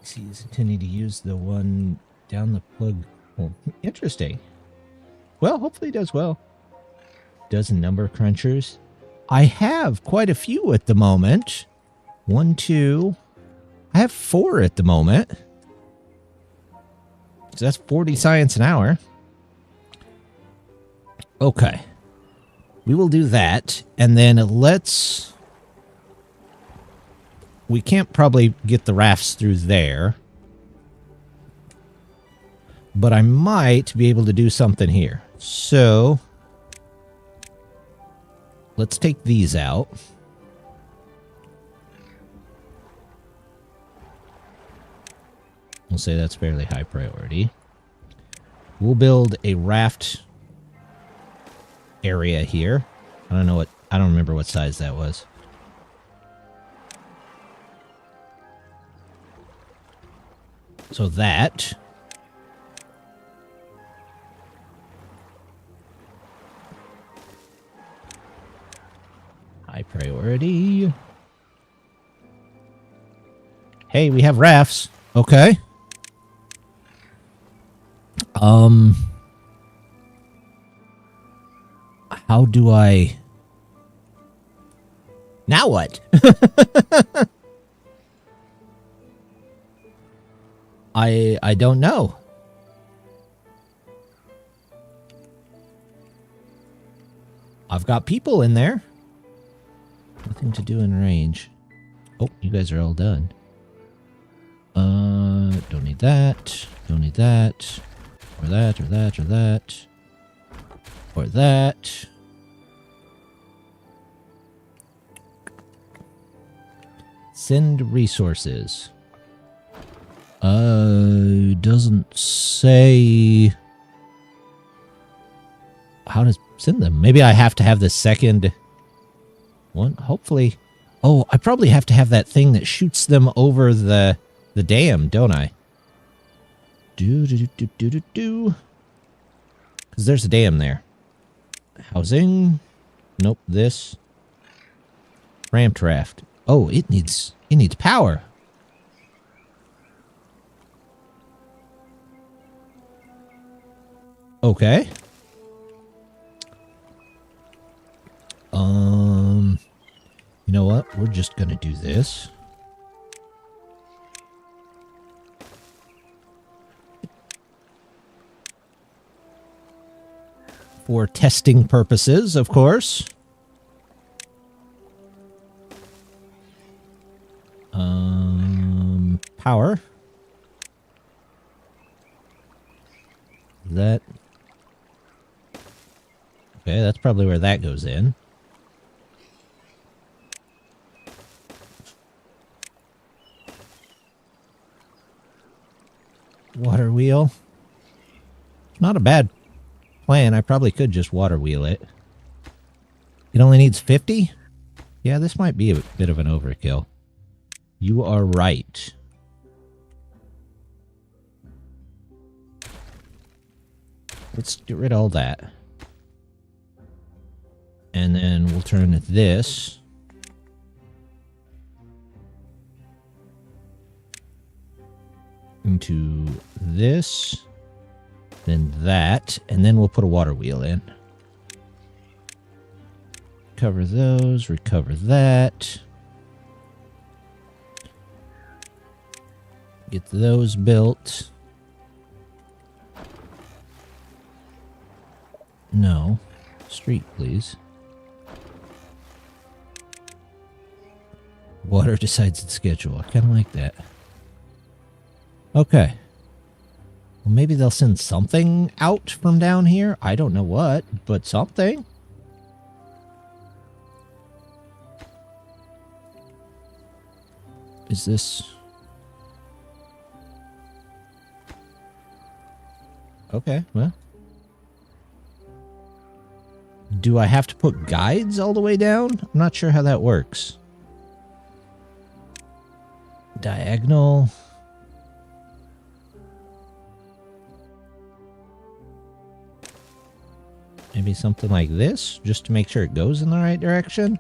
See, is intending to use the one down the plug. Oh, interesting. Well, hopefully it does well. Dozen number crunchers. I have quite a few at the moment. 1, 2. I have 4 at the moment. So that's 40 science an hour. Okay. We will do that. And then let's... We can't probably get the rafts through there. But I might be able to do something here. So... Let's take these out. We'll say that's fairly high priority. We'll build a raft area here. I don't remember what size that was. So that... High priority. Hey, we have rafts. Okay. How do I... Now what? I don't know. I've got people in there. Nothing to do in range. Oh, you guys are all done. Don't need that. Don't need that. Or that, or that, or that. Or that. Send resources. Doesn't say how to send them. Maybe I have to have the second one. Hopefully. Oh, I probably have to have that thing that shoots them over the dam, don't I? Because there's a dam there. Housing. Nope, this. Ramped raft. Oh, it needs power. Okay. You know what? We're just gonna do this. For testing purposes, of course. Power. That. Okay, that's probably where that goes in. Water wheel. Not a bad plan. I probably could just water wheel it. It only needs 50? Yeah, this might be a bit of an overkill. You are right. Let's get rid of all that. And then we'll turn this into this, then that, and then we'll put a water wheel in. Cover those, recover that. Get those built. No. Street, please. Water decides its schedule. I kind of like that. Okay. Well, maybe they'll send something out from down here. I don't know what, but something. Is this... Okay, well. Do I have to put guides all the way down? I'm not sure how that works. Diagonal. Maybe something like this, just to make sure it goes in the right direction.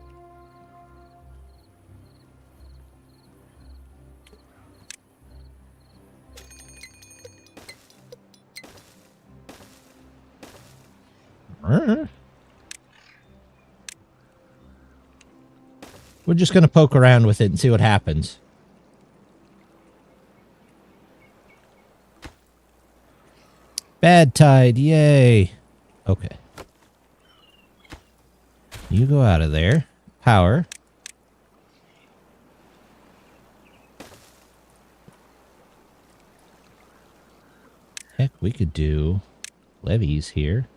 We're just going to poke around with it and see what happens. Bad tide, yay. Okay. You go out of there. Power. Heck, we could do levees here.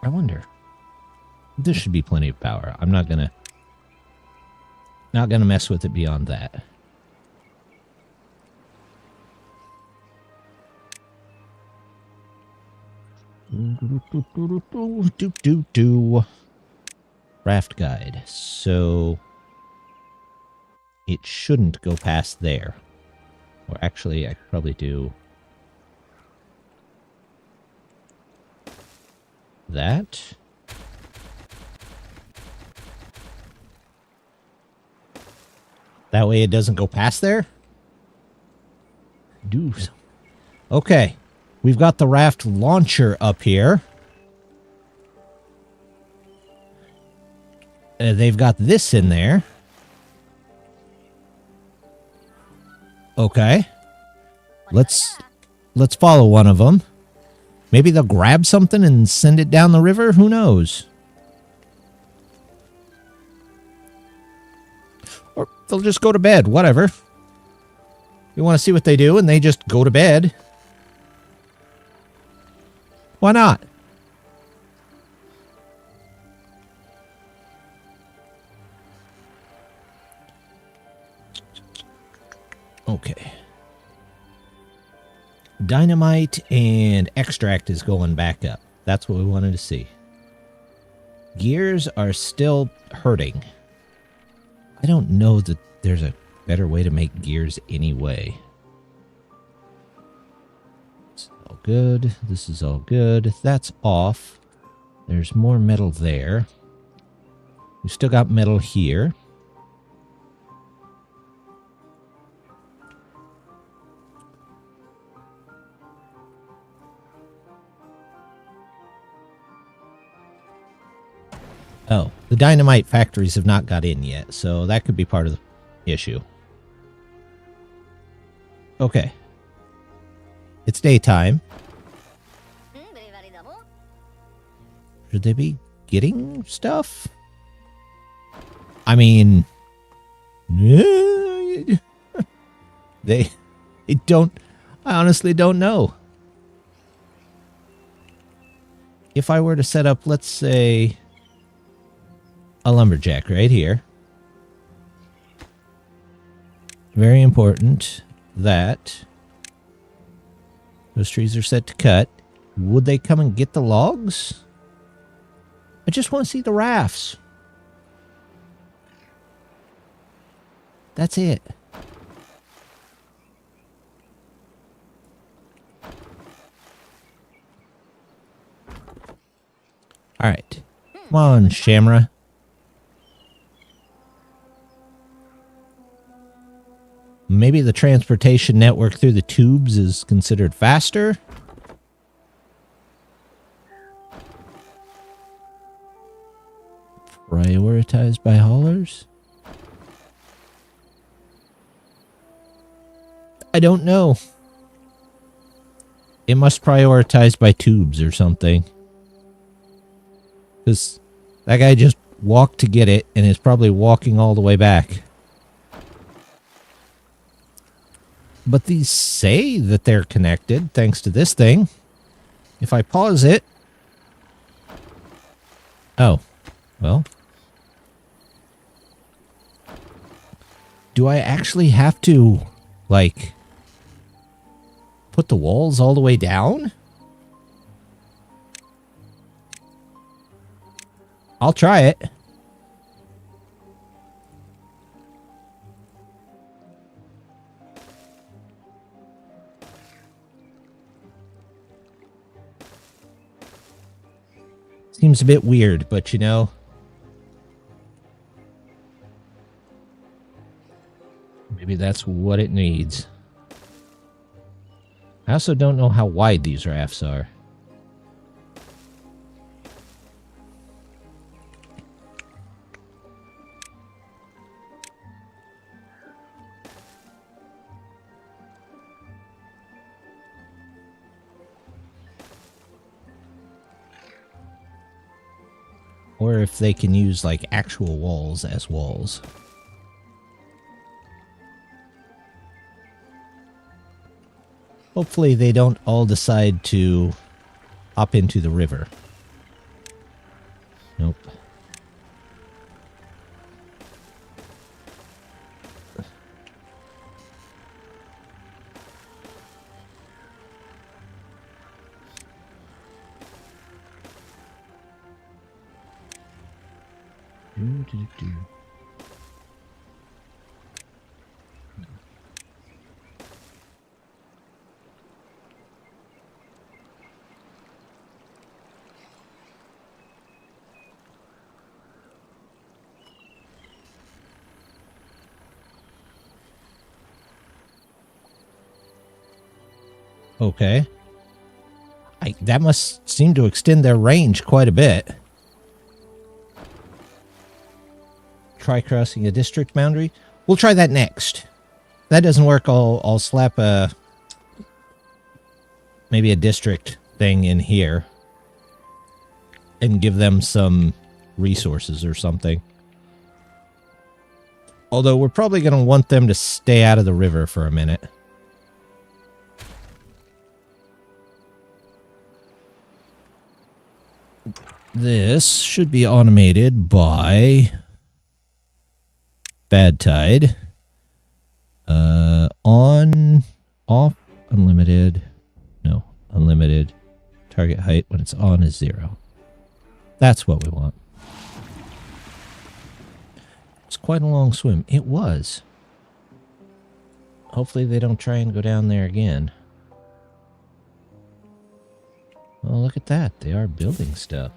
I wonder. This should be plenty of power. I'm not gonna mess with it beyond that. Raft guide. So it shouldn't go past there. Or actually, I could probably do that. That way it doesn't go past there. Okay. We've got the raft launcher up here. They've got this in there. Okay. Let's follow one of them. Maybe they'll grab something and send it down the river? Who knows? Or they'll just go to bed. Whatever. You want to see what they do and they just go to bed. Why not? Okay. Dynamite and extract is going back up. That's what we wanted to see. Gears are still hurting. I don't know that there's a better way to make gears anyway. It's all good. This is all good. That's off. There's more metal there. We've still got metal here. Oh, the dynamite factories have not got in yet, so that could be part of the issue. Okay. It's daytime. Should they be getting stuff? I mean... They don't... I honestly don't know. If I were to set up, let's say... a lumberjack right here. very important that those trees are set to cut. Would they come and get the logs? I just want to see the rafts. That's it. All right. Come on, Shamra. Maybe the transportation network through the tubes is considered faster. Prioritized by haulers? I don't know. It must prioritize by tubes or something. Because that guy just walked to get it and is probably walking all the way back. But these say that they're connected thanks to this thing. If I pause it... Oh. Well. Do I actually have to, like, put the walls all the way down? I'll try it. Seems a bit weird, but you know... maybe that's what it needs. I also don't know how wide these rafts are. Or if they can use, like, actual walls as walls. Hopefully they don't all decide to hop into the river. Nope. Okay. That must seem to extend their range quite a bit. Try crossing a district boundary. We'll try that next. If that doesn't work, I'll slap maybe a district thing in here and give them some resources or something. Although we're probably going to want them to stay out of the river for a minute. This should be automated by Bad Tide. On, off, unlimited. No, unlimited. Target height when it's on is 0. That's what we want. It's quite a long swim. It was. Hopefully they don't try and go down there again. Oh, look at that. They are building stuff.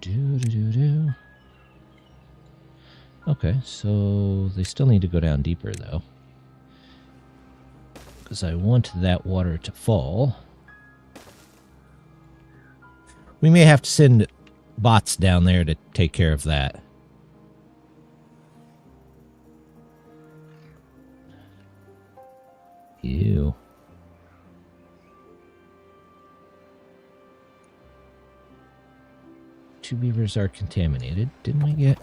Do. Okay, so they still need to go down deeper, though. Because I want that water to fall. We may have to send bots down there to take care of that. Ew. Two beavers are contaminated. Didn't we get...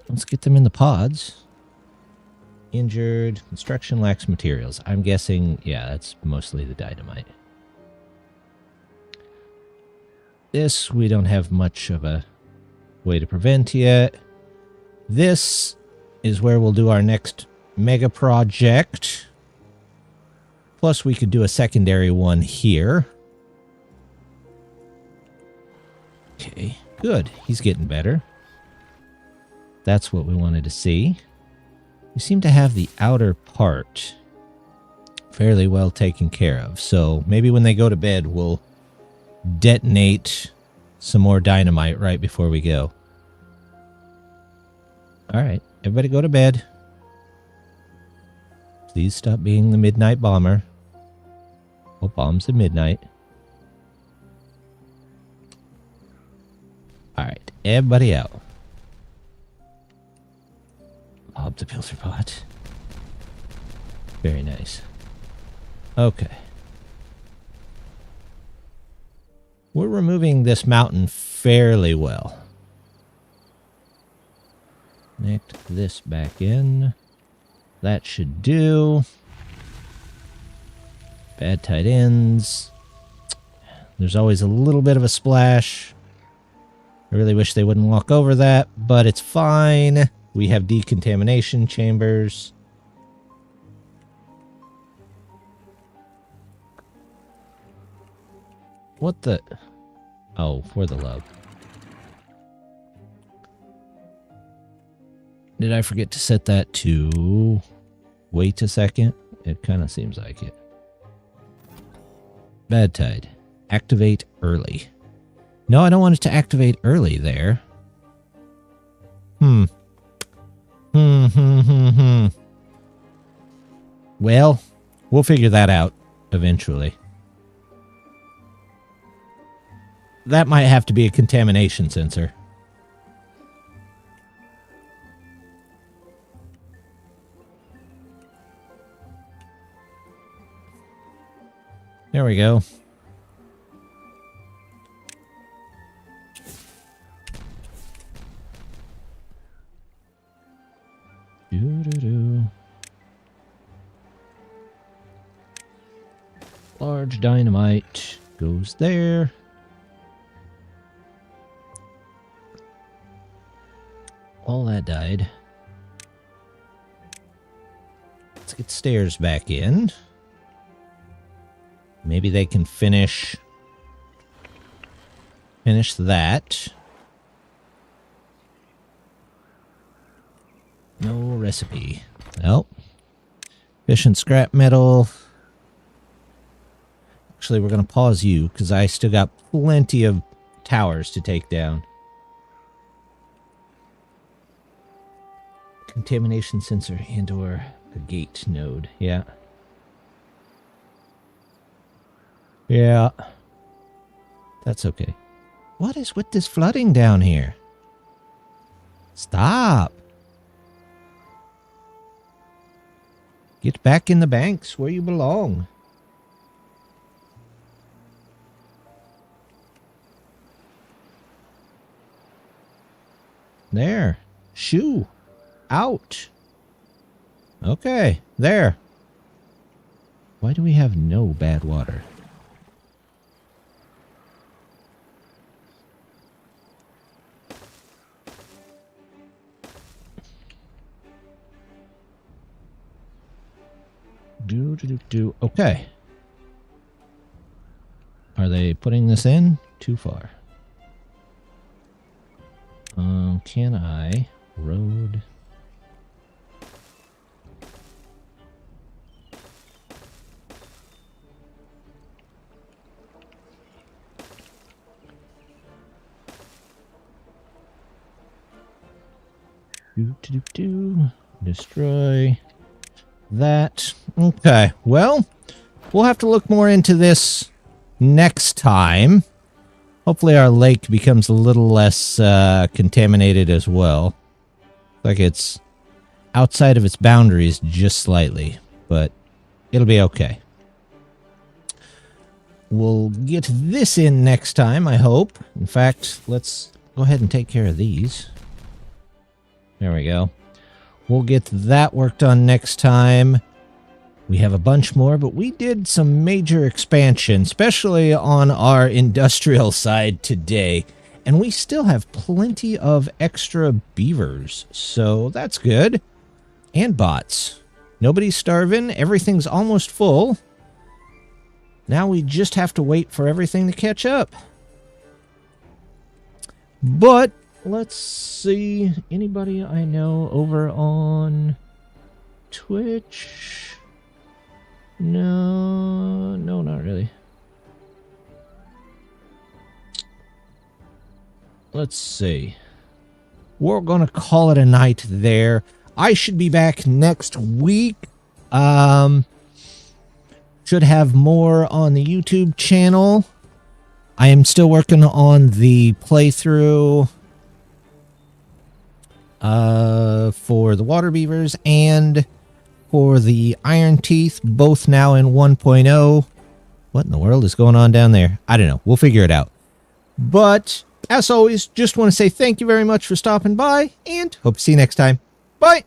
Let's get them in the pods. Injured. Construction lacks materials. I'm guessing, yeah, that's mostly the dynamite. This we don't have much of a way to prevent yet. This is where we'll do our next mega project. Plus we could do a secondary one here. Okay, good. He's getting better. That's what we wanted to see. We seem to have the outer part fairly well taken care of. So maybe when they go to bed, we'll detonate some more dynamite right before we go. All right, everybody go to bed. Please stop being the midnight bomber. Well, bombs at midnight. All right, everybody out. Bob the filter pot. Very nice. Okay. We're removing this mountain fairly well. Connect this back in. That should do. Bad tight ends. There's always a little bit of a splash. I really wish they wouldn't walk over that, but it's fine. We have decontamination chambers. What the? Oh, for the love. Did I forget to set that to wait a second? It kind of seems like it. Bad tide. Activate early. No, I don't want it to activate early there. Well, we'll figure that out eventually. That might have to be a contamination sensor. There we go. Large dynamite goes there. All that died. Let's get stairs back in. Maybe they can finish that. No recipe. Well, efficient scrap metal. Actually, we're going to pause you because I still got plenty of towers to take down. Contamination sensor and or a gate node. Yeah. Yeah. That's okay. What is with this flooding down here? Stop. Get back in the banks where you belong. There. Shoo. Out. Okay. There. Why do we have no bad water? Okay. Are they putting this in? Too far. Can I? Road. Destroy that. Okay, well, we'll have to look more into this next time. Hopefully our lake becomes a little less contaminated as well. Like it's outside of its boundaries just slightly, but it'll be okay. We'll get this in next time, I hope. In fact, let's go ahead and take care of these. There we go. We'll get that worked on next time. We have a bunch more, but we did some major expansion, especially on our industrial side today. And we still have plenty of extra beavers, so that's good. And bots. Nobody's starving. Everything's almost full. Now we just have to wait for everything to catch up. But let's see. Anybody I know over on Twitch? No, not really. Let's see. We're going to call it a night there. I should be back next week. Should have more on the YouTube channel. I am still working on the playthrough for the water beavers and for the Ironteeth, both now in 1.0. What in the world is going on down there? I don't know. We'll figure it out. But as always, just want to say thank you very much for stopping by, and hope to see you next time. Bye!